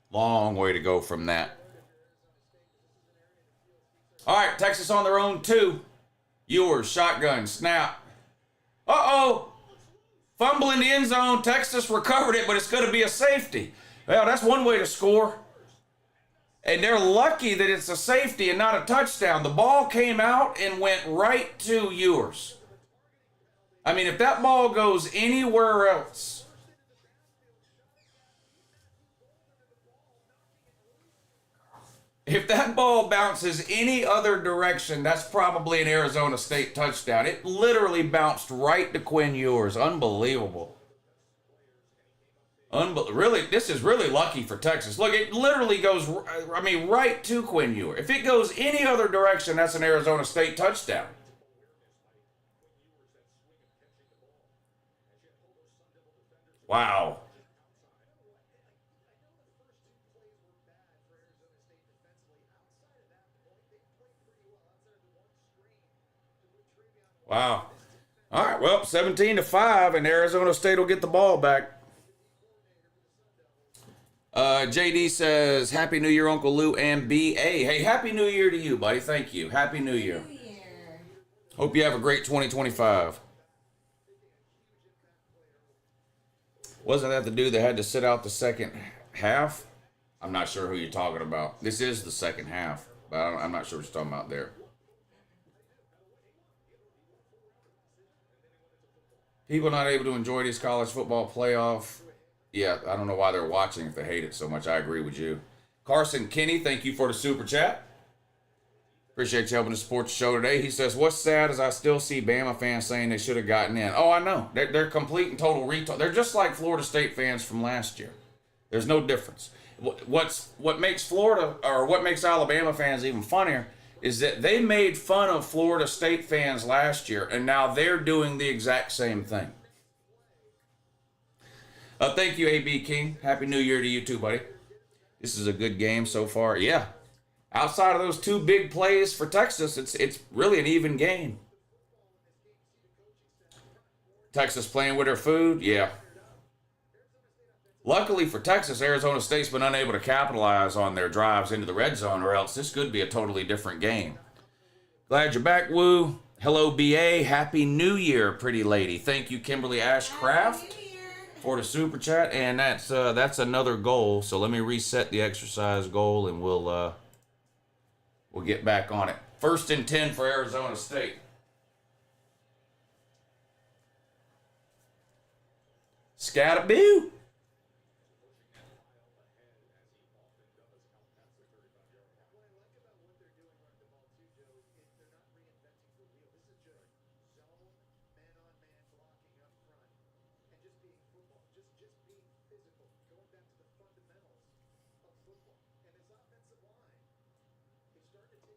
Long way to go from that. All right, Texas on their own too. Ewers, shotgun, snap. Uh-oh. Fumble in the end zone. Texas recovered it, but it's going to be a safety. Well, that's one way to score. And they're lucky that it's a safety and not a touchdown. The ball came out and went right to Ewers. I mean, if that ball goes anywhere else, if that ball bounces any other direction, that's probably an Arizona State touchdown. It literally bounced right to Quinn Ewers. Unbelievable. Really, this is really lucky for Texas. Look, it literally goes, I mean, right to Quinn Ewers. If it goes any other direction, that's an Arizona State touchdown. Wow. Wow. All right, well, 17-5, and Arizona State will get the ball back. JD says, Happy New Year, Uncle Lou and BA. Hey, Happy New Year to you, buddy. Thank you. Happy New Year. Hope you have a great 2025. Wasn't that the dude that had to sit out the second half? I'm not sure who you're talking about. This is the second half, but I'm not sure what you're talking about there. People not able to enjoy this college football playoff. Yeah, I don't know why they're watching if they hate it so much. I agree with you. Carson Kinney, thank you for the super chat. Appreciate you helping to support the show today. He says, what's sad is I still see Bama fans saying they should have gotten in. Oh, I know. They're complete and total retard. They're just like Florida State fans from last year. There's no difference. What makes Florida, or what makes Alabama fans even funnier, is that they made fun of Florida State fans last year, and now they're doing the exact same thing. Thank you, AB King. Happy New Year to you too, buddy. This is a good game so far. Yeah. Outside of those two big plays for Texas, it's really an even game. Texas playing with their food? Yeah. Luckily for Texas, Arizona State's been unable to capitalize on their drives into the red zone, or else this could be a totally different game. Glad you're back, Woo. Hello, BA. Happy New Year, pretty lady. Thank you, Kimberly Ashcraft, for the super chat, and that's another goal. So let me reset the exercise goal, and we'll get back on it. 1st and 10 for Arizona State. Scataboo.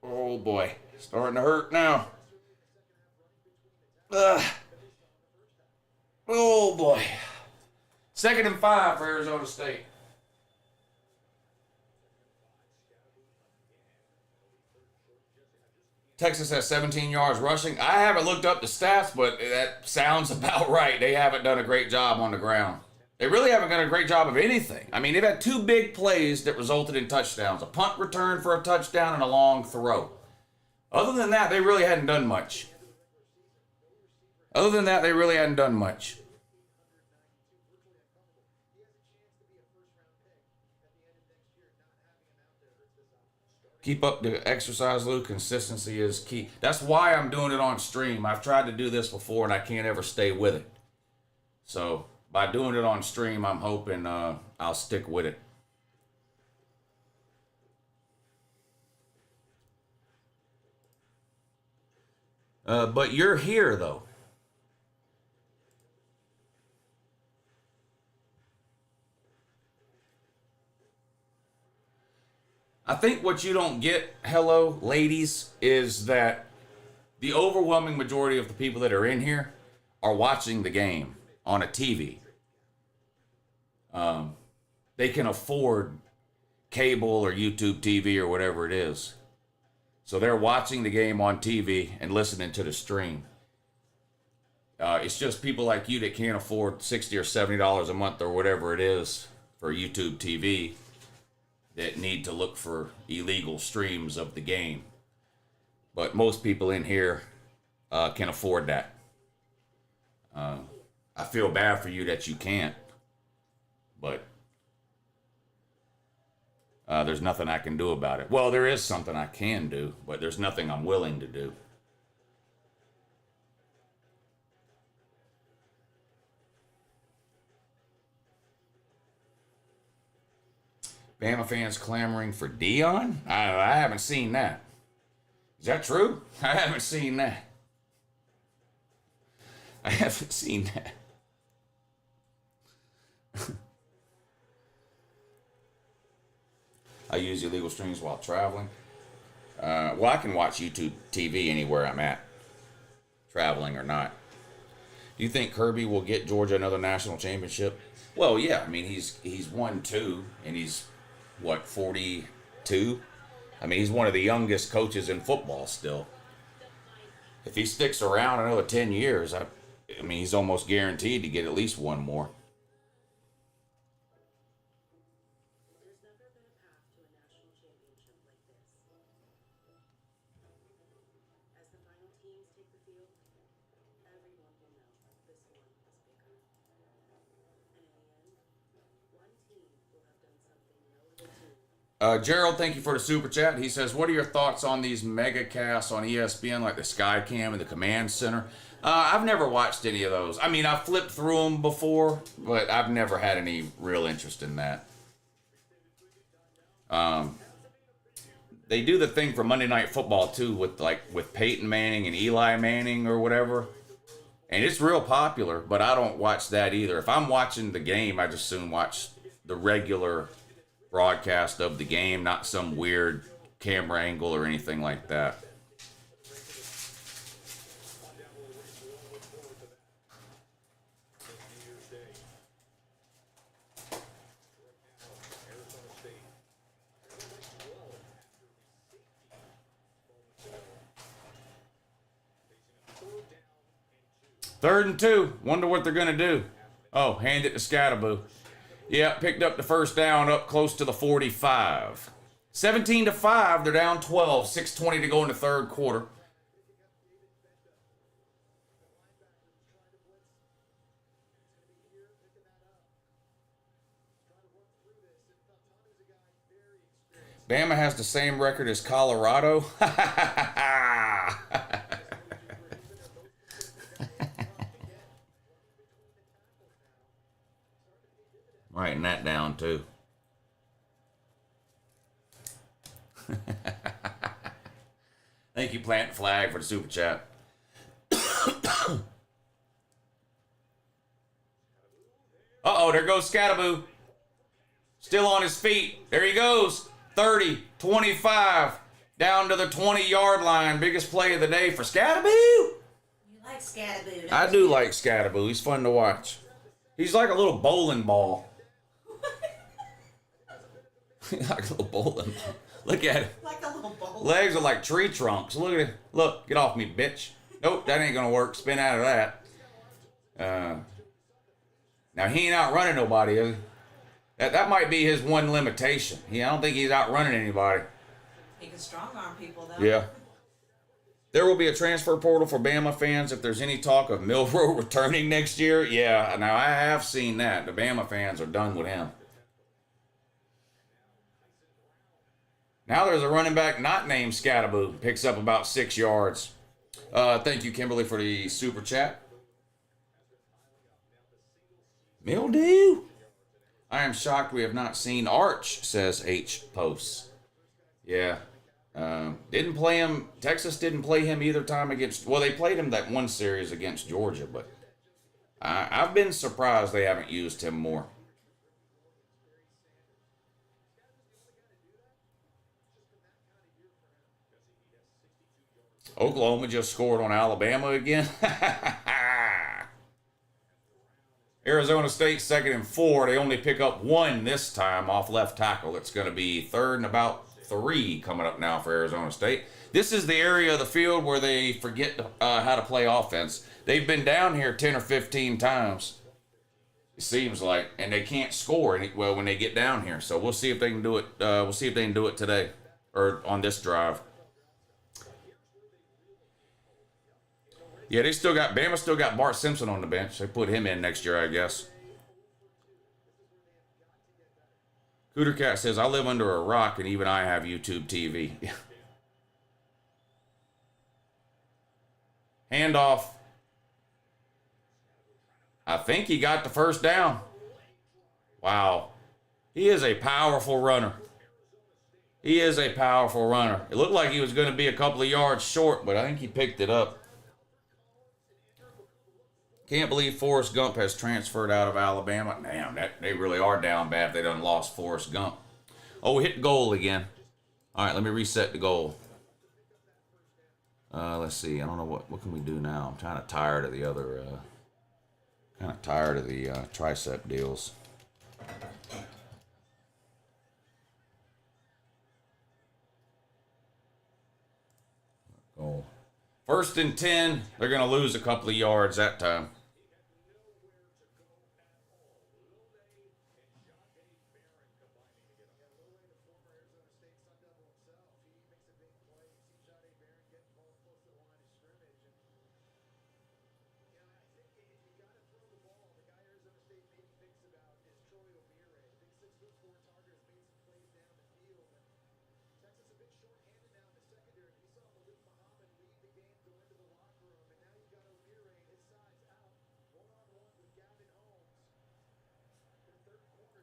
Oh boy, starting to hurt now. Ugh. Oh boy. 2nd and 5 for Arizona State. Texas has 17 yards rushing. I haven't looked up the stats, but that sounds about right. They haven't done a great job on the ground. They really haven't done a great job of anything. I mean, they've had 2 big plays that resulted in touchdowns. A punt return for a touchdown and a long throw. Other than that, they really hadn't done much. Keep up the exercise, Lou. Consistency is key. That's why I'm doing it on stream. I've tried to do this before, and I can't ever stay with it. So by doing it on stream, I'm hoping I'll stick with it. But you're here, though. I think what you don't get, hello, ladies, is that the overwhelming majority of the people that are in here are watching the game on a TV. They can afford cable or YouTube TV or whatever it is. So they're watching the game on TV and listening to the stream. It's just people like you that can't afford $60 or $70 a month or whatever it is for YouTube TV that need to look for illegal streams of the game. But most people in here can afford that. I feel bad for you that you can't. But there's nothing I can do about it. Well, there is something I can do, but there's nothing I'm willing to do. Bama fans clamoring for Dion? I haven't seen that. Is that true? I haven't seen that. I use illegal streams while traveling. Well, I can watch YouTube TV anywhere I'm at, traveling or not. Do you think Kirby will get Georgia another national championship? Well, yeah. I mean, he's won 2, and he's, 42? I mean, he's one of the youngest coaches in football still. If he sticks around another 10 years, I mean, he's almost guaranteed to get at least one more. There's never been a path to a national championship like this. As the final teams take the field, everyone will know this one is bigger. And in the end, one team will have done something no other team. Gerald, thank you for the super chat. He says, what are your thoughts on these mega casts on ESPN, like the Skycam and the Command Center? I've never watched any of those. I mean, I've flipped through them before, but I've never had any real interest in that. They do the thing for Monday Night Football, too, with Peyton Manning and Eli Manning or whatever. And it's real popular, but I don't watch that either. If I'm watching the game, I just soon watch the regular broadcast of the game, not some weird camera angle or anything like that. Third and 2. Wonder what they're going to do. Oh, hand it to Scataboo. Yeah, picked up the first down up close to the 45. 17-5, they're down 12. 6:20 to go in the third quarter. Bama has the same record as Colorado. Writing that down too. Thank you, Plant Flag, for the super chat. Uh-oh, there goes Scattaboo. Still on his feet. There he goes. 30, 25, down to the 20-yard line. Biggest play of the day for Scattaboo. You like Scattaboo, don't I do like Scattaboo. He's fun to watch. He's like a little bowling ball. Like a little bowling ball. Look at it. Like a little bowl. Legs are like tree trunks. Look at it. Look, get off me, bitch. Nope, that ain't gonna work. Spin out of that. Now he ain't outrunning nobody, is he? That might be his one limitation. I don't think he's outrunning anybody. He can strong arm people though. Yeah. There will be a transfer portal for Bama fans if there's any talk of Milroe returning next year. Yeah, now I have seen that. The Bama fans are done with him. Now there's a running back not named Scattaboo. Picks up about 6 yards. Thank you, Kimberly, for the super chat. Mildew. I am shocked we have not seen Arch, says H. Posts. Yeah. Didn't play him. Texas didn't play him either time against. Well, they played him that one series against Georgia, but I've been surprised they haven't used him more. Oklahoma just scored on Alabama again. Arizona State 2nd and 4. They only pick up 1 this time off left tackle. It's going to be 3rd and about 3 coming up now for Arizona State. This is the area of the field where they forget how to play offense. They've been down here 10 or 15 times, it seems like, and they can't score when they get down here. So we'll see if they can do it. We'll see if they can do it today or on this drive. Yeah, Bama still got Bart Simpson on the bench. They put him in next year, I guess. Cooter Cat says, I live under a rock and even I have YouTube TV. Handoff. I think he got the first down. Wow. He is a powerful runner. He is a powerful runner. It looked like he was going to be a couple of yards short, but I think he picked it up. Can't believe Forrest Gump has transferred out of Alabama. Damn, they really are down bad if they done lost Forrest Gump. Oh, we hit the goal again. All right, let me reset the goal. Let's see. I don't know what can we do now. I'm kind of tired of the other. Tricep deals. Goal. 1st and 10. They're gonna lose a couple of yards that time.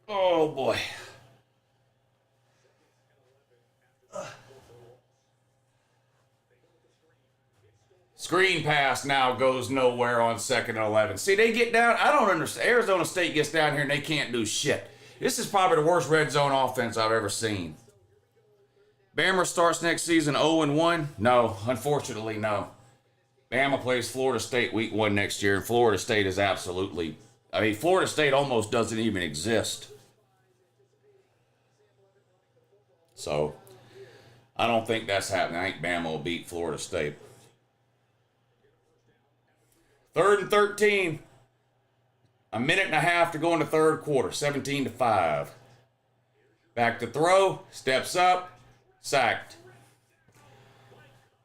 Oh boy. Screen pass now goes nowhere on 2nd and 11. See, they get down. I don't understand. Arizona State gets down here and they can't do shit. This is probably the worst red zone offense I've ever seen. Bama starts next season 0-1? No, unfortunately, no. Bama plays Florida State week 1 next year, and Florida State is absolutely... Florida State almost doesn't even exist. So, I don't think that's happening. I think Bama will beat Florida State. 3rd and 13. A minute and a half to go in the 3rd quarter. 17-5. Back to throw. Steps up. Sacked.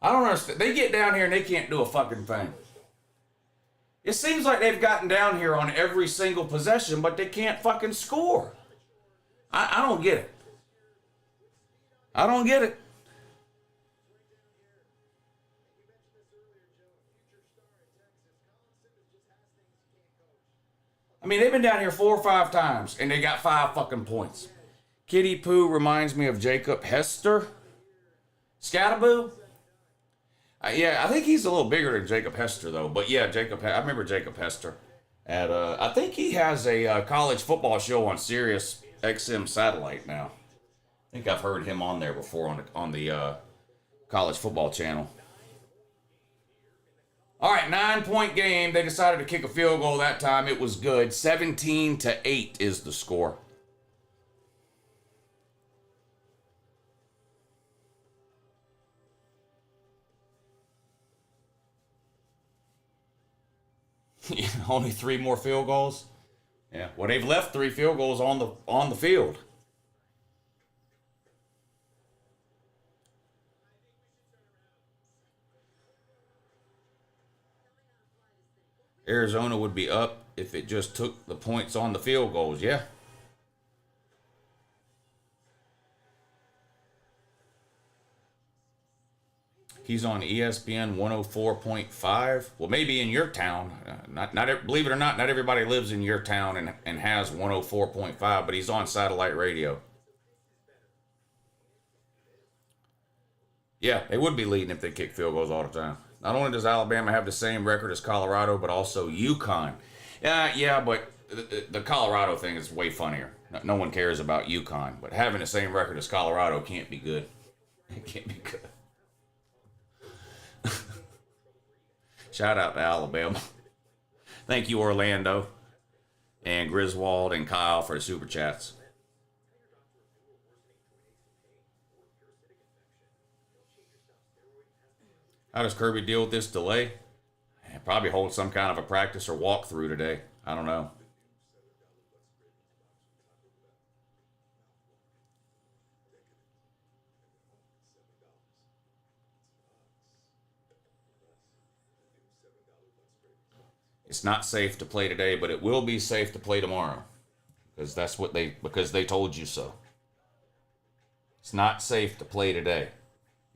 I don't understand. They get down here and they can't do a fucking thing. It seems like they've gotten down here on every single possession, but they can't fucking score. I don't get it. I don't get it. I mean, they've been down here 4 or 5 times, and they got 5 fucking points. Kitty Poo reminds me of Jacob Hester. Scataboo? Yeah, I think he's a little bigger than Jacob Hester, though. But yeah, I remember Jacob Hester. I think he has a college football show on Sirius XM satellite now. I think I've heard him on there before on the college football channel. All right, 9-point game. They decided to kick a field goal that time. It was good. 17-8 is the score. Only 3 more field goals. Yeah. Well, they've left 3 field goals on the field. Arizona would be up if it just took the points on the field goals. Yeah. He's on ESPN 104.5. Well, maybe in your town. Believe it or not everybody lives in your town and has 104.5, but he's on satellite radio. Yeah, they would be leading if they kick field goals all the time. Not only does Alabama have the same record as Colorado, but also UConn. Yeah, but the Colorado thing is way funnier. No one cares about UConn, but having the same record as Colorado can't be good. It can't be good. Shout out to Alabama. Thank you, Orlando, and Griswold, and Kyle for the super chats. How does Kirby deal with this delay? Probably hold some kind of a practice or walkthrough today. I don't know. It's not safe to play today, but it will be safe to play tomorrow. Because they told you so. It's not safe to play today.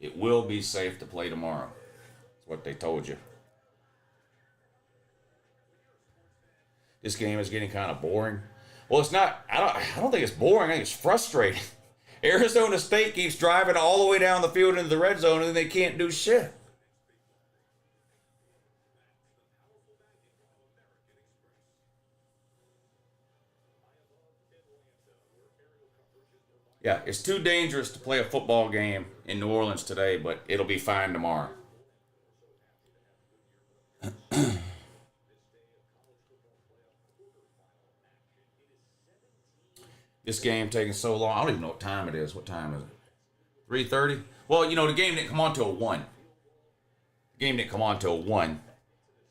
It will be safe to play tomorrow. That's what they told you. This game is getting kind of boring. Well, it's not. I don't think it's boring. I think it's frustrating. Arizona State keeps driving all the way down the field into the red zone, and they can't do shit. Yeah, it's too dangerous to play a football game in New Orleans today, but it'll be fine tomorrow. This game taking so long. I don't even know what time it is. What time is it? 3:30? Well, the game didn't come on till 1. The game didn't come on till 1.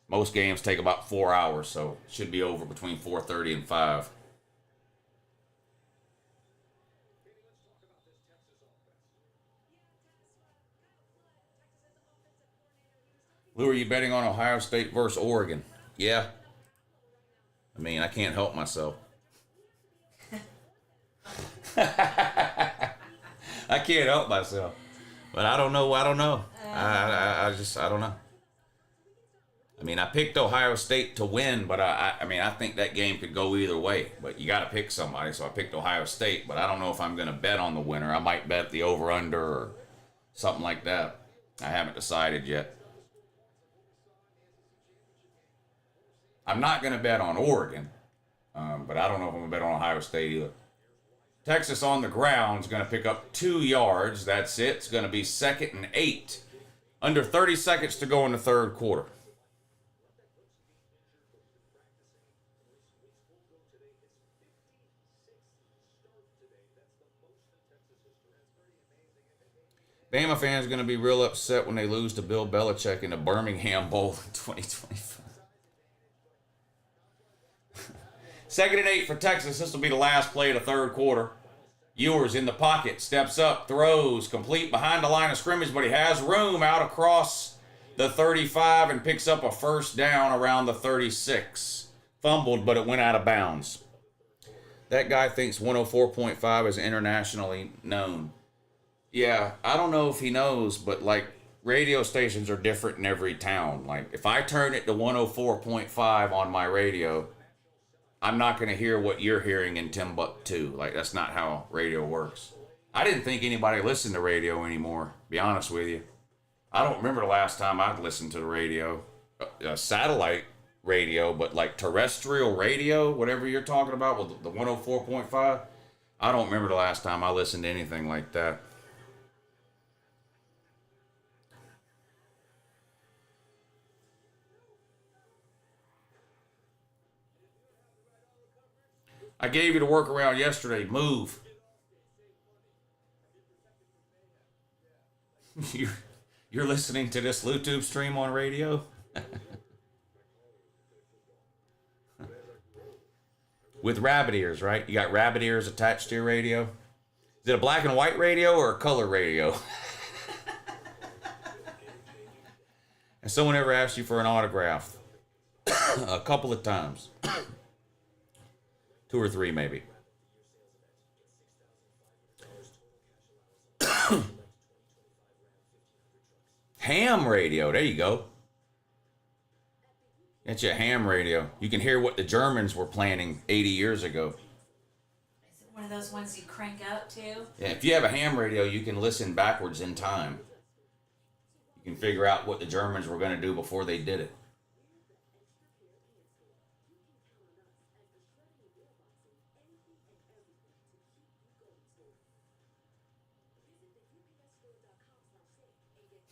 Most games take about 4 hours, so it should be over between 4:30 and 5. Lou, are you betting on Ohio State versus Oregon? Yeah. I mean, I can't help myself. I can't help myself. But I don't know. I don't know. I don't know. I mean, I picked Ohio State to win, but I think that game could go either way. But you got to pick somebody, so I picked Ohio State. But I don't know if I'm going to bet on the winner. I might bet the over-under or something like that. I haven't decided yet. I'm not going to bet on Oregon, but I don't know if I'm going to bet on Ohio State either. Texas on the ground is going to pick up 2 yards. That's it. It's going to be 2nd and 8. Under 30 seconds to go in the third quarter. Bama fans are going to be real upset when they lose to Bill Belichick in the Birmingham Bowl in 2025. 2nd and 8 for Texas. This will be the last play of the third quarter. Ewers in the pocket, steps up, throws, complete behind the line of scrimmage, but he has room out across the 35 and picks up a first down around the 36. Fumbled, but it went out of bounds. That guy thinks 104.5 is internationally known. Yeah, I don't know if he knows, but like radio stations are different in every town. Like if I turn it to 104.5 on my radio, I'm not going to hear what you're hearing in Timbuktu. Like that's not how radio works. I didn't think anybody listened to radio anymore, to be honest with you. I don't remember the last time I'd listened to the radio. Satellite radio, but like terrestrial radio, whatever you're talking about with the 104.5, I don't remember the last time I listened to anything like that. I gave you the workaround yesterday. Move. You're listening to this YouTube stream on radio? With rabbit ears, right? You got rabbit ears attached to your radio? Is it a black and white radio or a color radio? And someone ever asked you for an autograph? A couple of times. 2 or 3 maybe. Ham radio, there you go. Get you a ham radio. You can hear what the Germans were planning 80 years ago. Is it one of those ones you crank up to? Yeah, if you have a ham radio, you can listen backwards in time. You can figure out what the Germans were going to do before they did it.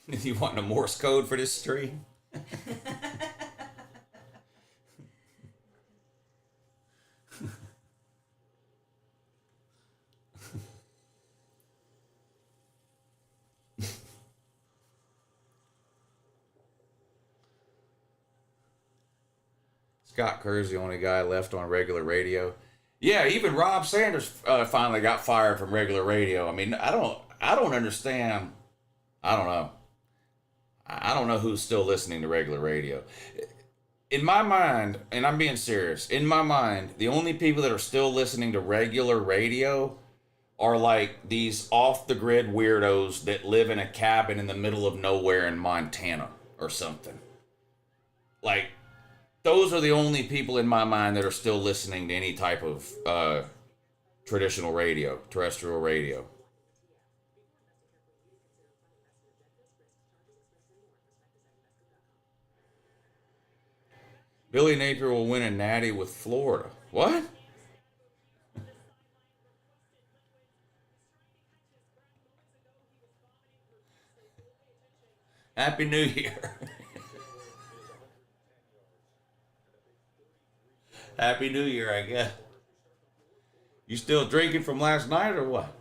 You want a Morse code for this stream? Scott Kerr's the only guy left on regular radio. Yeah, even Rob Sanders finally got fired from regular radio. I mean, I don't understand. I don't know. I don't know who's still listening to regular radio. In my mind, and I'm being serious, in my mind, the only people that are still listening to regular radio are like these off-the-grid weirdos that live in a cabin in the middle of nowhere in Montana or something. Like, those are the only people in my mind that are still listening to any type of traditional radio, terrestrial radio. Billy Napier will win a natty with Florida. What? Happy New Year. Happy New Year, I guess. You still drinking from last night or what?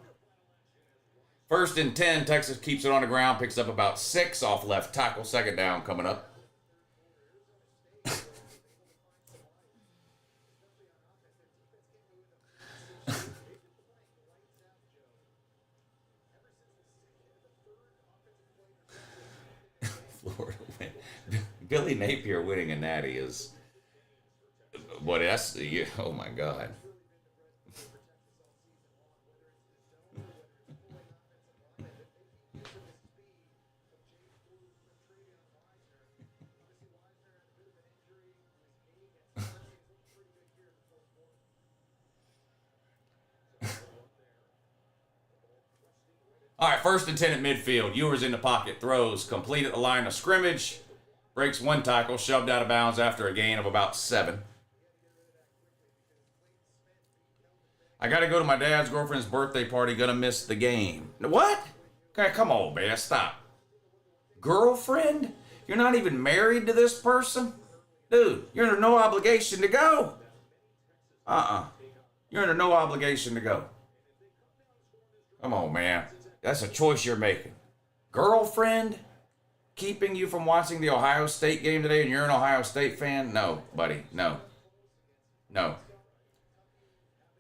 1st and 10, Texas keeps it on the ground, picks up about 6 off left tackle, 2nd down coming up. Florida win. Billy Napier winning a natty is, but that's, oh my God. All right, 1st and 10 at midfield. Ewers in the pocket, throws, complete at the line of scrimmage, breaks 1 tackle, shoved out of bounds after a gain of about 7. I got to go to my dad's girlfriend's birthday party, gonna miss the game. What? Okay, come on, man, stop. Girlfriend? You're not even married to this person? Dude, you're under no obligation to go. You're under no obligation to go. Come on, man. That's a choice you're making. Girlfriend keeping you from watching the Ohio State game today and you're an Ohio State fan? No, buddy, no. No.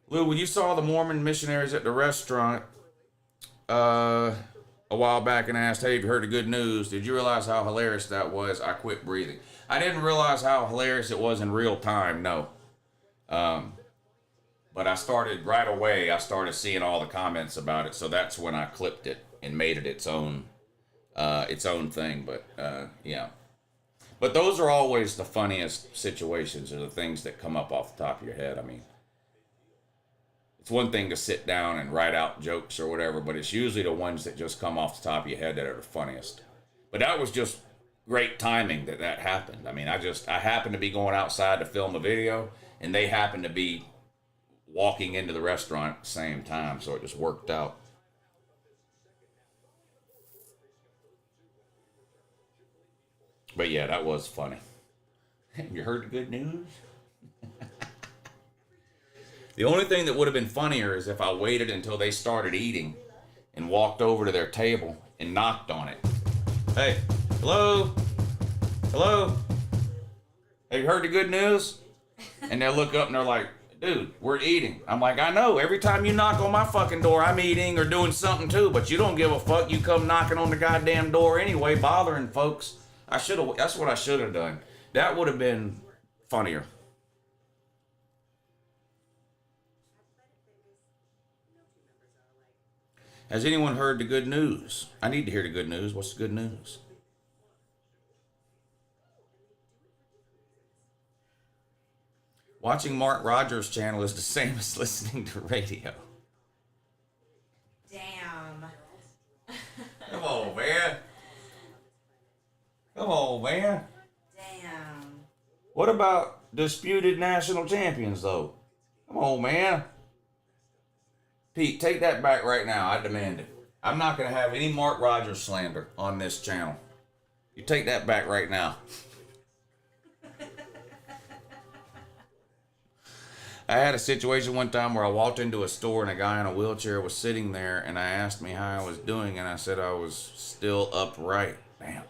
Lou, when you saw the Mormon missionaries at the restaurant a while back and asked, hey, have you heard the good news? Did you realize how hilarious that was? I quit breathing. I didn't realize how hilarious it was in real time, no. But I started right away. I started seeing all the comments about it, so that's when I clipped it and made it its own thing. But yeah. But those are always the funniest situations, or the things that come up off the top of your head. I mean, it's one thing to sit down and write out jokes or whatever, but it's usually the ones that just come off the top of your head that are the funniest. But that was just great timing that happened. I mean, I happened to be going outside to film a video, and they happened to be walking into the restaurant at the same time, so it just worked out. But yeah, that was funny. You heard the good news? The only thing that would have been funnier is if I waited until they started eating and walked over to their table and knocked on it. Hey, hello? Hello? Have you heard the good news? And they'll look up and they're like, dude, we're eating. I'm like, I know. Every time you knock on my fucking door, I'm eating or doing something too, but you don't give a fuck. You come knocking on the goddamn door anyway, bothering folks. That's what I should have done. That would have been funnier. Has anyone heard the good news? I need to hear the good news. What's the good news? Watching Mark Rogers' channel is the same as listening to radio. Damn. Come on, man. Come on, man. Damn. What about disputed national champions, though? Come on, man. Pete, take that back right now. I demand it. I'm not going to have any Mark Rogers slander on this channel. You take that back right now. I had a situation one time where I walked into a store and a guy in a wheelchair was sitting there, and I asked me how I was doing, and I said I was still upright. Damn.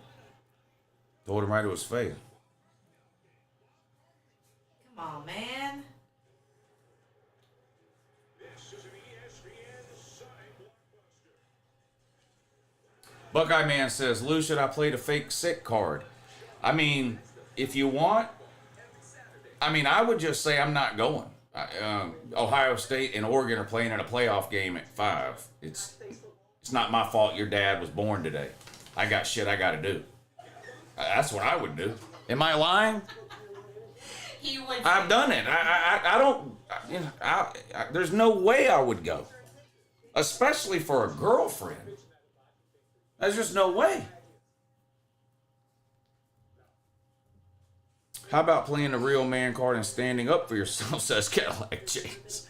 Told him right to his face. Come on, man. Buckeye Man says, Lou, should I play the fake sick card? I mean, if you want, I would just say I'm not going. Ohio State and Oregon are playing in a playoff game at 5. It's not my fault your dad was born today. I got shit I got to do. That's what I would do. Am I lying? You would. I've done it. I don't. There's no way I would go, especially for a girlfriend. There's just no way. How about playing the real man card and standing up for yourself, says Cadillac James.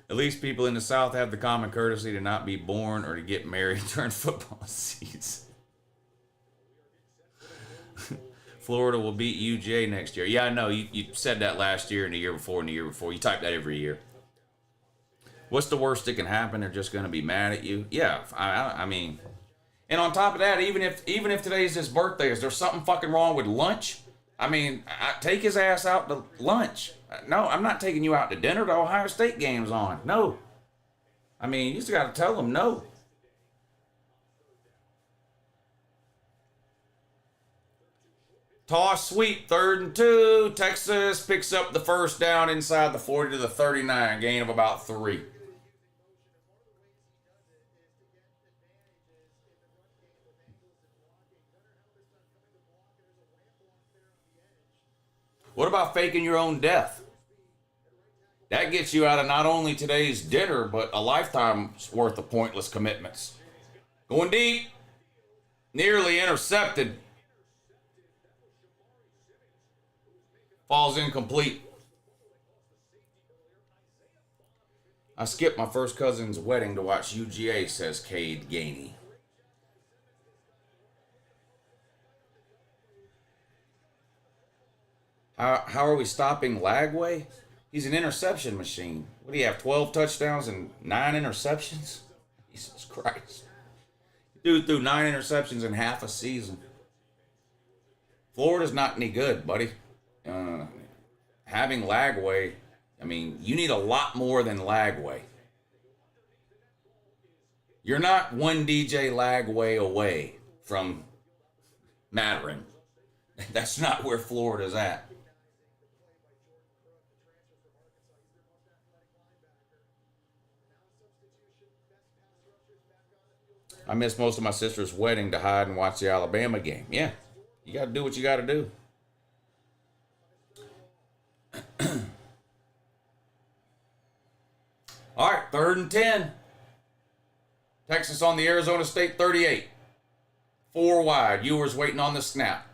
At least people in the South have the common courtesy to not be born or to get married during football season. Florida will beat UJ next year. Yeah, I know. You said that last year and the year before and the year before. You type that every year. What's the worst that can happen? They're just going to be mad at you. Yeah, I mean, and on top of that, even if today's his birthday, is there something fucking wrong with lunch? I mean, take his ass out to lunch. No, I'm not taking you out to dinner. The Ohio State game's on. No. I mean, you just got to tell them no. Toss sweep, 3rd and 2. Texas picks up the first down inside the 40 to the 39, gain of about 3. What about faking your own death? That gets you out of not only today's dinner, but a lifetime's worth of pointless commitments. Going deep. Nearly intercepted. Falls incomplete. I skipped my first cousin's wedding to watch UGA, says Cade Gainey. How are we stopping Lagway? He's an interception machine. What do you have, 12 touchdowns and 9 interceptions? Jesus Christ. Dude threw 9 interceptions in half a season. Florida's not any good, buddy. Having Lagway, I mean, you need a lot more than Lagway. You're not one DJ Lagway away from mattering. That's not where Florida's at. I missed most of my sister's wedding to hide and watch the Alabama game. Yeah, you got to do what you got to do. All right, 3rd and 10. Texas on the Arizona State 38. 4 wide. Ewers waiting on the snap.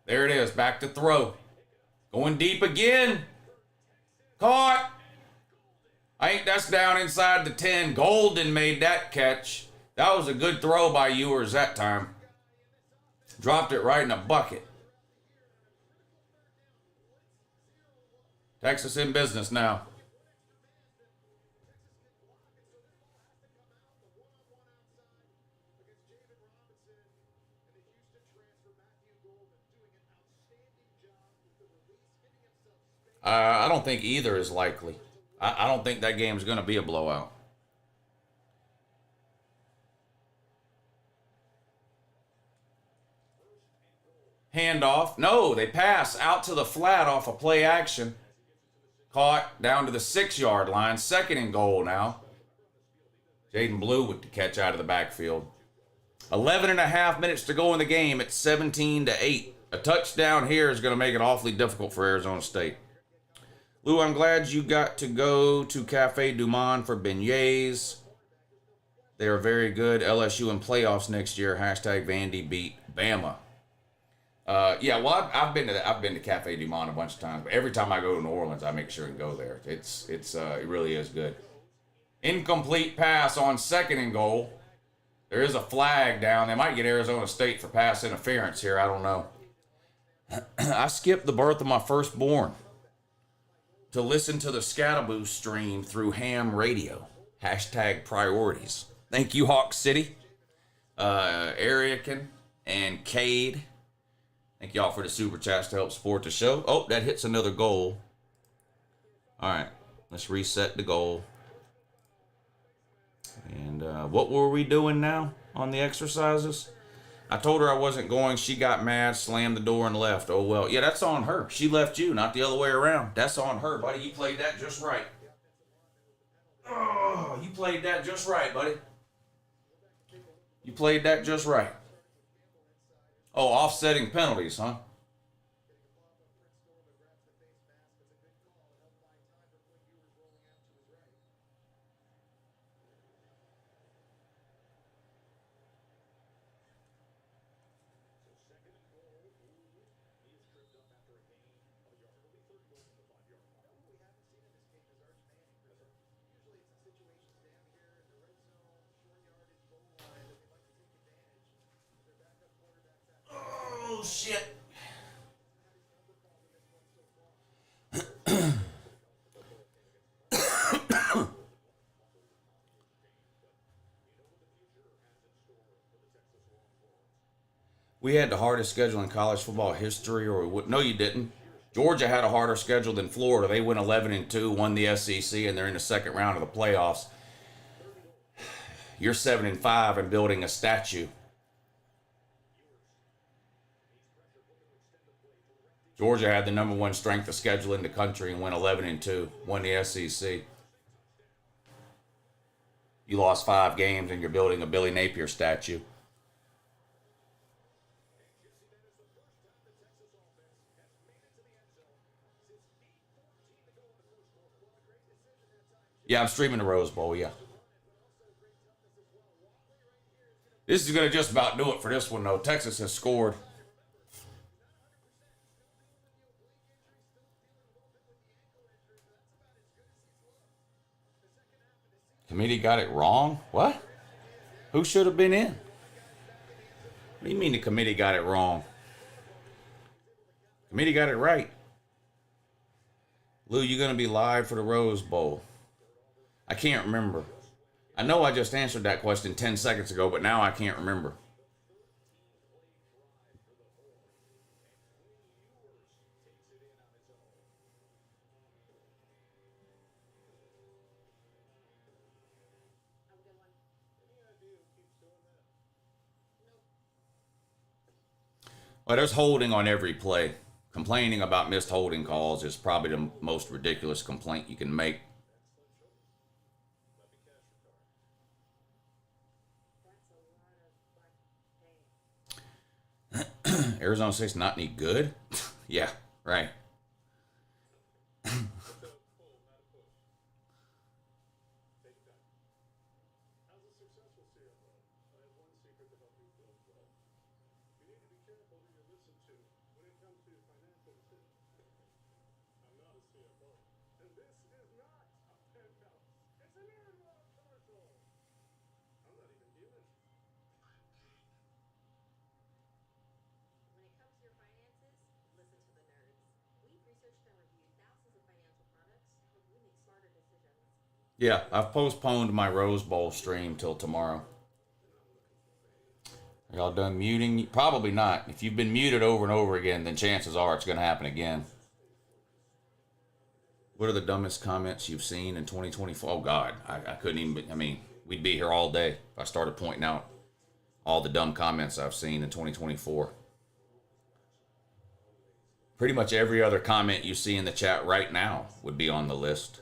There it is. Back to throw. Going deep again. Caught. That's down inside the 10. Golden made that catch. That was a good throw by Ewers that time. Dropped it right in a bucket. Texas in business now. I don't think either is likely. I don't think that game's going to be a blowout. Handoff. No, they pass out to the flat off a play action. Caught down to the 6-yard line. 2nd and goal now. Jaden Blue with the catch out of the backfield. 11 and a half minutes to go in the game. It's 17-8. A touchdown here is going to make it awfully difficult for Arizona State. Lou, I'm glad you got to go to Cafe Du Monde for beignets. They are very good. LSU in playoffs next year. Hashtag Vandy beat Bama. Yeah, well, I've been to Cafe Du Monde a bunch of times, but every time I go to New Orleans, I make sure and go there. It really is good. Incomplete pass on 2nd and goal. There is a flag down. They might get Arizona State for pass interference here. I don't know. I skipped the birth of my firstborn to listen to the Scataboo stream through ham radio. Hashtag priorities. Thank you, Hawk City. Ariakin and Cade. Thank y'all for the super chats to help support the show. Oh, that hits another goal. All right, let's reset the goal. And what were we doing now on the exercises? I told her I wasn't going. She got mad, slammed the door, and left. Oh, well. Yeah, that's on her. She left you, not the other way around. That's on her, buddy. You played that just right. Oh, you played that just right, buddy. You played that just right. Oh, offsetting penalties, huh? Oh, shit. We had the hardest schedule in college football history, or no, you didn't. Georgia had a harder schedule than Florida. They went 11-2, won the SEC, and they're in the 2nd round of the playoffs. You're 7-5 and building a statue. Georgia had the number 1 strength of schedule in the country and went 11-2, won the SEC. You lost 5 games and you're building a Billy Napier statue. Yeah, I'm streaming the Rose Bowl, yeah. This is going to just about do it for this one, though. Texas has scored. Committee got it wrong? What? Who should have been in? What do you mean the committee got it wrong? Committee got it right. Lou, you going to be live for the Rose Bowl? I can't remember. I know I just answered that question 10 seconds ago, but now I can't remember. But there's holding on every play. Complaining about missed holding calls is probably the most ridiculous complaint you can make. Arizona State's not any good? Yeah, right. As a successful CFO, I have one secret to help you build wealth. You need to be careful who you listen to when it comes to your financial decisions. I'm not a CFO, and this is not a penthouse. It's an Aaron commercial. I'm not even human. When it comes to your finances, listen to the nerds. We've researched and reviewed thousands of financial products to help you make smarter decisions. Yeah, I've postponed my Rose Bowl stream till tomorrow. Are y'all done muting? Probably not. If you've been muted over and over again, then chances are it's going to happen again. What are the dumbest comments you've seen in 2024? Oh, God. I couldn't even... I mean, we'd be here all day if I started pointing out all the dumb comments I've seen in 2024. Pretty much every other comment you see in the chat right now would be on the list.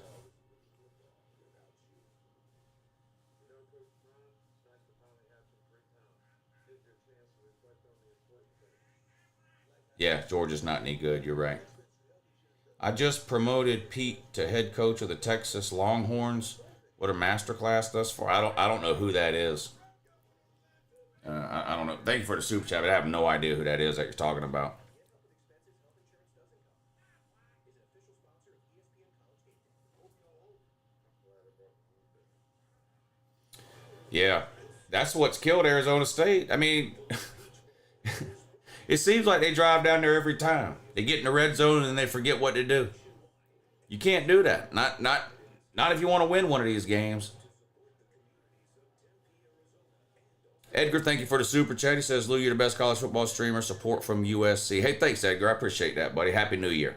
Yeah, Georgia's not any good. You're right. I just promoted Pete to head coach of the Texas Longhorns. What a masterclass thus far. I don't know who that is. I don't know. Thank you for the super chat, but I have no idea who that is that you're talking about. Yeah, that's what's killed Arizona State. I mean, it seems like they drive down there every time. They get in the red zone and they forget what to do. You can't do that. Not if you want to win one of these games. Edgar, thank you for the super chat. He says, Lou, you're the best college football streamer. Support from USC. Hey, thanks, Edgar. I appreciate that, buddy. Happy New Year.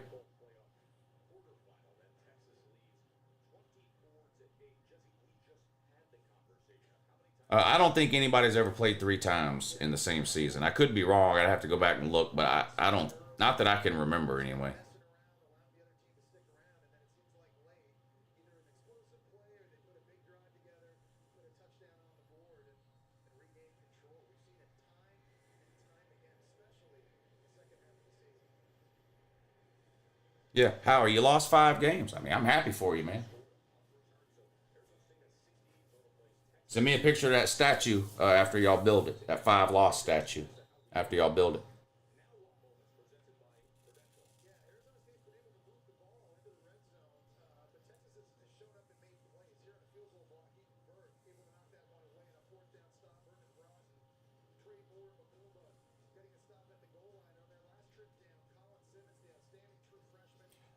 I don't think anybody's ever played 3 times in the same season. I could be wrong. I'd have to go back and look, but I don't, not that I can remember anyway. Yeah, Howard, you lost 5 games. I mean, I'm happy for you, man. Send me a picture of that statue after y'all build it. That 5 loss statue after y'all build it.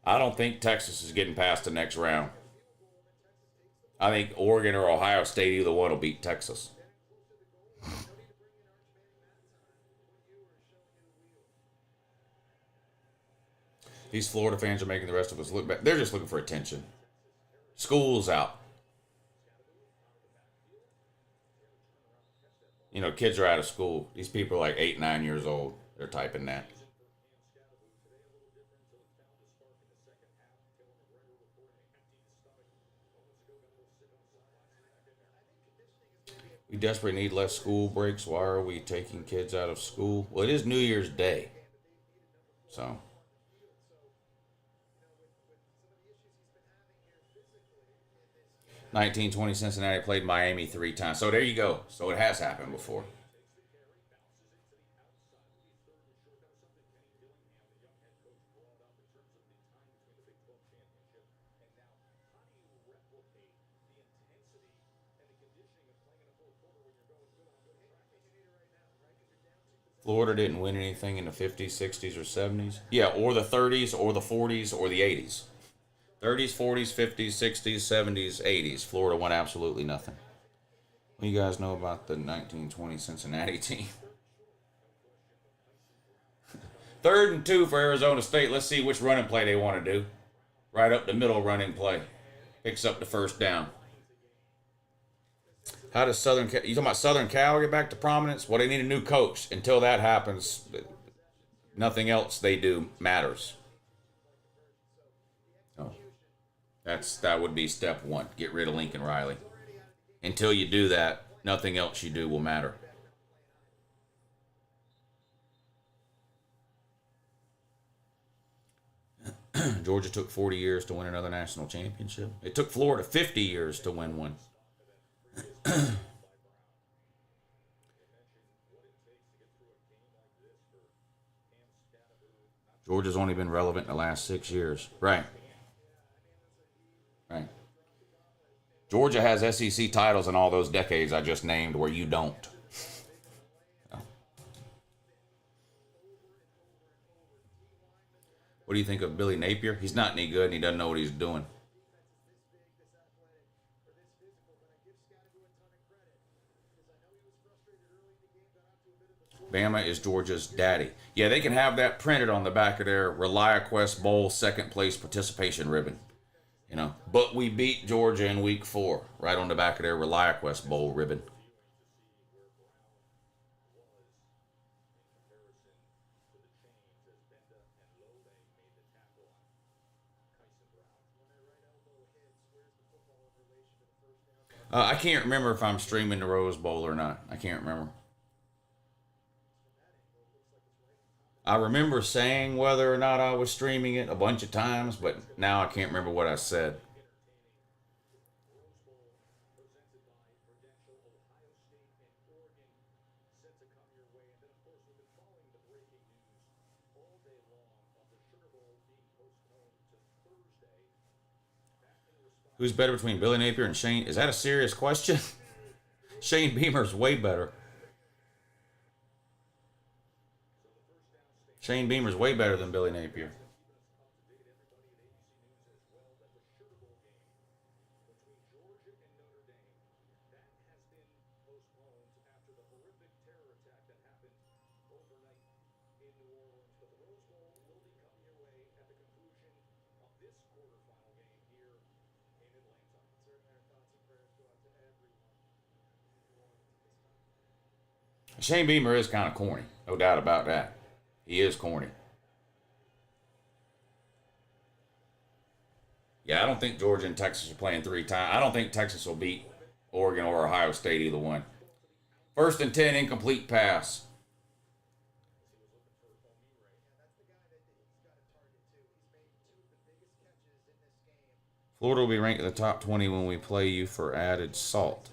I don't think Texas is getting past the next round. I think Oregon or Ohio State, either one will beat Texas. These Florida fans are making the rest of us look bad. They're just looking for attention. School's out. You know, kids are out of school. These people are like 8, 9 years old. They're typing that. We desperately need less school breaks. Why are we taking kids out of school? Well, it is New Year's Day. So. (1920) Cincinnati played Miami 3 times. So there you go. So it has happened before. Florida didn't win anything in the 50s, 60s, or 70s. Yeah, or the 30s, or the 40s, or the 80s. 30s, 40s, 50s, 60s, 70s, 80s. Florida won absolutely nothing. What do you guys know about the 1920 Cincinnati team? 3rd and 2 for Arizona State. Let's see which running play they want to do. Right up the middle running play. Picks up the first down. How does Southern Cal, you talking about Southern Cal get back to prominence? Well, they need a new coach. Until that happens, Nothing else they do matters. Oh, that would be step one. Get rid of Lincoln Riley. Until you do that, nothing else you do will matter. Georgia took 40 years to win another national championship. It took Florida 50 years to win one. Georgia's only been relevant in the last 6 years. Right. Right. Georgia has SEC titles in all those decades I just named where you don't. What do you think of Billy Napier? He's not any good and he doesn't know what he's doing. Bama is Georgia's daddy. Yeah, they can have that printed on the back of their ReliaQuest Bowl second place participation ribbon. You know, but we beat Georgia in week 4, right on the back of their ReliaQuest Bowl ribbon. I can't remember if I'm streaming the Rose Bowl or not. I can't remember. I remember saying whether or not I was streaming it a bunch of times, but now I can't remember what I said. Who's better between Billy Napier and Shane? Is that a serious question? Shane Beamer's way better. Shane Beamer's way better than Billy Napier. Shane Beamer is kind of corny. No doubt about that. He is corny. Yeah, I don't think Georgia and Texas are playing 3 times. I don't think Texas will beat Oregon or Ohio State, either one. 1st and 10, incomplete pass. Florida will be ranked in the top 20 when we play you for added salt.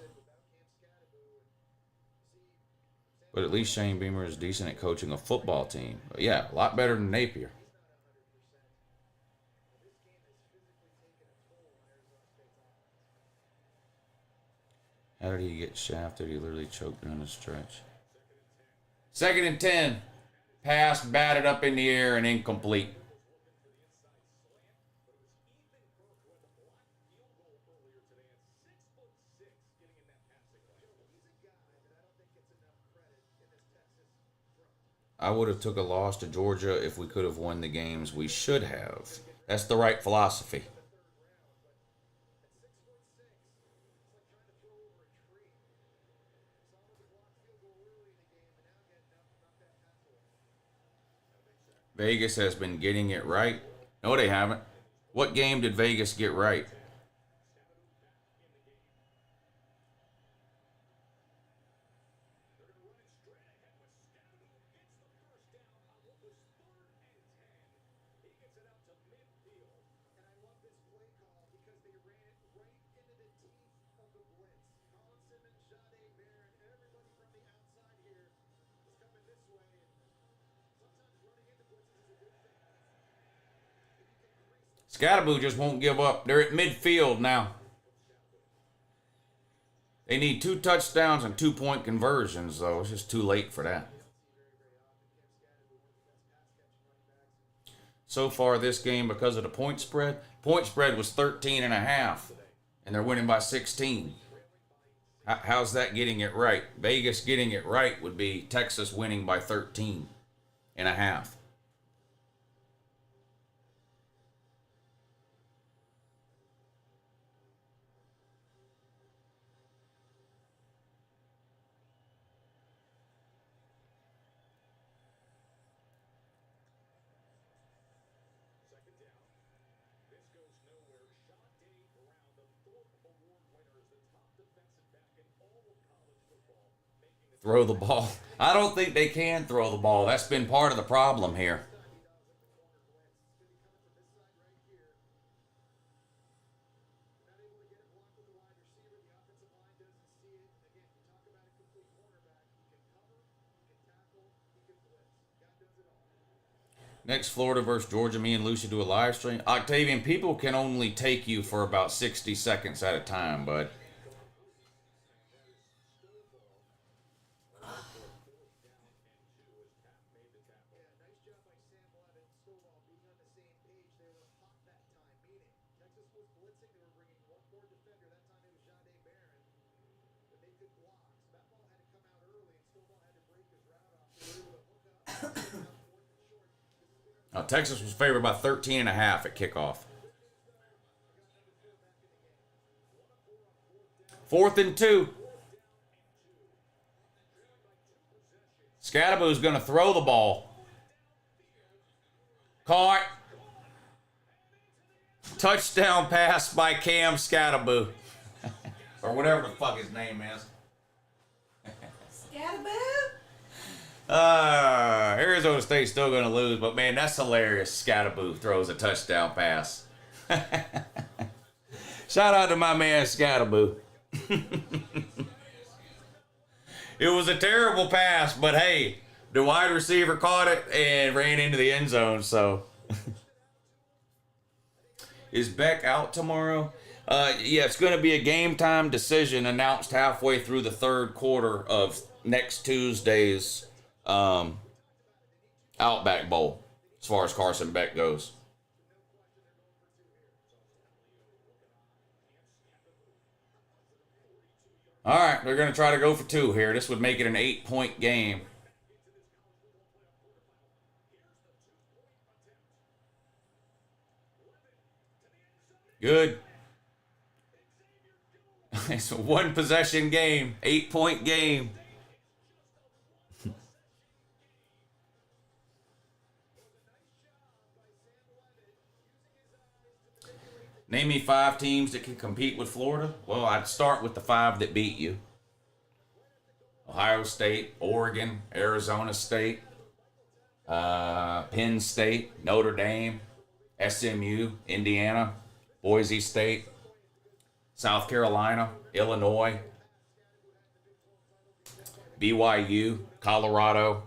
But at least Shane Beamer is decent at coaching a football team. But yeah, a lot better than Napier. How did he get shafted? He literally choked down the stretch. 2nd and 10. Pass batted up in the air and incomplete. I would have took a loss to Georgia if we could have won the games we should have. That's the right philosophy. Vegas has been getting it right. No, they haven't. What game did Vegas get right? Scatterboo just won't give up. They're at midfield now. They need 2 touchdowns and 2-point conversions, though. It's just too late for that. So far this game, because of the point spread was 13.5, and they're winning by 16. How's that getting it right? Vegas getting it right would be Texas winning by 13.5. Throw the ball. I don't think they can throw the ball. That's been part of the problem here. Next, Florida versus Georgia. Me and Lucy do a live stream. Octavian, people can only take you for about 60 seconds at a time, bud. Texas was favored by 13 and a half at kickoff. 4th and 2. Scadaboo's going to throw the ball. Caught. Touchdown pass by Cam Scadaboo. Or whatever the fuck his name is. Scadaboo? Arizona State's still going to lose, but man, that's hilarious. Scadaboo throws a touchdown pass. Shout out to my man Scadaboo. It was a terrible pass, but hey, the wide receiver caught it and ran into the end zone, so. Is Beck out tomorrow? Yeah, it's going to be a game time decision announced halfway through the third quarter of next Tuesday's Outback Bowl, as far as Carson Beck goes. All right, they're going to try to go for 2 here. This would make it an 8-point game. Good. It's a 1-possession game, 8-point game. Name me 5 teams that can compete with Florida. Well, I'd start with the 5 that beat you. Ohio State, Oregon, Arizona State, Penn State, Notre Dame, SMU, Indiana, Boise State, South Carolina, Illinois, BYU, Colorado,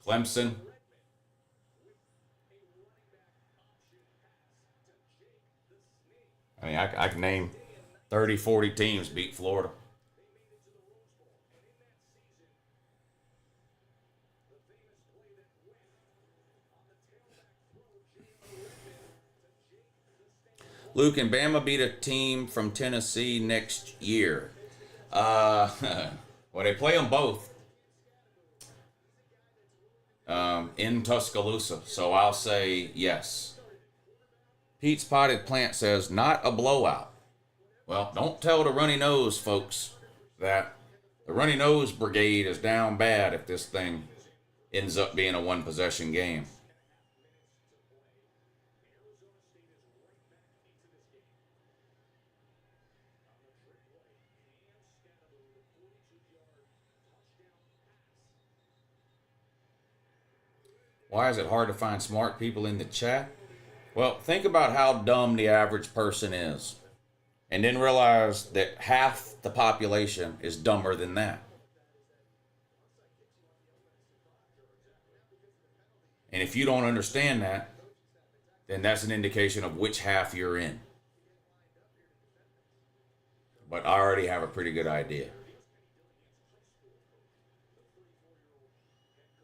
Clemson. I mean, I can name 30, 40 teams beat Florida. Luke, and Bama beat a team from Tennessee next year. Well, they play them both in Tuscaloosa, so I'll say yes. Pete's Potted Plant says, not a blowout. Well, don't tell the runny nose, folks, that the runny nose brigade is down bad if this thing ends up being a 1-possession game. Why is it hard to find smart people in the chat? Well, think about how dumb the average person is. And then realize that half the population is dumber than that. And if you don't understand that, then that's an indication of which half you're in. But I already have a pretty good idea.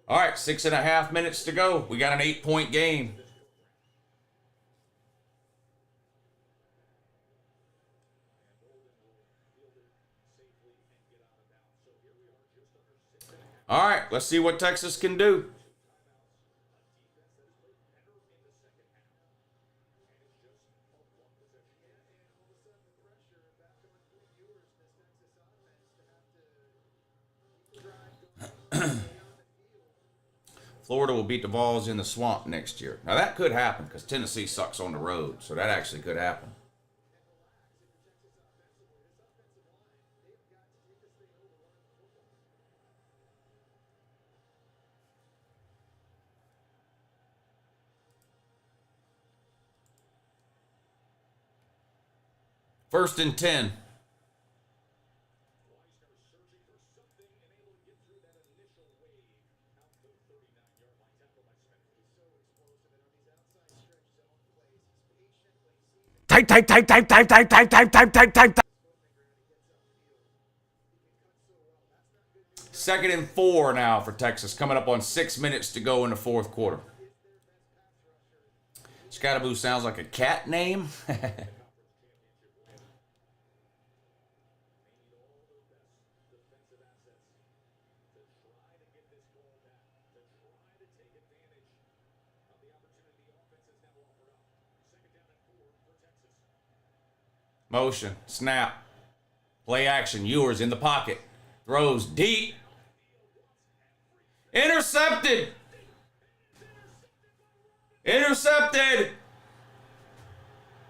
All right, 6.5 minutes to go. We got an 8-point game. All right, let's see what Texas can do. Florida will beat the Vols in the swamp next year. Now that could happen because Tennessee sucks on the road, so that actually could happen. First and 10. Type. Second and 4 now for Texas, coming up on 6 minutes to go in the fourth quarter. Scatterboo sounds like a cat name. Motion, snap, play action. Ewers in the pocket, throws deep, intercepted.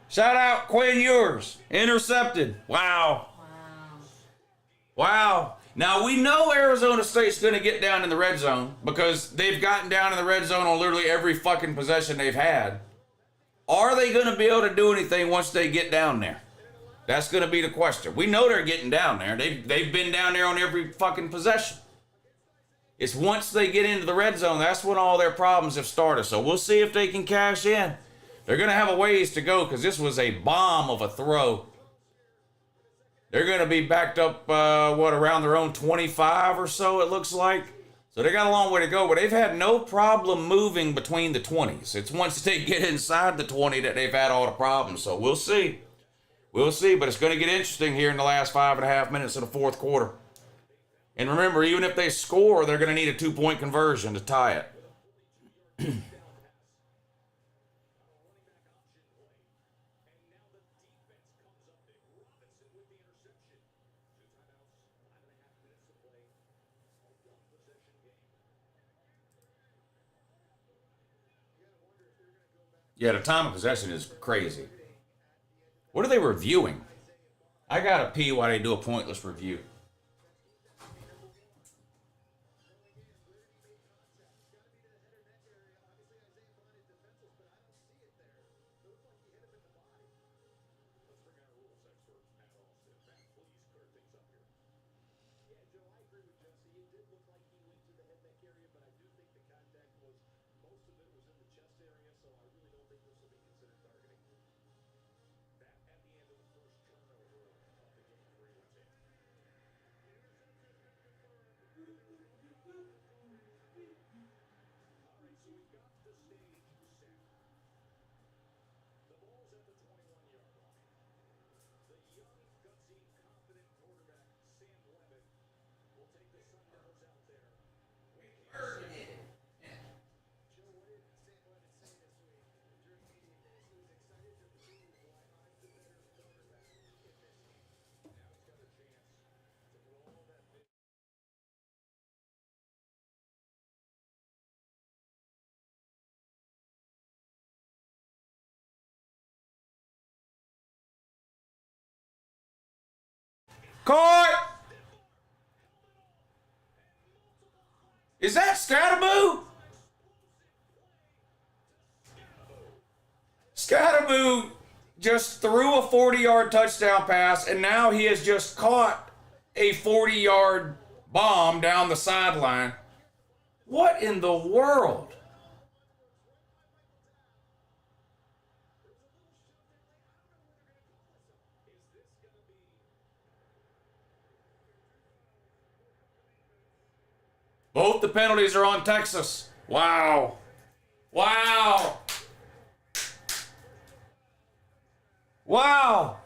Shout out Quinn Ewers, intercepted. Wow. Now we know Arizona State's going to get down in the red zone because they've gotten down in the red zone on literally every fucking possession they've had. Are they going to be able to do anything once they get down there? That's going to be the question. We know they're getting down there. They've been down there on every fucking possession. It's once they get into the red zone, that's when all their problems have started. So we'll see if they can cash in. They're going to have a ways to go because this was a bomb of a throw. They're going to be backed up, around their own 25 or so, it looks like. So they got a long way to go, but they've had no problem moving between the 20s. It's once they get inside the 20 that they've had all the problems. So we'll see. We'll see, but it's going to get interesting here in the last 5.5 minutes of the fourth quarter. And remember, even if they score, they're going to need a 2-point conversion to tie it. Yeah, the time of possession is crazy. What are they reviewing? I gotta pee while they do a pointless review. Caught! Is that Scatterboo? Scatterboo just threw a 40-yard touchdown pass, and now he has just caught a 40-yard bomb down the sideline. What in the world? Both the penalties are on Texas. Wow. Wow. Wow.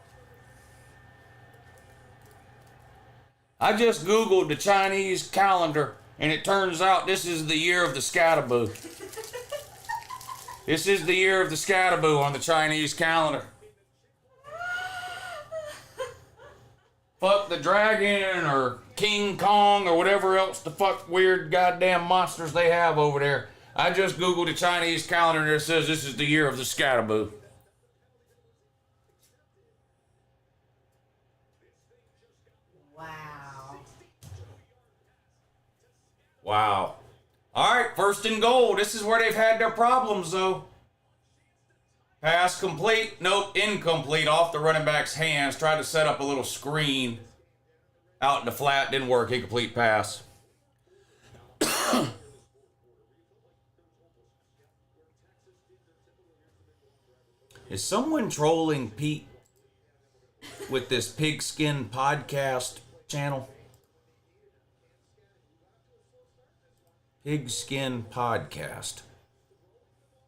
I just Googled the Chinese calendar, and it turns out this is the year of the Scatterboo. This is the year of the Scatterboo on the Chinese calendar. Fuck the dragon or King Kong or whatever else the fuck weird goddamn monsters they have over there. I just Googled the Chinese calendar and it says this is the year of the scataboo. Wow. Wow. All right, first and goal. This is where they've had their problems, though. Pass complete. Nope, incomplete. Off the running back's hands. Tried to set up a little screen out in the flat. Didn't work. Incomplete pass. Is someone trolling Pete with this pigskin podcast channel? Pigskin podcast.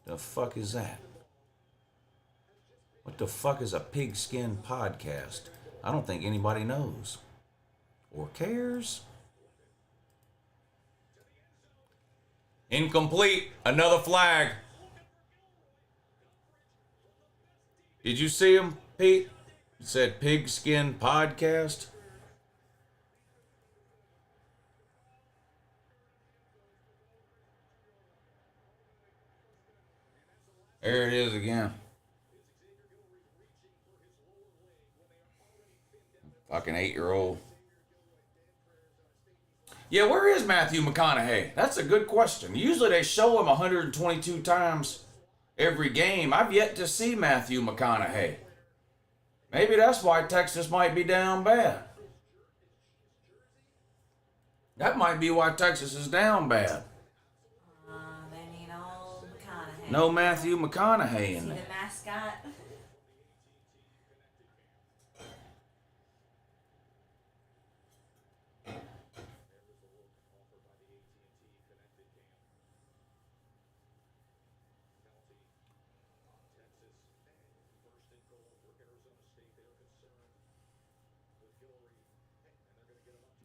The fuck is that? What the fuck is a pigskin podcast? I don't think anybody knows or cares. Incomplete. Another flag. Did you see him, Pete? It said pigskin podcast. There it is again. Fucking 8-year-old. Yeah, where is Matthew McConaughey? That's a good question. Usually they show him 122 times every game. I've yet to see Matthew McConaughey. Maybe that's why Texas might be down bad. That might be why Texas is down bad. They need old McConaughey. No Matthew McConaughey Is in he there. the mascot?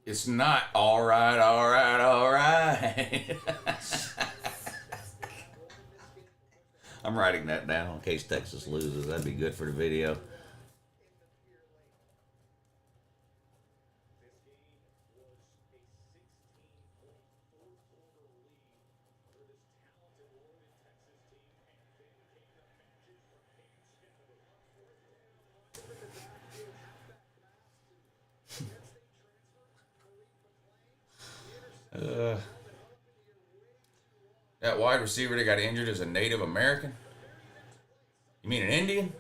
It's not all right, all right, all right. I'm writing that down in case Texas loses. That'd be good for the video. That wide receiver that got injured is a Native American? You mean an Indian?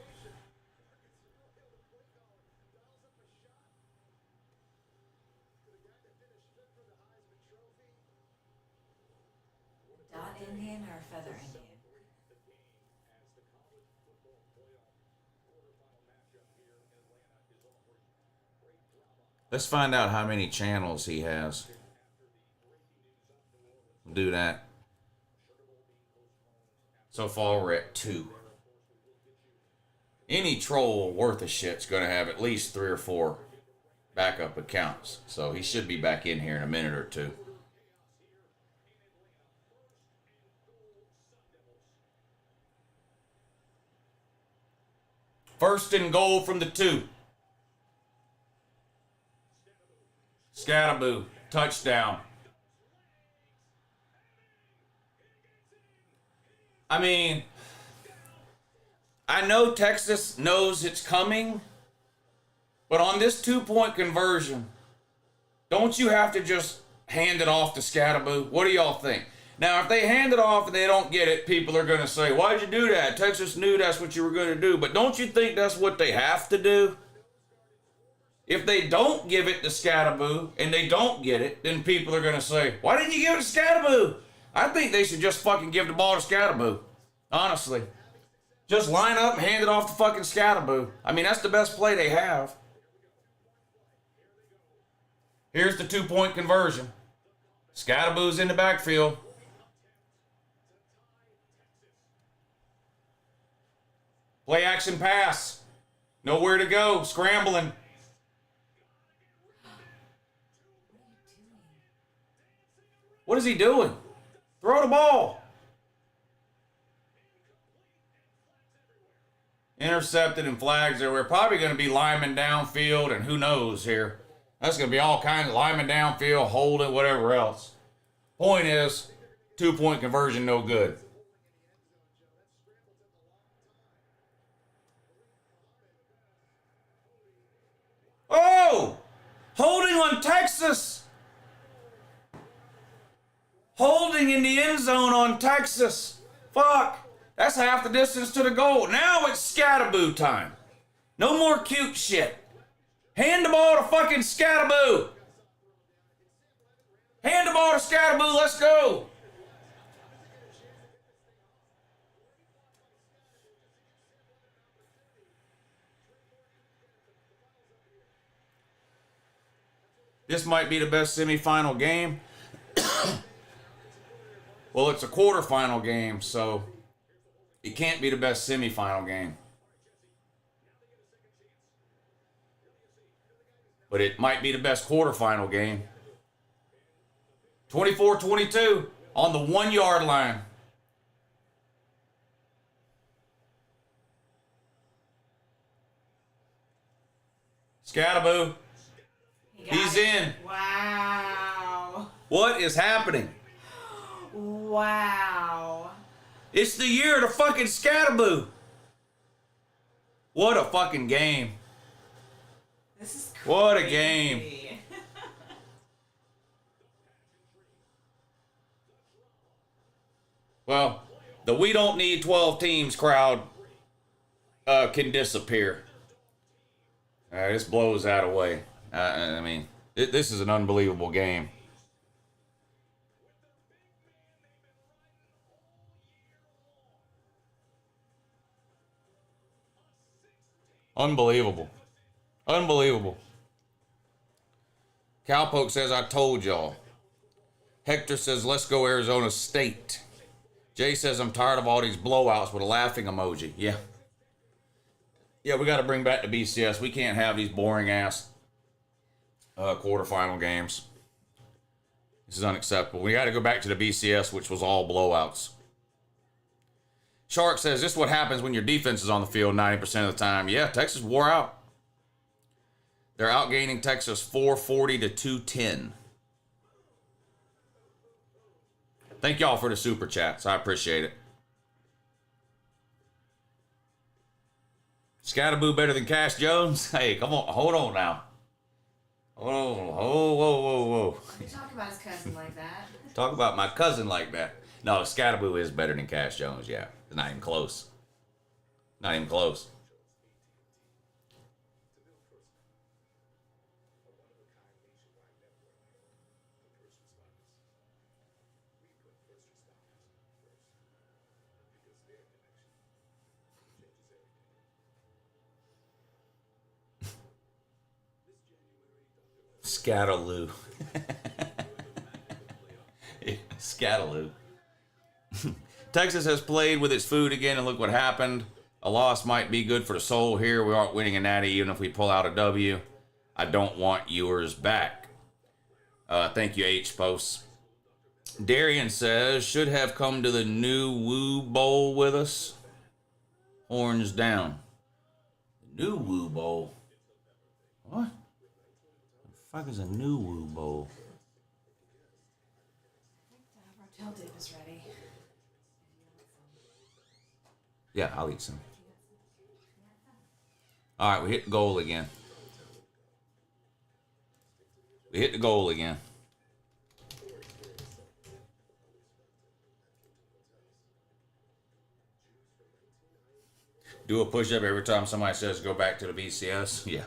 Dot Indian or feather Indian? Let's find out how many channels he has. Do that. So far we're at 2. Any troll worth a shit's gonna have at least 3 or 4 backup accounts. So he should be back in here in a minute or 2. First and goal from the 2. Scataboo, touchdown. I mean, I know Texas knows it's coming, but on this 2-point conversion, don't you have to just hand it off to Scataboo? What do y'all think? Now, if they hand it off and they don't get it, people are going to say, why'd you do that? Texas knew that's what you were going to do. But don't you think that's what they have to do? If they don't give it to Scataboo and they don't get it, then people are going to say, why didn't you give it to Scataboo? I think they should just fucking give the ball to Scataboo. Honestly. Just line up and hand it off to fucking Scataboo. I mean, that's the best play they have. Here's the 2-point conversion. Scataboo's in the backfield. Play action pass. Nowhere to go. Scrambling. What is he doing? Throw the ball. Intercepted and flags everywhere. Probably going to be lineman downfield and who knows here. That's going to be all kinds of lineman downfield, holding, whatever else. Point is, 2-point conversion, no good. Oh! Holding on Texas! Holding in the end zone on Texas. Fuck. That's half the distance to the goal. Now it's Scatterboo time. No more cute shit. Hand the ball to fucking Scatterboo. Hand the ball to Scatterboo. Let's go. This might be the best semifinal game. Well, it's a quarterfinal game, so it can't be the best semifinal game. But it might be the best quarterfinal game. 24-22 on the 1-yard line. Scatterboo. He's in. Wow. What is happening? Wow. It's the year of the fucking Scatterboo. What a fucking game. This is crazy. What a game. Well, the we don't need 12 teams crowd can disappear. This blows that away. I mean, this is an unbelievable game. Unbelievable. Unbelievable. Cowpoke says, I told y'all. Hector says, let's go Arizona State. Jay says, I'm tired of all these blowouts with a laughing emoji. Yeah. Yeah, we got to bring back the BCS. We can't have these boring ass quarterfinal games. This is unacceptable. We got to go back to the BCS, which was all blowouts. Shark says, this is what happens when your defense is on the field 90% of the time. Yeah, Texas wore out. They're outgaining Texas 440 to 210. Thank y'all for the super chats. I appreciate it. Scatterboo better than Cash Jones? Hey, come on. Hold on now. Hold on. Whoa. You talk about his cousin like that. Talk about my cousin like that. No, Scatterboo is better than Cash Jones, yeah. It's not even close. Not even close. Scattaloo. Scattaloo. Texas has played with its food again, and look what happened. A loss might be good for the soul here. We aren't winning a natty even if we pull out a W. I don't want yours back. Thank you, H-Posts. Darian says, should have come to the new Woo Bowl with us. Horns down. New Woo Bowl? What? The fuck is a new Woo Bowl? Rotel dip is ready. Yeah, I'll eat some. All right, we hit the goal again. We hit the goal again. Do a push-up every time somebody says go back to the BCS. Yeah.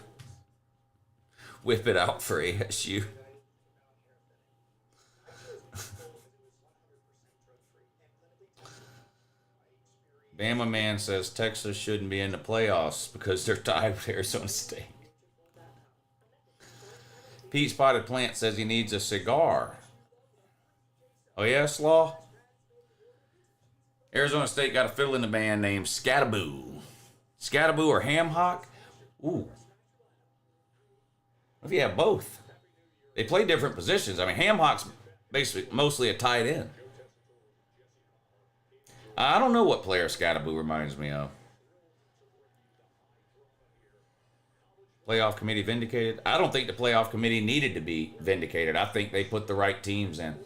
Whip it out for ASU. Bama Man says Texas shouldn't be in the playoffs because they're tied with Arizona State. Pete Spotted Plant says he needs a cigar. Oh yeah, Slaw? Arizona State got a fiddle in the band named Scatterboo. Scatterboo or Ham Hock? Ooh. What if you have both? They play different positions. I mean, Ham Hock's basically mostly a tight end. I don't know what player Scatterboo reminds me of. Playoff committee vindicated? I don't think the playoff committee needed to be vindicated. I think they put the right teams in.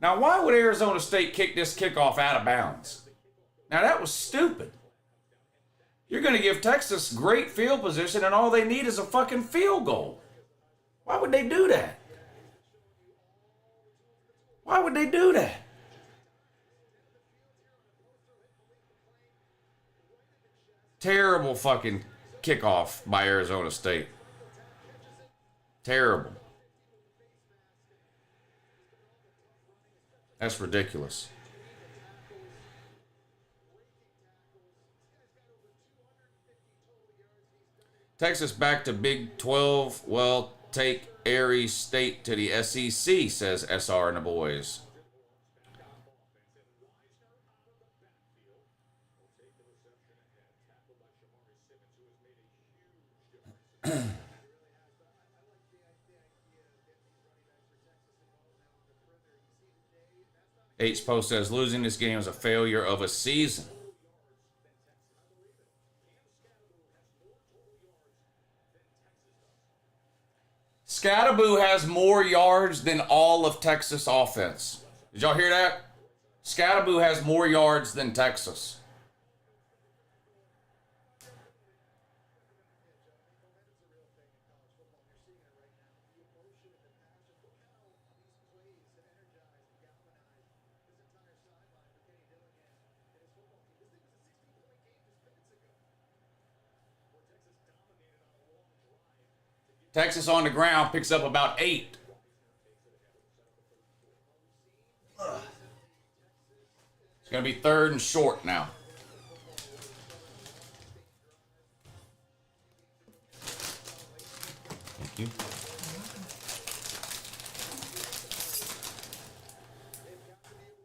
Now, why would Arizona State kick this kickoff out of bounds? Now, that was stupid. You're going to give Texas great field position, and all they need is a fucking field goal. Why would they do that? Why would they do that? Terrible fucking kickoff by Arizona State. Terrible. That's ridiculous. Texas back to Big 12. Well, take Aries State to the SEC, says SR and the boys. H Post says losing this game is a failure of a season. Scatterboo has more yards than all of Texas offense. Did y'all hear that? Scatterboo has more yards than Texas. Texas on the ground picks up about 8. It's going to be 3rd and short now. Thank you.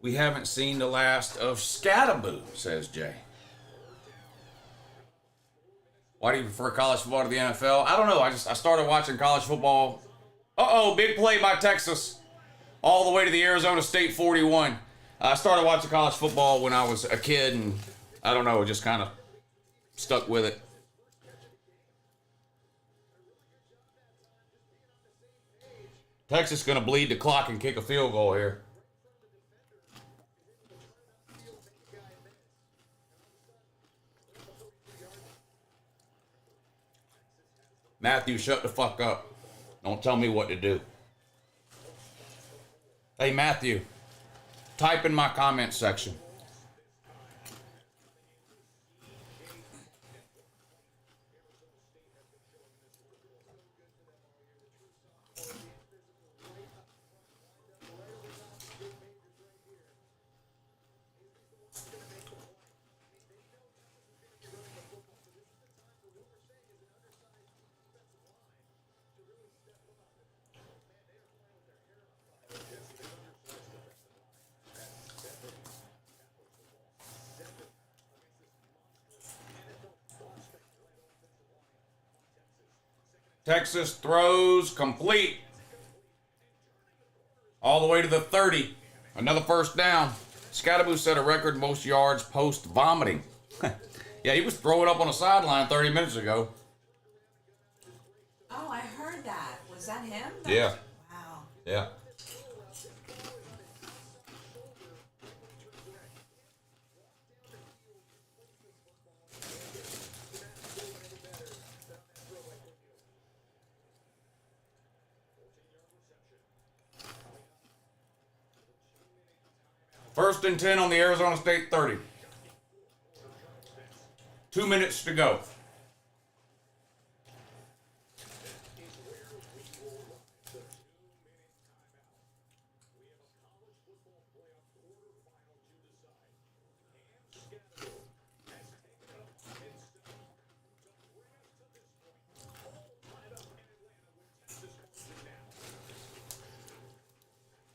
We haven't seen the last of Scatterboo, says Jay. Why do you prefer college football to the NFL? I don't know. I started watching college football. Uh-oh, big play by Texas. All the way to the Arizona State 41. I started watching college football when I was a kid, and I don't know, just kind of stuck with it. Texas going to bleed the clock and kick a field goal here. Matthew, shut the fuck up. Don't tell me what to do. Hey, Matthew, type in my comment section. Texas throws complete. All the way to the 30. Another first down. Scatterboo set a record most yards post-vomiting. Yeah, he was throwing up on the sideline 30 minutes ago. Oh, I heard that. Was that him? Yeah. Wow. Yeah. First and 10 on the Arizona State 30. 2 minutes to go.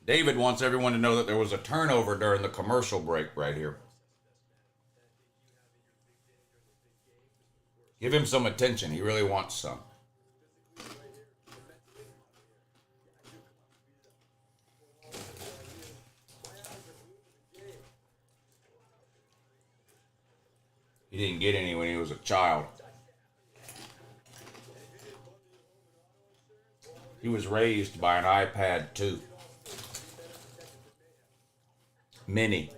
David wants everyone to know that there was a turnover during the commercial break right here. Give him some attention. He really wants some. He didn't get any when he was a child. He was raised by an iPad too. Many.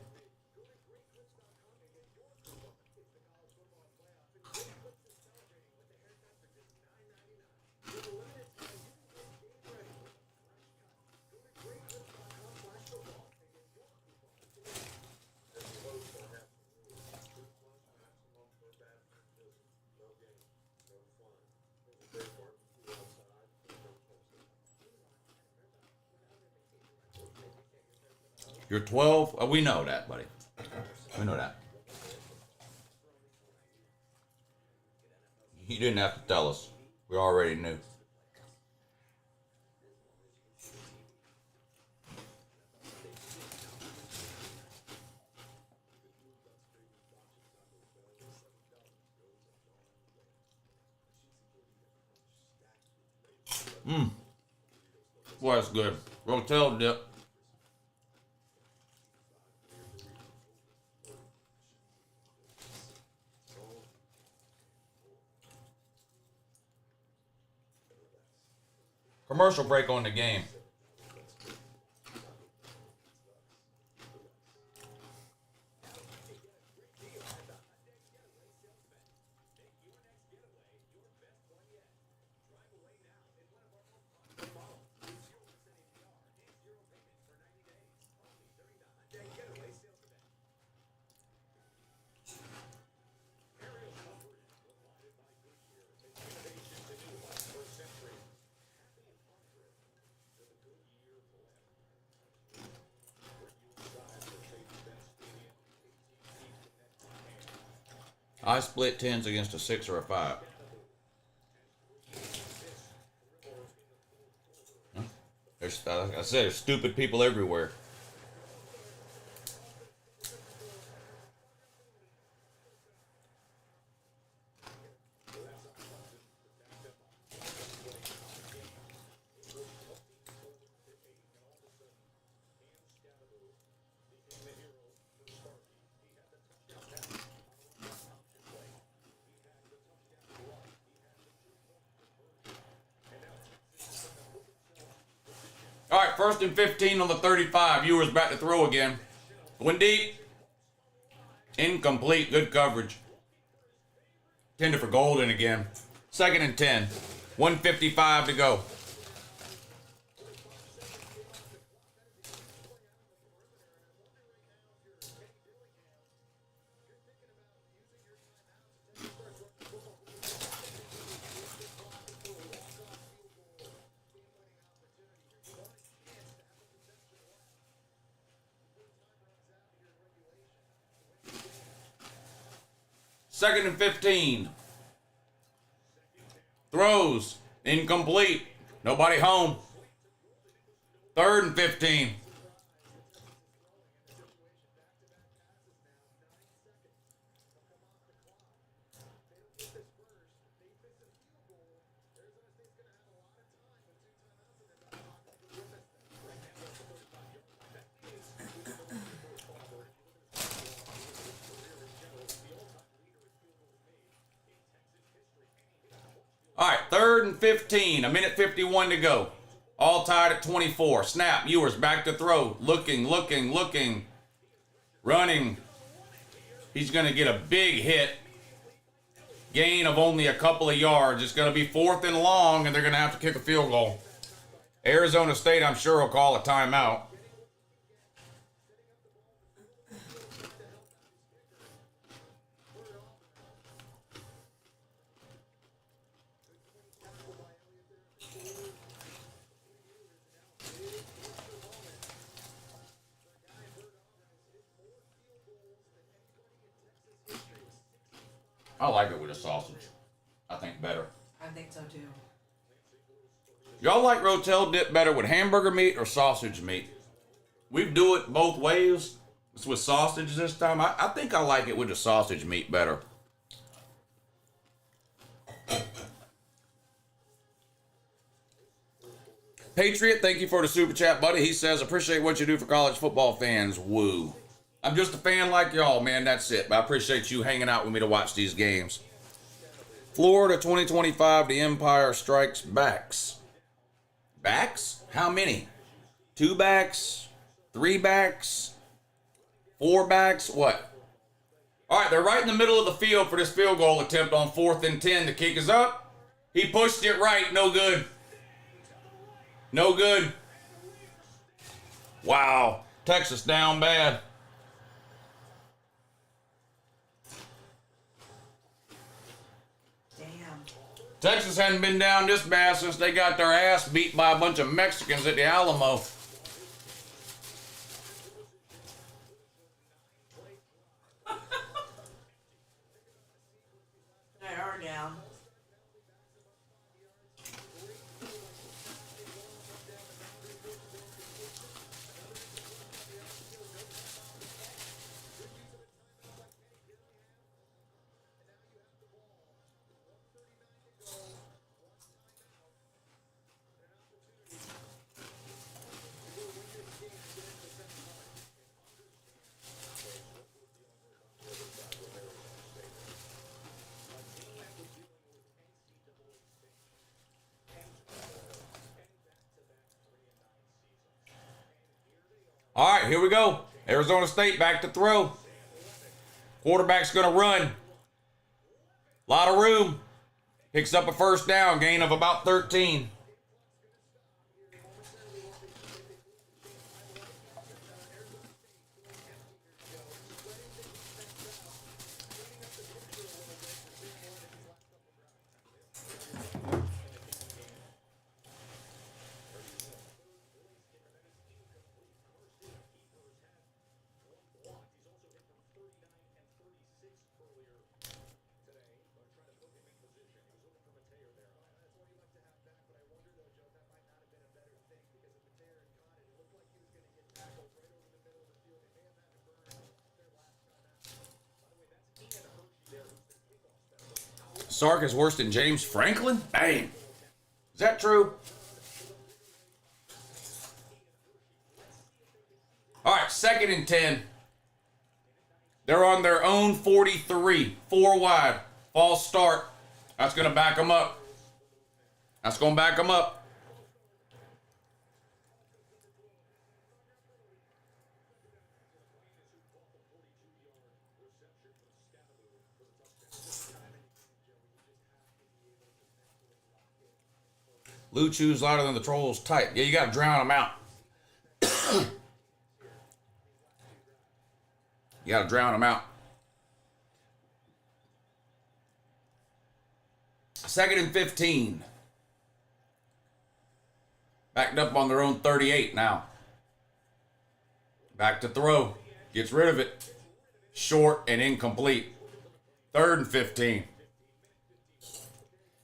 You're 12. We know that, buddy. We know that. You didn't have to tell us. We already knew. Boy, that's good. Rotel dip. Commercial break on the game. I split 10s against a 6 or a 5. There's, like I said, there's stupid people everywhere. All right, 1st and 15 on the 35. Ewers back to throw again. Going deep. Incomplete. Good coverage. Tender for Golden again. 2nd and 10. 1:55 to go. Second and 15. Throws. Incomplete. Nobody home. 3rd and 15. All right, 3rd and 15. 1:51 to go. All tied at 24. Snap. Ewers back to throw. Looking. Running. He's going to get a big hit. Gain of only a couple of yards. It's going to be 4th and long, and they're going to have to kick a field goal. Arizona State, I'm sure, will call a timeout. I like it with a sausage. I think better. I think so too. Y'all like Rotel dip better with hamburger meat or sausage meat? We do it both ways. It's with sausage this time. I think I like it with the sausage meat better. Patriot, thank you for the super chat, buddy. He says, appreciate what you do for college football fans. Woo. I'm just a fan like y'all, man. That's it. But I appreciate you hanging out with me to watch these games. Florida 2025, the Empire strikes backs. Backs? How many? 2 backs? 3 backs? 4 backs, what? All right, they're right in the middle of the field for this field goal attempt on 4th and 10. The kick is up. He pushed it right. No good. No good. Wow. Texas down bad. Damn. Texas hadn't been down this bad since they got their ass beat by a bunch of Mexicans at the Alamo. They are down. All right, here we go. Arizona State back to throw. Quarterback's going to run. Lot of room. Picks up a first down, gain of about 13. Sark is worse than James Franklin? Dang. Is that true? All right, 2nd and 10. They're on their own 43. 4 wide. False start. That's going to back them up. That's going to back them up. Luchu's louder than the Trolls tight. Yeah, you got to drown them out. You got to drown them out. 2nd and 15. Backed up on their own 38 now. Back to throw. Gets rid of it. Short and incomplete. 3rd and 15.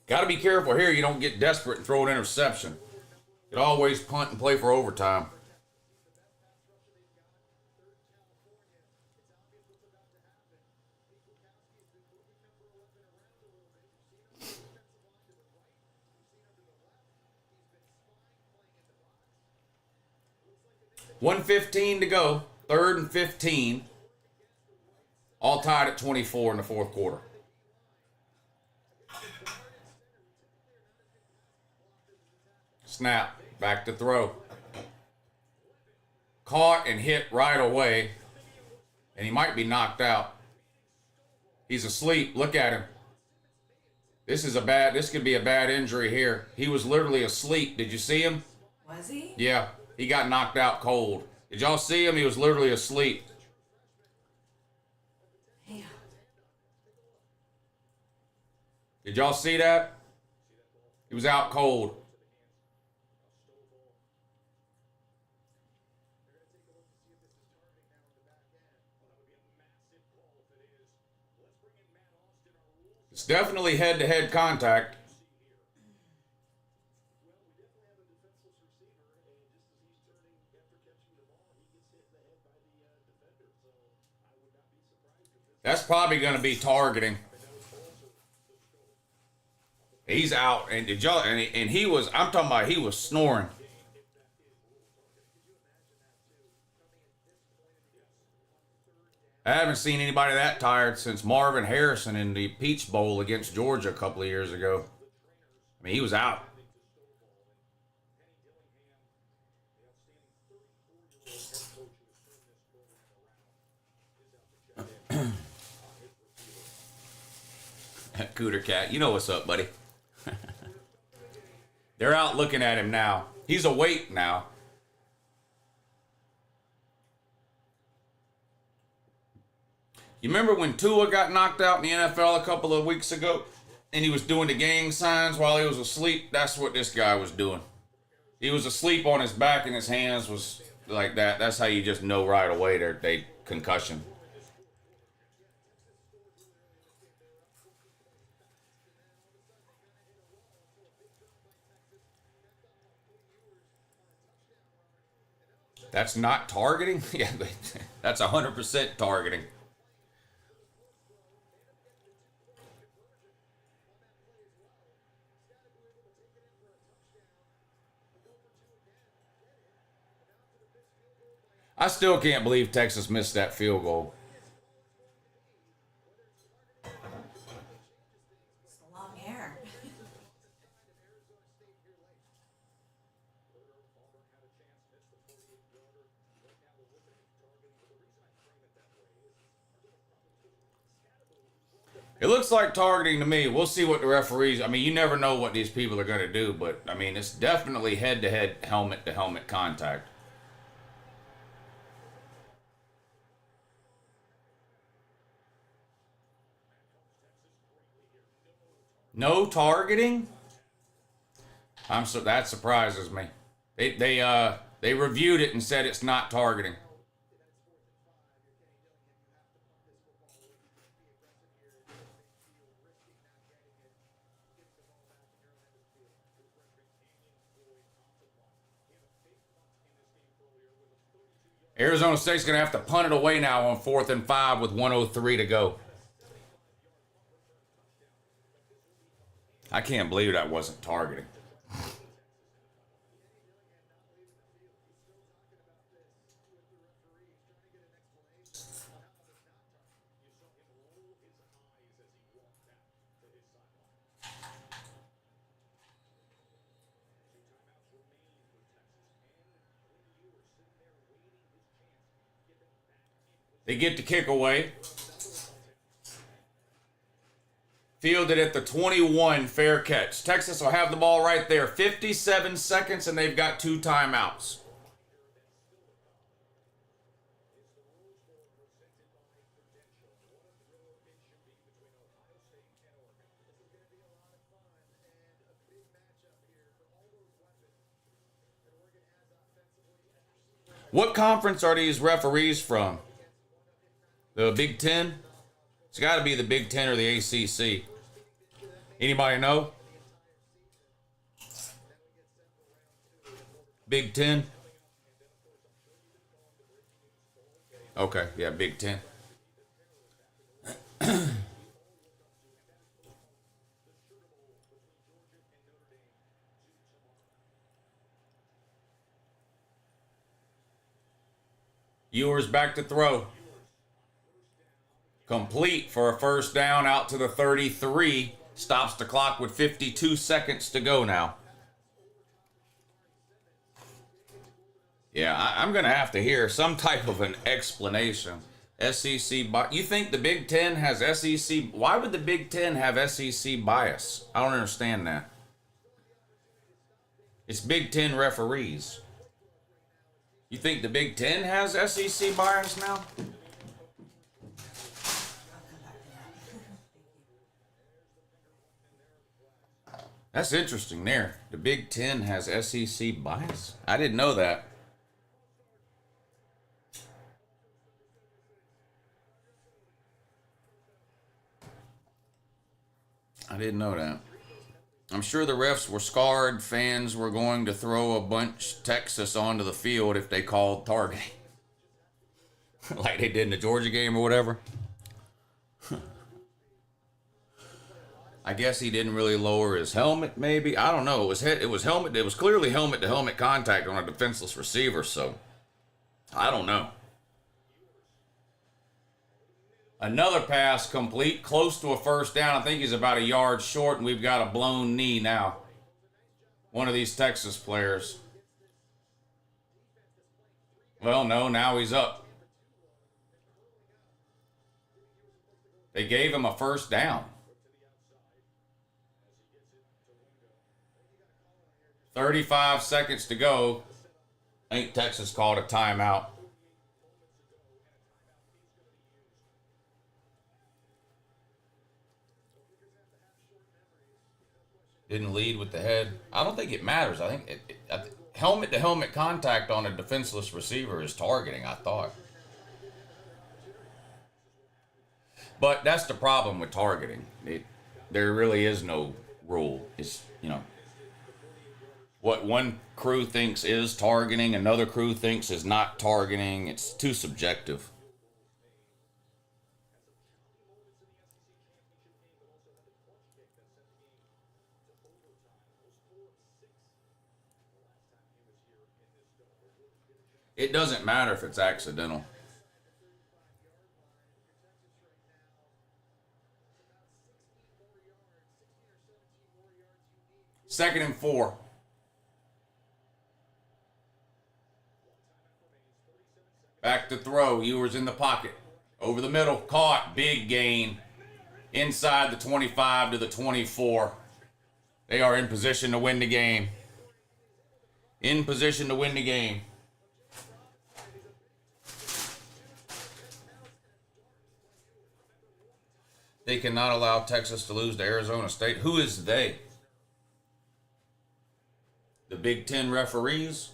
Got to be careful here you don't get desperate and throw an interception. You could always punt and play for overtime. $1:15 to go. 3rd and 15. All tied at 24 in the 4th quarter. Snap. Back to throw. Caught and hit right away. And he might be knocked out. He's asleep. Look at him. This could be a bad injury here. He was literally asleep. Did you see him? Was he? Yeah. He got knocked out cold. Did y'all see him? He was literally asleep. Yeah. Did y'all see that? He was out cold. It's definitely head-to-head contact. That's probably going to be targeting. He's out, and did y'all? And he was. I'm talking about. He was snoring. I haven't seen anybody that tired since Marvin Harrison in the Peach Bowl against Georgia a couple of years ago. I mean, he was out. Cooter Cat, you know what's up, buddy. They're out looking at him now. He's awake now. You remember when Tua got knocked out in the NFL a couple of weeks ago? And he was doing the gang signs while he was asleep? That's what this guy was doing. He was asleep on his back and his hands was like that. That's how you just know right away they concussion. That's not targeting? Yeah, that's 100% targeting. I still can't believe Texas missed that field goal. It's the long hair. It looks like targeting to me. We'll see what the referees... I mean, you never know what these people are going to do, but, I mean, it's definitely head-to-head, helmet-to-helmet contact. No targeting? That surprises me. They reviewed it and said it's not targeting. Arizona State's going to have to punt it away now on 4th and 5 with 1:03 to go. I can't believe that wasn't targeting. They get the kick away. Fielded at the 21, fair catch. Texas will have the ball right there. 57 seconds, and they've got 2 timeouts. What conference are these referees from? The Big Ten? It's got to be the Big Ten or the ACC. Anybody know? Big Ten? Okay, yeah, Big Ten. Ewers back to throw. Complete for a first down out to the 33. Stops the clock with 52 seconds to go now. Yeah, I'm going to have to hear some type of an explanation. SEC, you think the Big Ten has SEC? Why would the Big Ten have SEC bias? I don't understand that. It's Big Ten referees. You think the Big Ten has SEC bias now? That's interesting there. The Big Ten has SEC bias? I didn't know that. I didn't know that. I'm sure the refs were scarred. Fans were going to throw a bunch Texas onto the field if they called targeting. Like they did in the Georgia game or whatever. I guess he didn't really lower his helmet, maybe. I don't know. It was helmet. It was clearly helmet-to-helmet contact on a defenseless receiver, so I don't know. Another pass complete, close to a first down. I think he's about a yard short, and we've got a blown knee now. One of these Texas players. Well, no, now he's up. They gave him a first down. 35 seconds to go. I think Texas called a timeout. Didn't lead with the head. I don't think it matters. I think helmet-to-helmet contact on a defenseless receiver is targeting, I thought. But that's the problem with targeting. There really is no rule. It's, what one crew thinks is targeting, another crew thinks is not targeting. It's too subjective. It doesn't matter if it's accidental. Second and 4. Back to throw. Ewers in the pocket. Over the middle. Caught. Big gain. Inside the 25 to the 24. They are in position to win the game. In position to win the game. They cannot allow Texas to lose to Arizona State. Who is they? The Big Ten referees?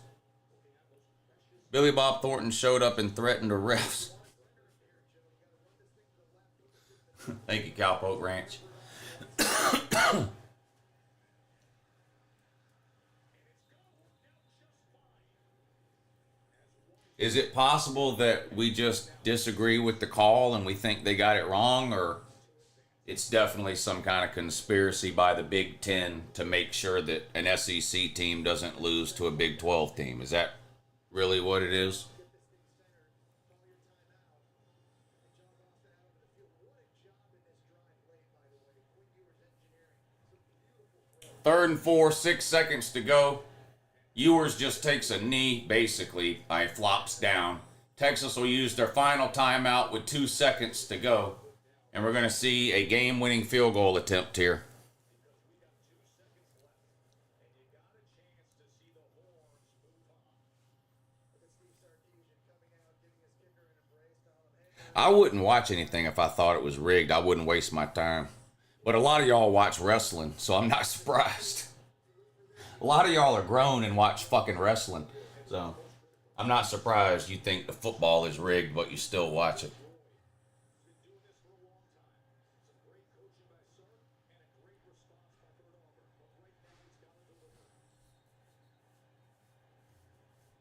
Billy Bob Thornton showed up and threatened the refs. Thank you, Cowpoke Ranch. Is it possible that we just disagree with the call and we think they got it wrong, or it's definitely some kind of conspiracy by the Big Ten to make sure that an SEC team doesn't lose to a Big 12 team? Is that really what it is? Third and 4, 6 seconds to go. Ewers just takes a knee, basically, flops down. Texas will use their final timeout with 2 seconds to go. And we're going to see a game-winning field goal attempt here. I wouldn't watch anything if I thought it was rigged. I wouldn't waste my time. But a lot of y'all watch wrestling, so I'm not surprised. A lot of y'all are grown and watch fucking wrestling. So I'm not surprised you think the football is rigged, but you still watch it.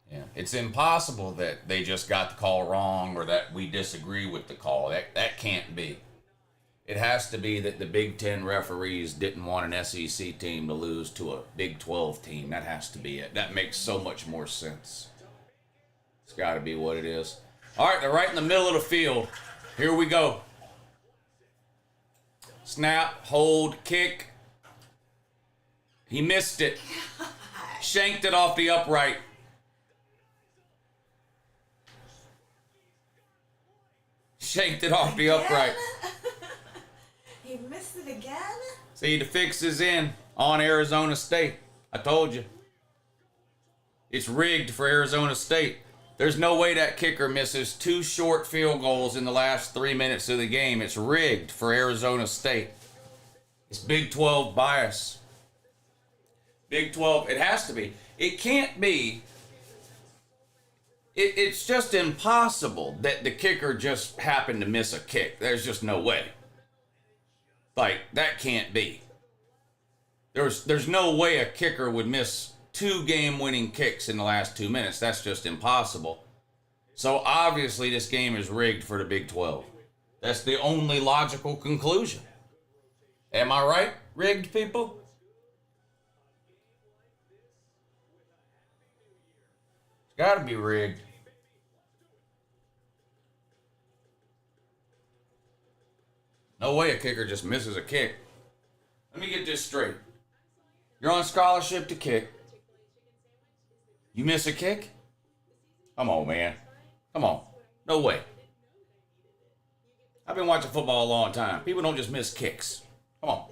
Yeah, it's impossible that they just got the call wrong or that we disagree with the call. That can't be. It has to be that the Big Ten referees didn't want an SEC team to lose to a Big 12 team. That has to be it. That makes so much more sense. It's got to be what it is. All right, they're right in the middle of the field. Here we go. Snap, hold, kick. He missed it. Shanked it off the upright. Shanked it off the upright. He missed it again? See, the fix is in on Arizona State. I told you. It's rigged for Arizona State. There's no way that kicker misses 2 short field goals in the last 3 minutes of the game. It's rigged for Arizona State. It's Big 12 bias. Big 12, it has to be. It can't be. It's just impossible that the kicker just happened to miss a kick. There's just no way. Like, that can't be. There's no way a kicker would miss 2 game-winning kicks in the last 2 minutes. That's just impossible. So obviously this game is rigged for the Big 12. That's the only logical conclusion. Am I right, rigged people? It's got to be rigged. No way a kicker just misses a kick. Let me get this straight. You're on scholarship to kick. You miss a kick? Come on, man. Come on. No way. I've been watching football a long time. People don't just miss kicks. Come on.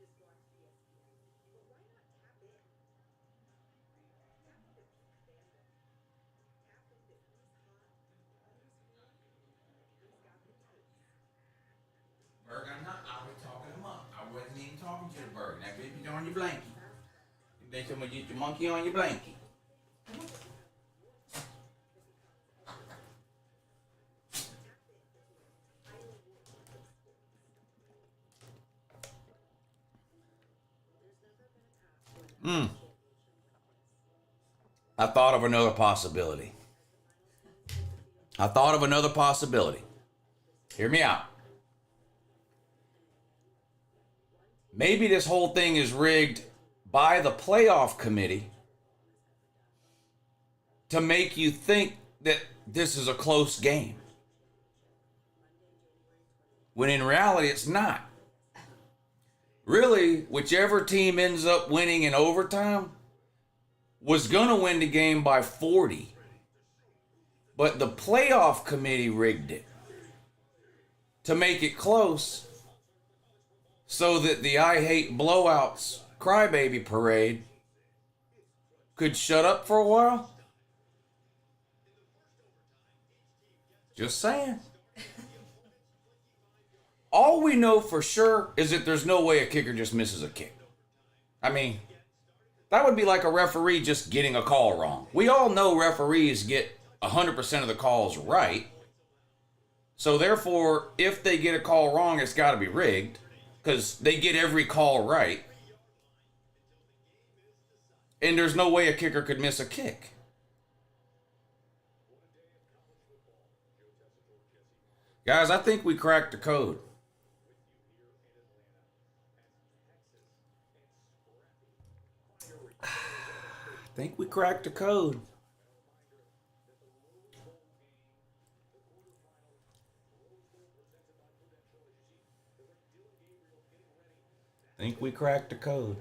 just watched ESPN. But why not tap in? Tap into peak fandom. Tap into who's hot, who's cool, and who's got the taste. Berg, I was talking him up. I wasn't even talking to the bird. Now, baby, you're on your blankie. You think I'm gonna get your monkey on your blankie? I thought of another possibility. Hear me out. Maybe this whole thing is rigged by the playoff committee to make you think that this is a close game, when in reality it's not. Really, whichever team ends up winning in overtime was going to win the game by 40. But the playoff committee rigged it to make it close so that the I hate blowouts crybaby parade could shut up for a while. Just saying. All we know for sure is that there's no way a kicker just misses a kick. I mean, that would be like a referee just getting a call wrong. We all know referees get 100% of the calls right. So therefore, if they get a call wrong, it's got to be rigged, because they get every call right. And there's no way a kicker could miss a kick. Guys, I think we cracked the code. I think we cracked the code.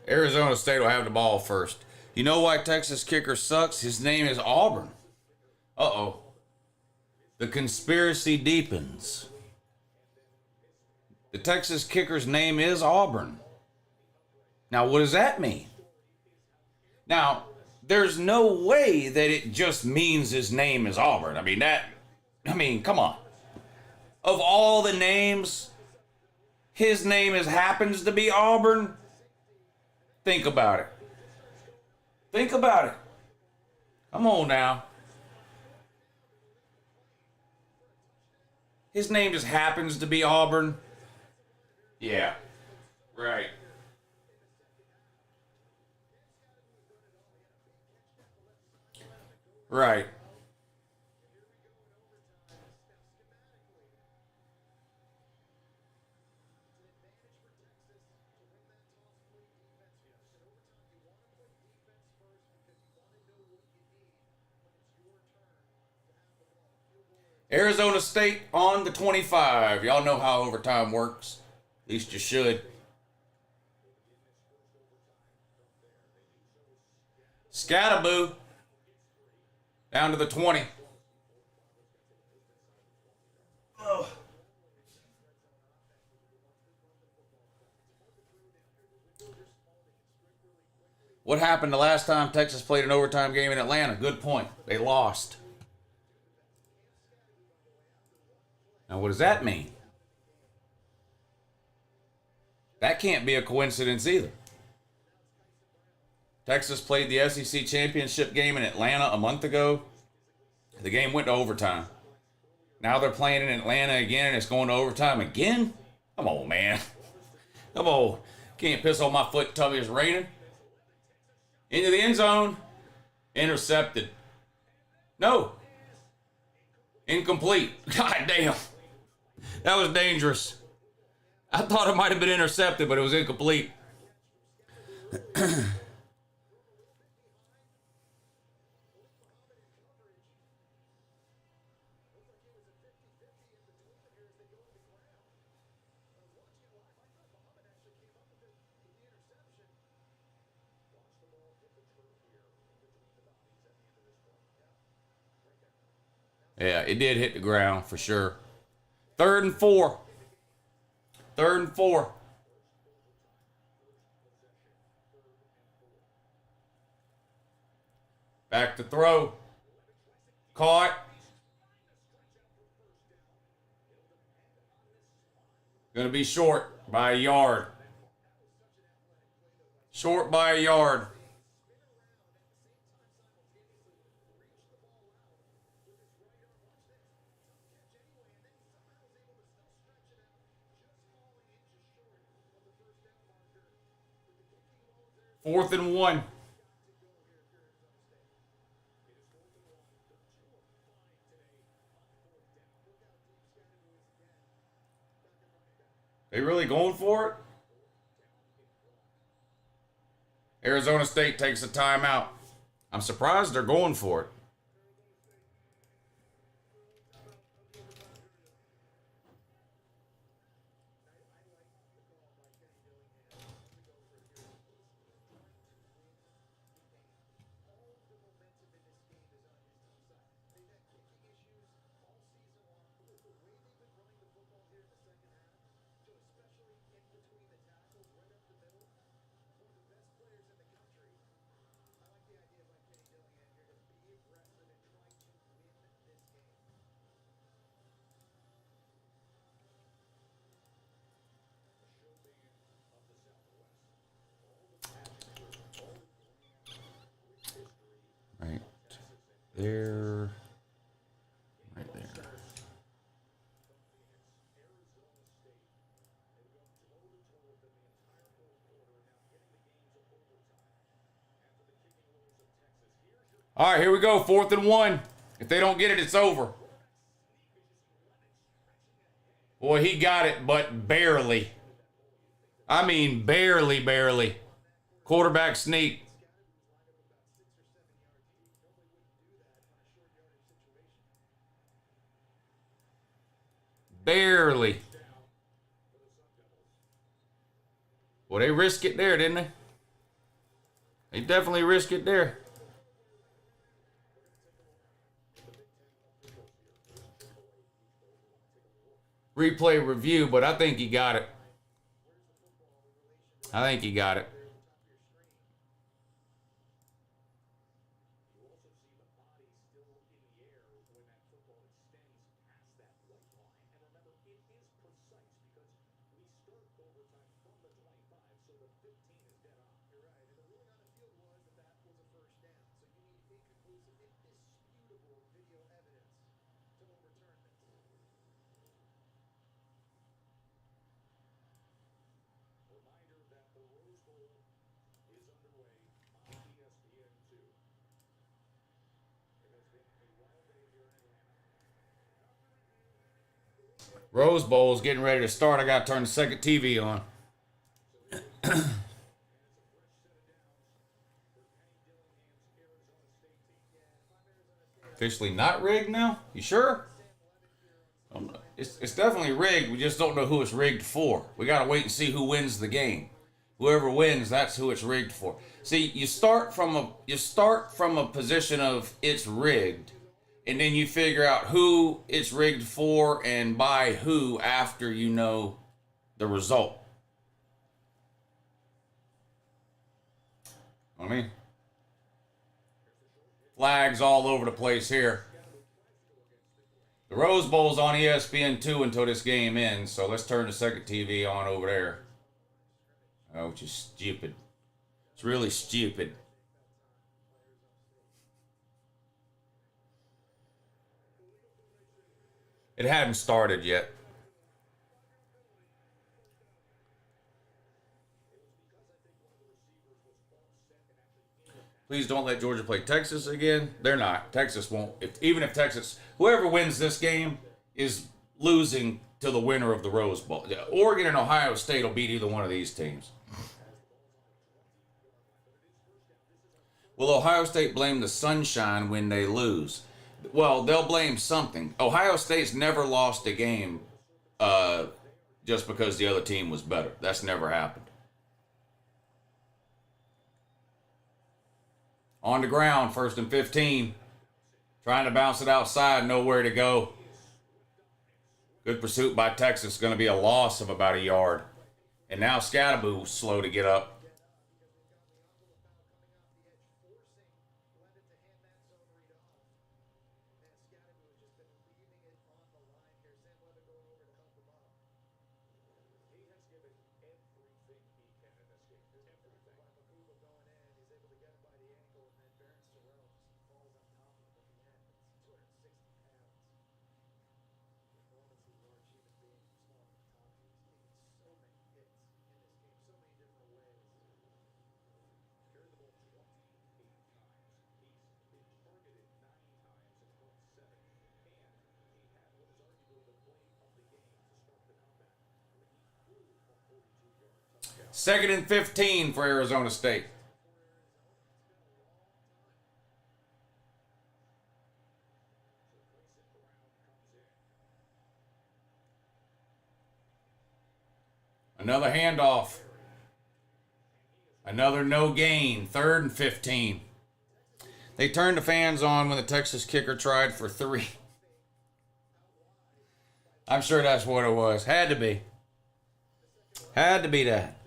Arizona State will have the ball first. You know why Texas kicker sucks? His name is Auburn. Uh-oh. The conspiracy deepens. The Texas kicker's name is Auburn. Now, what does that mean? Now, there's no way that it just means his name is Auburn. I mean, come on. Of all the names, his name happens to be Auburn. Think about it. Come on now. His name just happens to be Auburn. Yeah. Right. Right. Arizona State on the 25. Y'all know how overtime works. At least you should. Scataboo. Down to the 20. Oh. What happened the last time Texas played an overtime game in Atlanta? Good point. They lost. Now, what does that mean? That can't be a coincidence either. Texas played the SEC championship game in Atlanta a month ago. The game went to overtime. Now they're playing in Atlanta again, and it's going to overtime again? Come on, man. Come on. Can't piss on my foot and tell me it's raining. Into the end zone. Intercepted. No. Incomplete. God damn. That was dangerous. I thought it might have been intercepted, but it was incomplete. Yeah, it did hit the ground for sure. 3rd and 4. 3rd and 4. Back to throw. Caught. Gonna be short by a yard. Short by a yard. Fourth and 1. They really going for it? Arizona State takes a timeout. I'm surprised they're going for it. Right there. Right there. All right, here we go. 4th and 1. If they don't get it, it's over. Boy, he got it, but barely. I mean, barely, barely. Quarterback sneak. Barely. Well, they risked it there, didn't they? They definitely risked it there. Replay review, but I think he got it. I think he got it. Rose Bowl is getting ready to start. I got to turn the second TV on. Officially not rigged now? You sure? It's definitely rigged. We just don't know who it's rigged for. We got to wait and see who wins the game. Whoever wins, that's who it's rigged for. See, you start from a position of it's rigged, and then you figure out who it's rigged for and by who after you know the result. I mean, flags all over the place here. The Rose Bowl's on ESPN2 until this game ends, so let's turn the second TV on over there. Oh, which is stupid. It's really stupid. It hadn't started yet. Please don't let Georgia play Texas again. They're not. Texas won't. Even if Texas, whoever wins this game is losing to the winner of the Rose Bowl. Oregon and Ohio State will beat either one of these teams. Will Ohio State blame the sunshine when they lose? Well, they'll blame something. Ohio State's never lost a game just because the other team was better. That's never happened. On the ground, 1st and 15. Trying to bounce it outside, nowhere to go. Good pursuit by Texas. Going to be a loss of about a yard. And now Scattaboo slow to get up. Second and 15 for Arizona State. Another handoff. Another no gain. 3rd and 15. They turned the fans on when the Texas kicker tried for 3. I'm sure that's what it was. Had to be. Had to be that.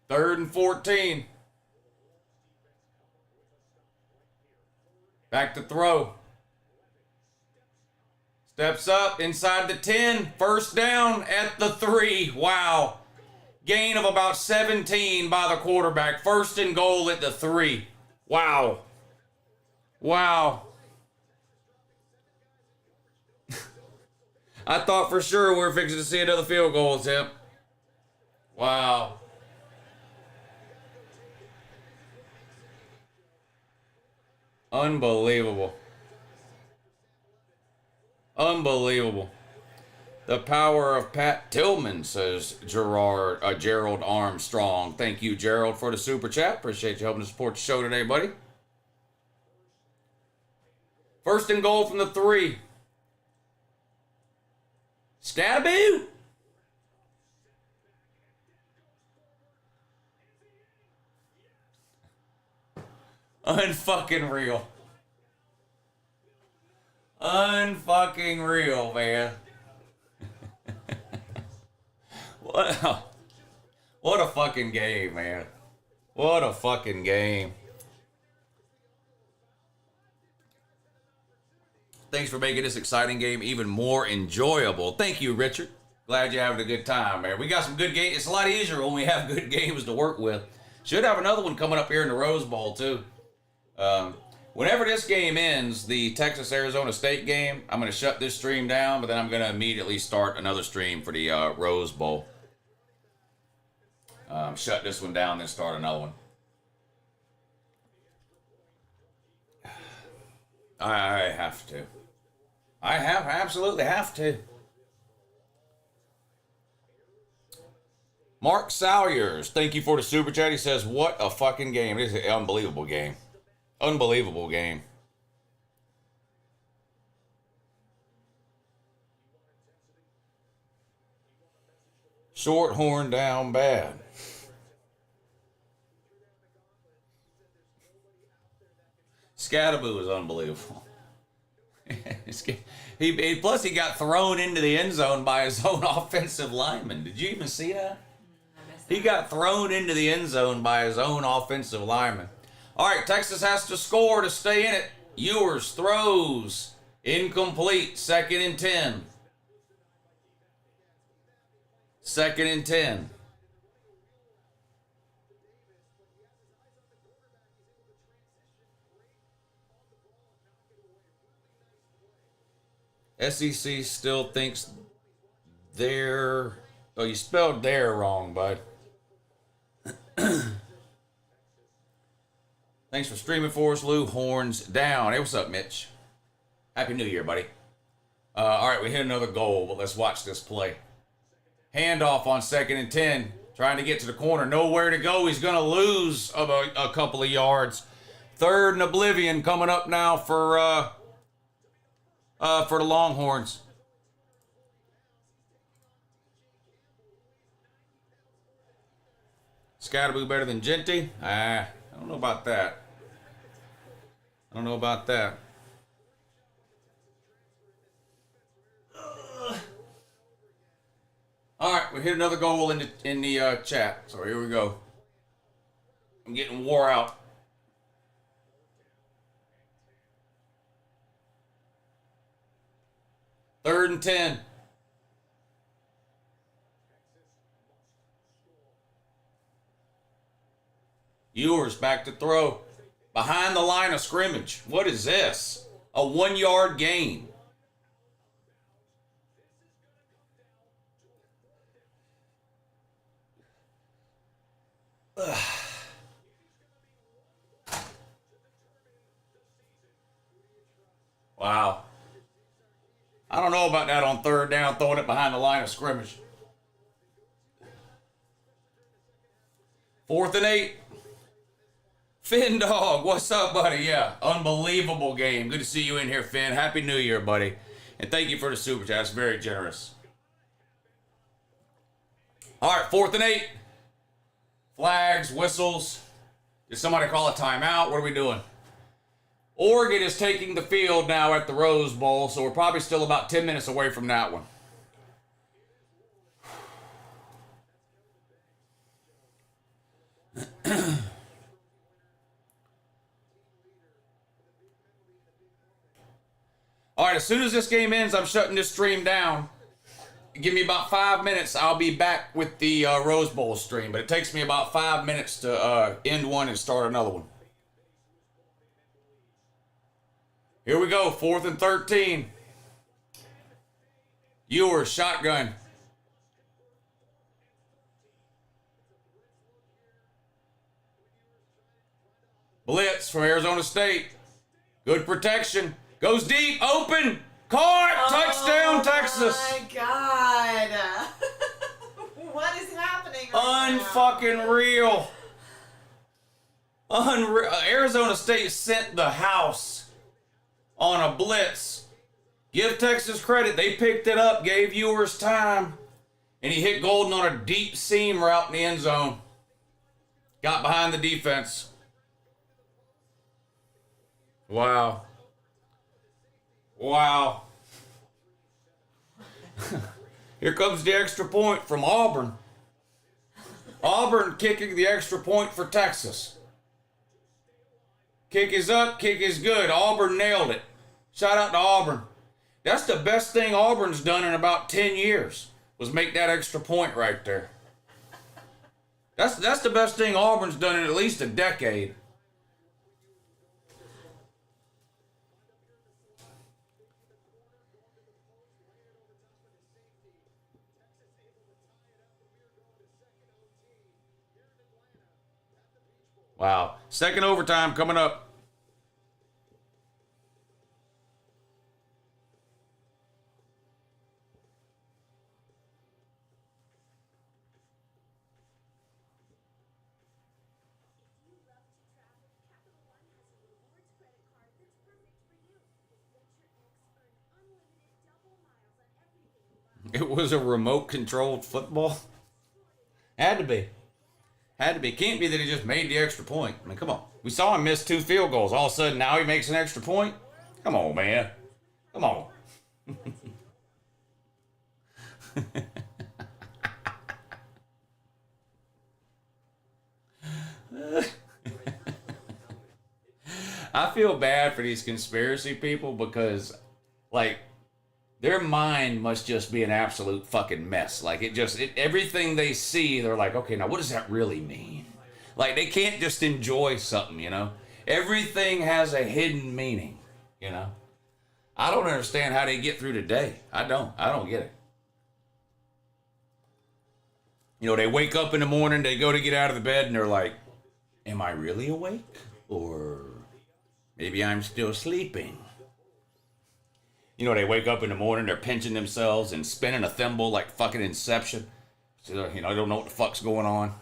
Third and 14. Back to throw. Steps up inside the 10. First down at the 3. Wow. Gain of about 17 by the quarterback. 1st and goal at the 3. Wow. Wow. I thought for sure we were fixing to see another field goal attempt. Wow. Unbelievable. Unbelievable. The power of Pat Tillman, says Gerald Armstrong. Thank you, Gerald, for the super chat. Appreciate you helping to support the show today, buddy. 1st and goal from the 3. Scattaboo. Unfucking real. Unfucking real, man. What a fucking game, man. What a fucking game. Thanks for making this exciting game even more enjoyable. Thank you, Richard. Glad you're having a good time, man. We got some good games. It's a lot easier when we have good games to work with. Should have another one coming up here in the Rose Bowl, too. Whenever this game ends, the Texas-Arizona State game, I'm going to shut this stream down, but then I'm going to immediately start another stream for the Rose Bowl. Shut this one down, then start another one. I have to. I absolutely have to. Mark Salyers, thank you for the super chat. He says, what a fucking game. It is an unbelievable game. Unbelievable game. Short horn down bad. Scattaboo is unbelievable. Plus, he got thrown into the end zone by his own offensive lineman. Did you even see that? He got thrown into the end zone by his own offensive lineman. All right, Texas has to score to stay in it. Ewers throws. Incomplete. 2nd and 10. Second and 10. SEC still thinks they're... Oh, you spelled "there" wrong, bud. Thanks for streaming for us, Lou. Horns down. Hey, what's up, Mitch? Happy New Year, buddy. All right, we hit another goal, but let's watch this play. Handoff on second and 10. Trying to get to the corner. Nowhere to go. He's going to lose a couple of yards. Third and oblivion coming up now for the Longhorns. Scatterboo better than Genty? I don't know about that. I don't know about that. All right, we hit another goal in the chat. So here we go. I'm getting wore out. Third and 10. Ewers back to throw. Behind the line of scrimmage. What is this? A 1-yard gain. Wow. I don't know about that on third down, throwing it behind the line of scrimmage. 4th and 8. Finn Dog, what's up, buddy? Yeah, unbelievable game. Good to see you in here, Finn. Happy New Year, buddy. And thank you for the super chat. It's very generous. All right, 4th and 8. Flags, whistles. Did somebody call a timeout? What are we doing? Oregon is taking the field now at the Rose Bowl, so we're probably still about 10 minutes away from that one. All right, as soon as this game ends, I'm shutting this stream down. Give me about 5 minutes. I'll be back with the Rose Bowl stream, but it takes me about 5 minutes to end one and start another one. Here we go, 4th and 13. Ewers, shotgun. Blitz from Arizona State. Good protection. Goes deep, open, caught, touchdown, Texas. Oh my God. What is happening right Unfucking real. Unreal. Arizona State sent the house on a blitz. Give Texas credit. They picked it up, gave Ewers time, and he hit Golden on a deep seam route in the end zone. Got behind the defense. Wow. Wow. Here comes the extra point from Auburn. Auburn kicking the extra point for Texas. Kick is up, kick is good. Auburn nailed it. Shout out to Auburn. That's the best thing Auburn's done in about 10 years, was make that extra point right there. That's the best thing Auburn's done in at least a decade. Wow. Second overtime coming up. It was a remote controlled football. Had to be. Had to be. Can't be that he just made the extra point. I mean, come on. We saw him miss 2 field goals. All of a sudden, now he makes an extra point? Come on, man. Come on. I feel bad for these conspiracy people because, like, Their mind must just be an absolute fucking mess. Like everything they see, they're like, okay, now what does that really mean? Like they can't just enjoy something, you know? Everything has a hidden meaning, you know? I don't understand how they get through the day. I don't get it. You know, they wake up in the morning, they go to get out of the bed, and they're like, am I really awake? Or maybe I'm still sleeping. You know, they wake up in the morning, they're pinching themselves and spinning a thimble like fucking Inception. So, you know, they don't know what the fuck's going on.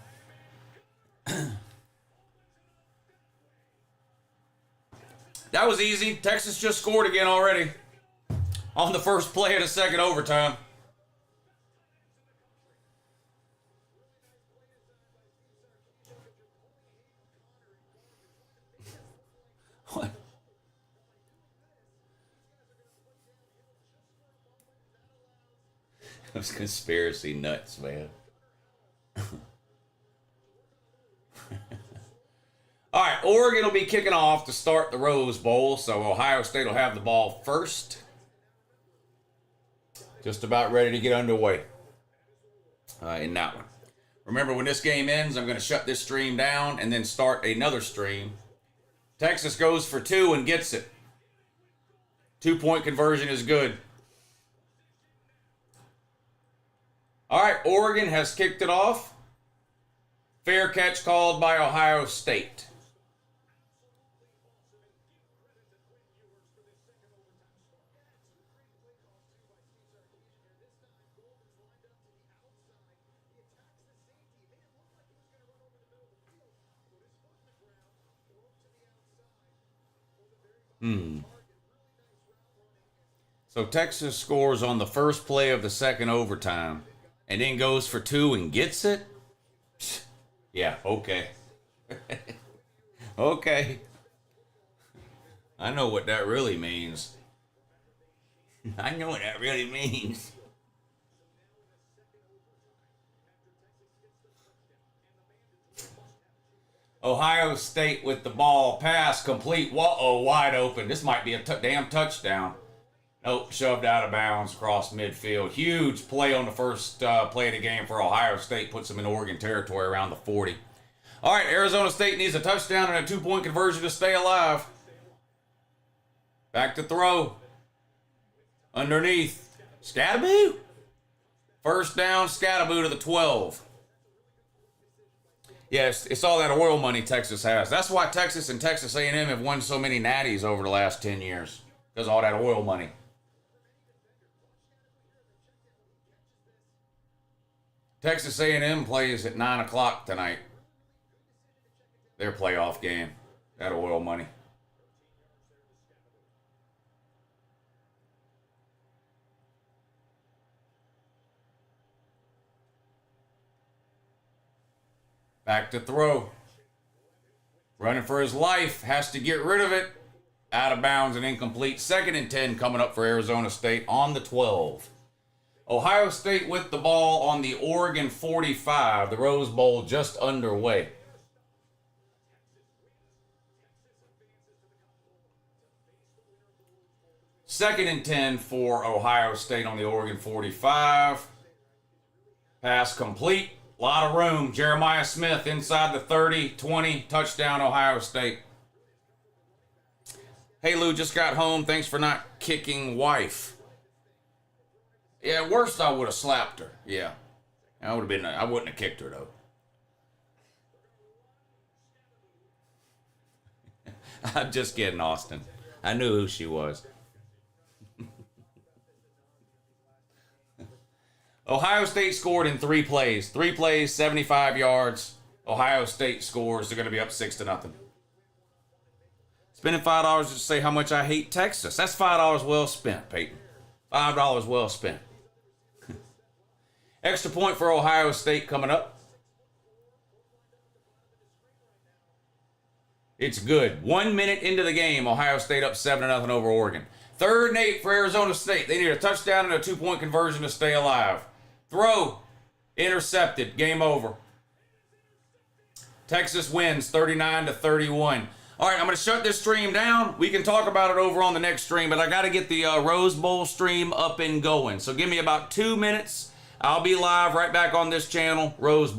That was easy. Texas just scored again already. On the first play of the second overtime. What? Those conspiracy nuts, man. All right, Oregon will be kicking off to start the Rose Bowl, so Ohio State will have the ball first. Just about ready to get underway in that one. Remember, when this game ends, I'm going to shut this stream down and then start another stream. Texas goes for 2 and gets it. 2-point conversion is good. All right, Oregon has kicked it off. Fair catch called by Ohio State. So Texas scores on the first play of the second overtime and then goes for 2 and gets it? Yeah, okay. Okay. I know what that really means. I know what that really means. Ohio State with the ball, pass complete. Whoa, wide open. This might be a damn touchdown. Nope, shoved out of bounds across midfield. Huge play on the first play of the game for Ohio State. Puts them in Oregon territory around the 40. All right, Arizona State needs a touchdown and a 2-point conversion to stay alive. Back to throw. Underneath. Scatterboo. First down, Scatterboo to the 12. Yes, it's all that oil money Texas has. That's why Texas and Texas A&M have won so many natties over the last 10 years. Because of all that oil money. Texas A&M plays at 9 o'clock tonight. Their playoff game. That oil money. Back to throw. Running for his life. Has to get rid of it. Out of bounds and incomplete. 2nd and 10 coming up for Arizona State on the 12. Ohio State with the ball on the Oregon 45. The Rose Bowl just underway. Second and 10 for Ohio State on the Oregon 45. Pass complete. A lot of room. Jeremiah Smith inside the 30, 20. Touchdown, Ohio State. Hey, Lou, just got home. Thanks for not kicking wife. Yeah, worst I would have slapped her. Yeah. I wouldn't have kicked her, though. I'm just kidding, Austin. I knew who she was. Ohio State scored in 3 plays. 3 plays, 75 yards. Ohio State scores. They're going to be up 6-0. Spending $5 to say how much I hate Texas. That's $5 well spent, Peyton. $5 well spent. Extra point for Ohio State coming up. It's good. 1 minute into the game, Ohio State up 7-0 over Oregon. 3rd and 8 for Arizona State. They need a touchdown and a 2-point conversion to stay alive. Throw. Intercepted. Game over. Texas wins 39-31. All right, I'm going to shut this stream down. We can talk about it over on the next stream, but I got to get the Rose Bowl stream up and going. So give me about 2 minutes. I'll be live right back on this channel, Rose Bowl.